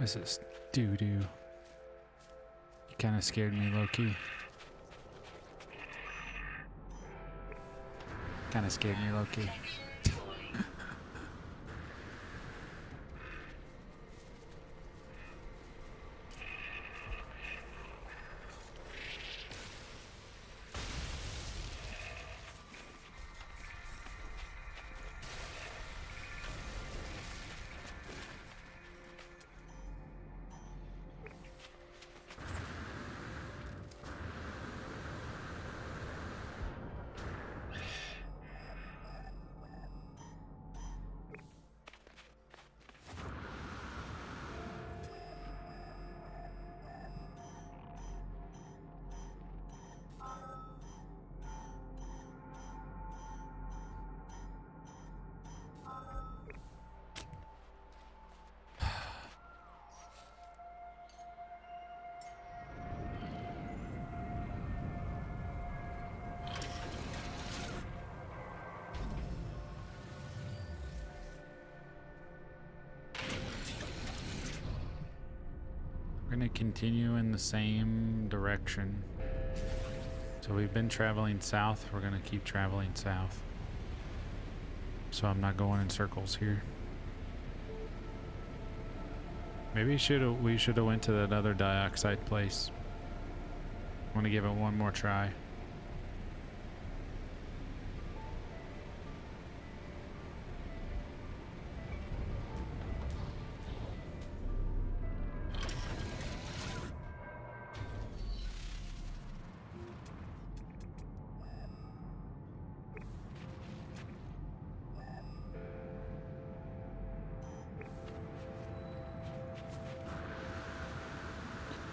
This is doo-doo. You kind of scared me low-key. Kind of scared me low-key. Falling. We're going to continue in the same direction. So we've been traveling south. We're going to keep traveling south. So I'm not going in circles here. Maybe we should have went to that other dioxide place. I want to give it one more try.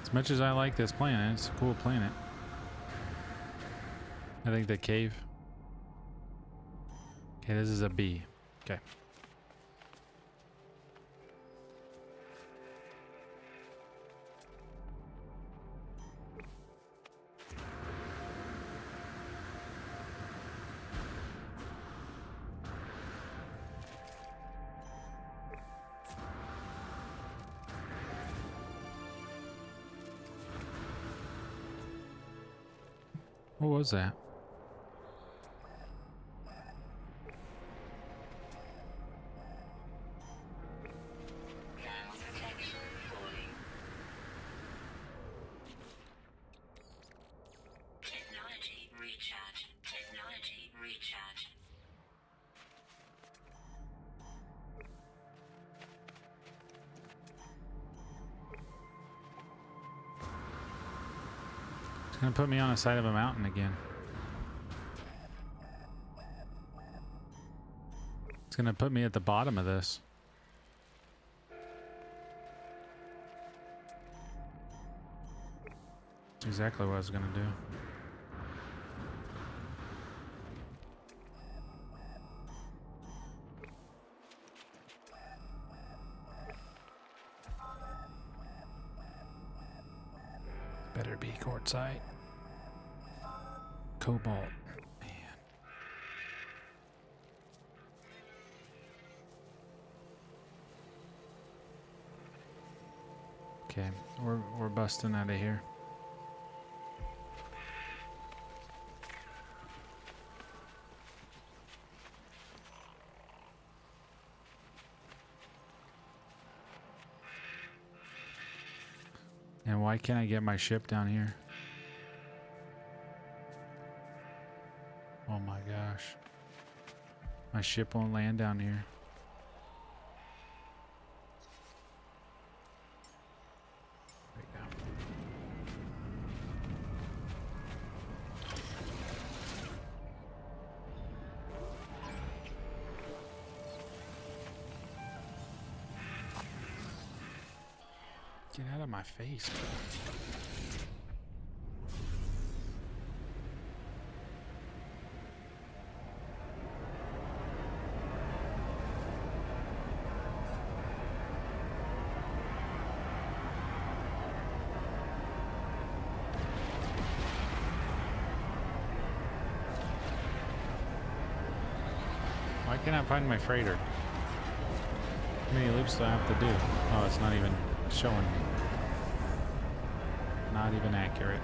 As much as I like this planet, it's a cool planet. I think the cave. Okay, this is a B. Okay. What was that? Thermal protection falling. Technology recharge. Technology recharge. It's gonna put me on the side of a mountain again. It's gonna put me at the bottom of this. That's exactly what I was gonna do. Better be quartzite. Cobalt. Man. Okay, we're busting out of here. And why can't I get my ship down here? Oh my gosh. My ship won't land down here. There we go. Get out of my face, bro. Why can't I find my freighter? How many loops do I have to do? Oh, it's not even showing me. Not even accurate.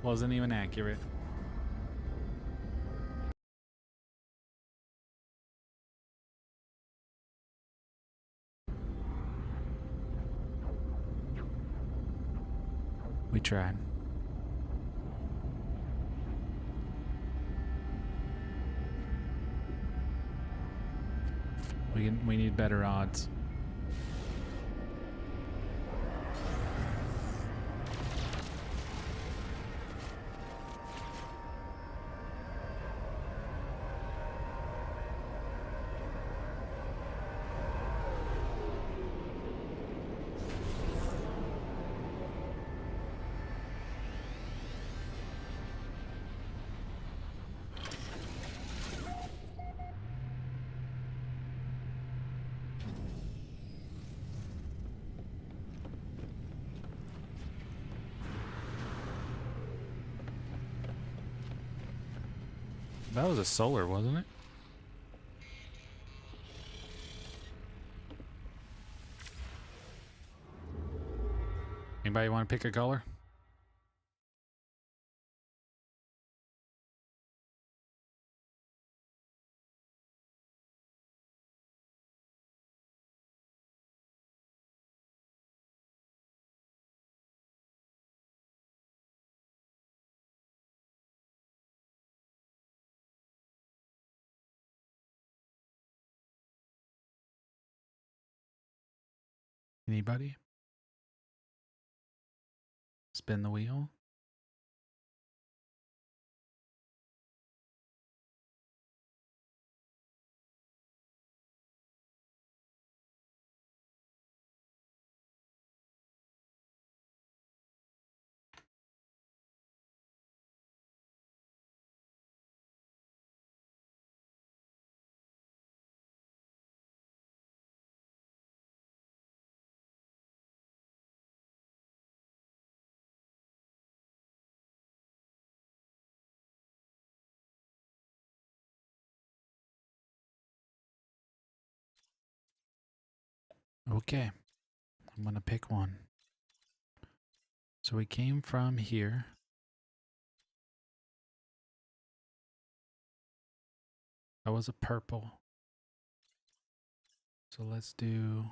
Wasn't even accurate. We tried. We need better odds. That was a solar, wasn't it? Anybody want to pick a color? Anybody? Spin the wheel. Okay, I'm gonna pick one. So we came from here. That was a purple. So let's do...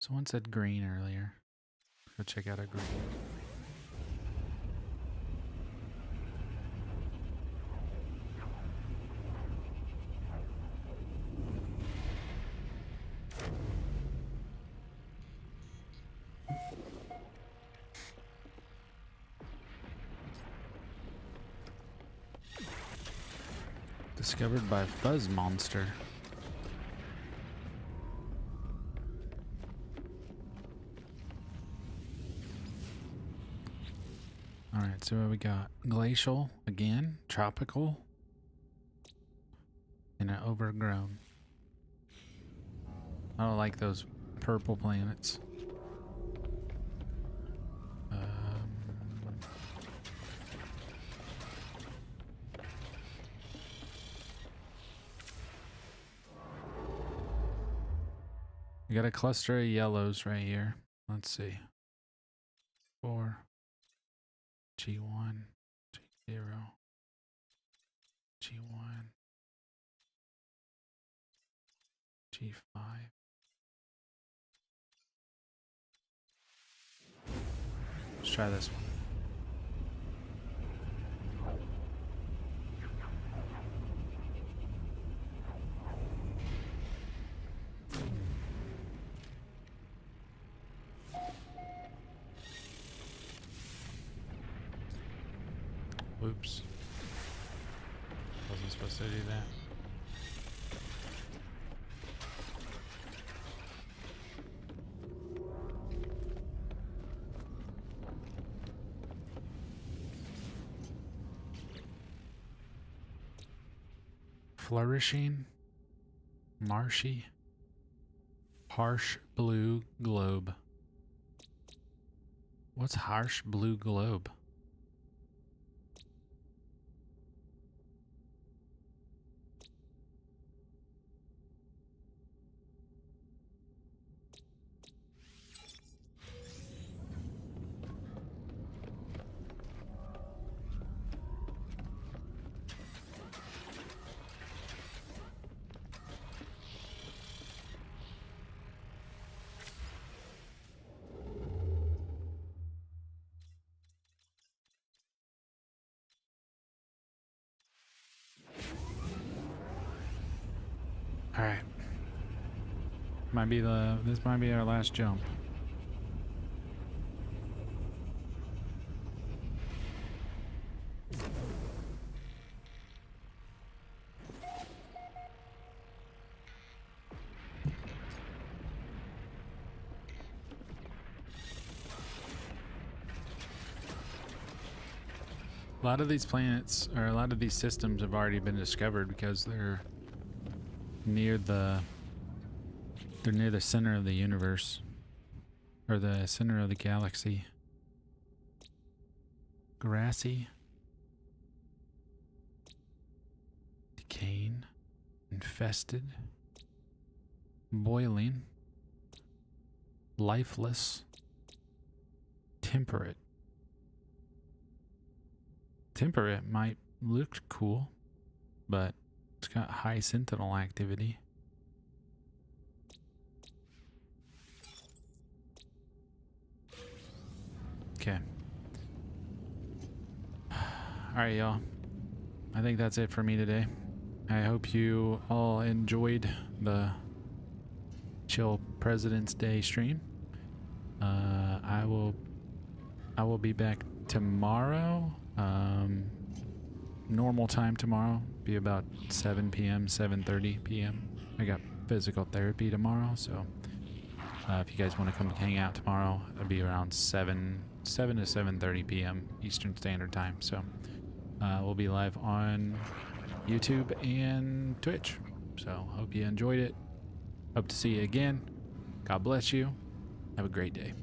Someone said green earlier. Go check out a green. Discovered by Fuzz Monster. Alright, so what we got? Glacial again, tropical, and an overgrown. I don't like those purple planets. We got a cluster of yellows right here. Let's see. 4, G1, G0, G1, G5. Let's try this one. Oops. Wasn't supposed to do that. Flourishing, marshy, harsh blue globe. What's harsh blue globe? All right. This might be our last jump. A lot of these planets, or a lot of these systems, have already been discovered because they're near the center of the universe, or the center of the galaxy. Grassy, decaying, infested, boiling, lifeless, temperate. Temperate might look cool, but it's got high sentinel activity. Okay. Alright, y'all. I think that's it for me today. I hope you all enjoyed the Chill President's Day stream. I will be back tomorrow. Normal time tomorrow, be about 7 p.m., 7:30 p.m. I got physical therapy tomorrow, so if you guys want to come hang out tomorrow, it'll be around 7 to 7:30 p.m. Eastern Standard Time. So we'll be live on YouTube and Twitch. So hope you enjoyed it. Hope to see you again. God bless you. Have a great day.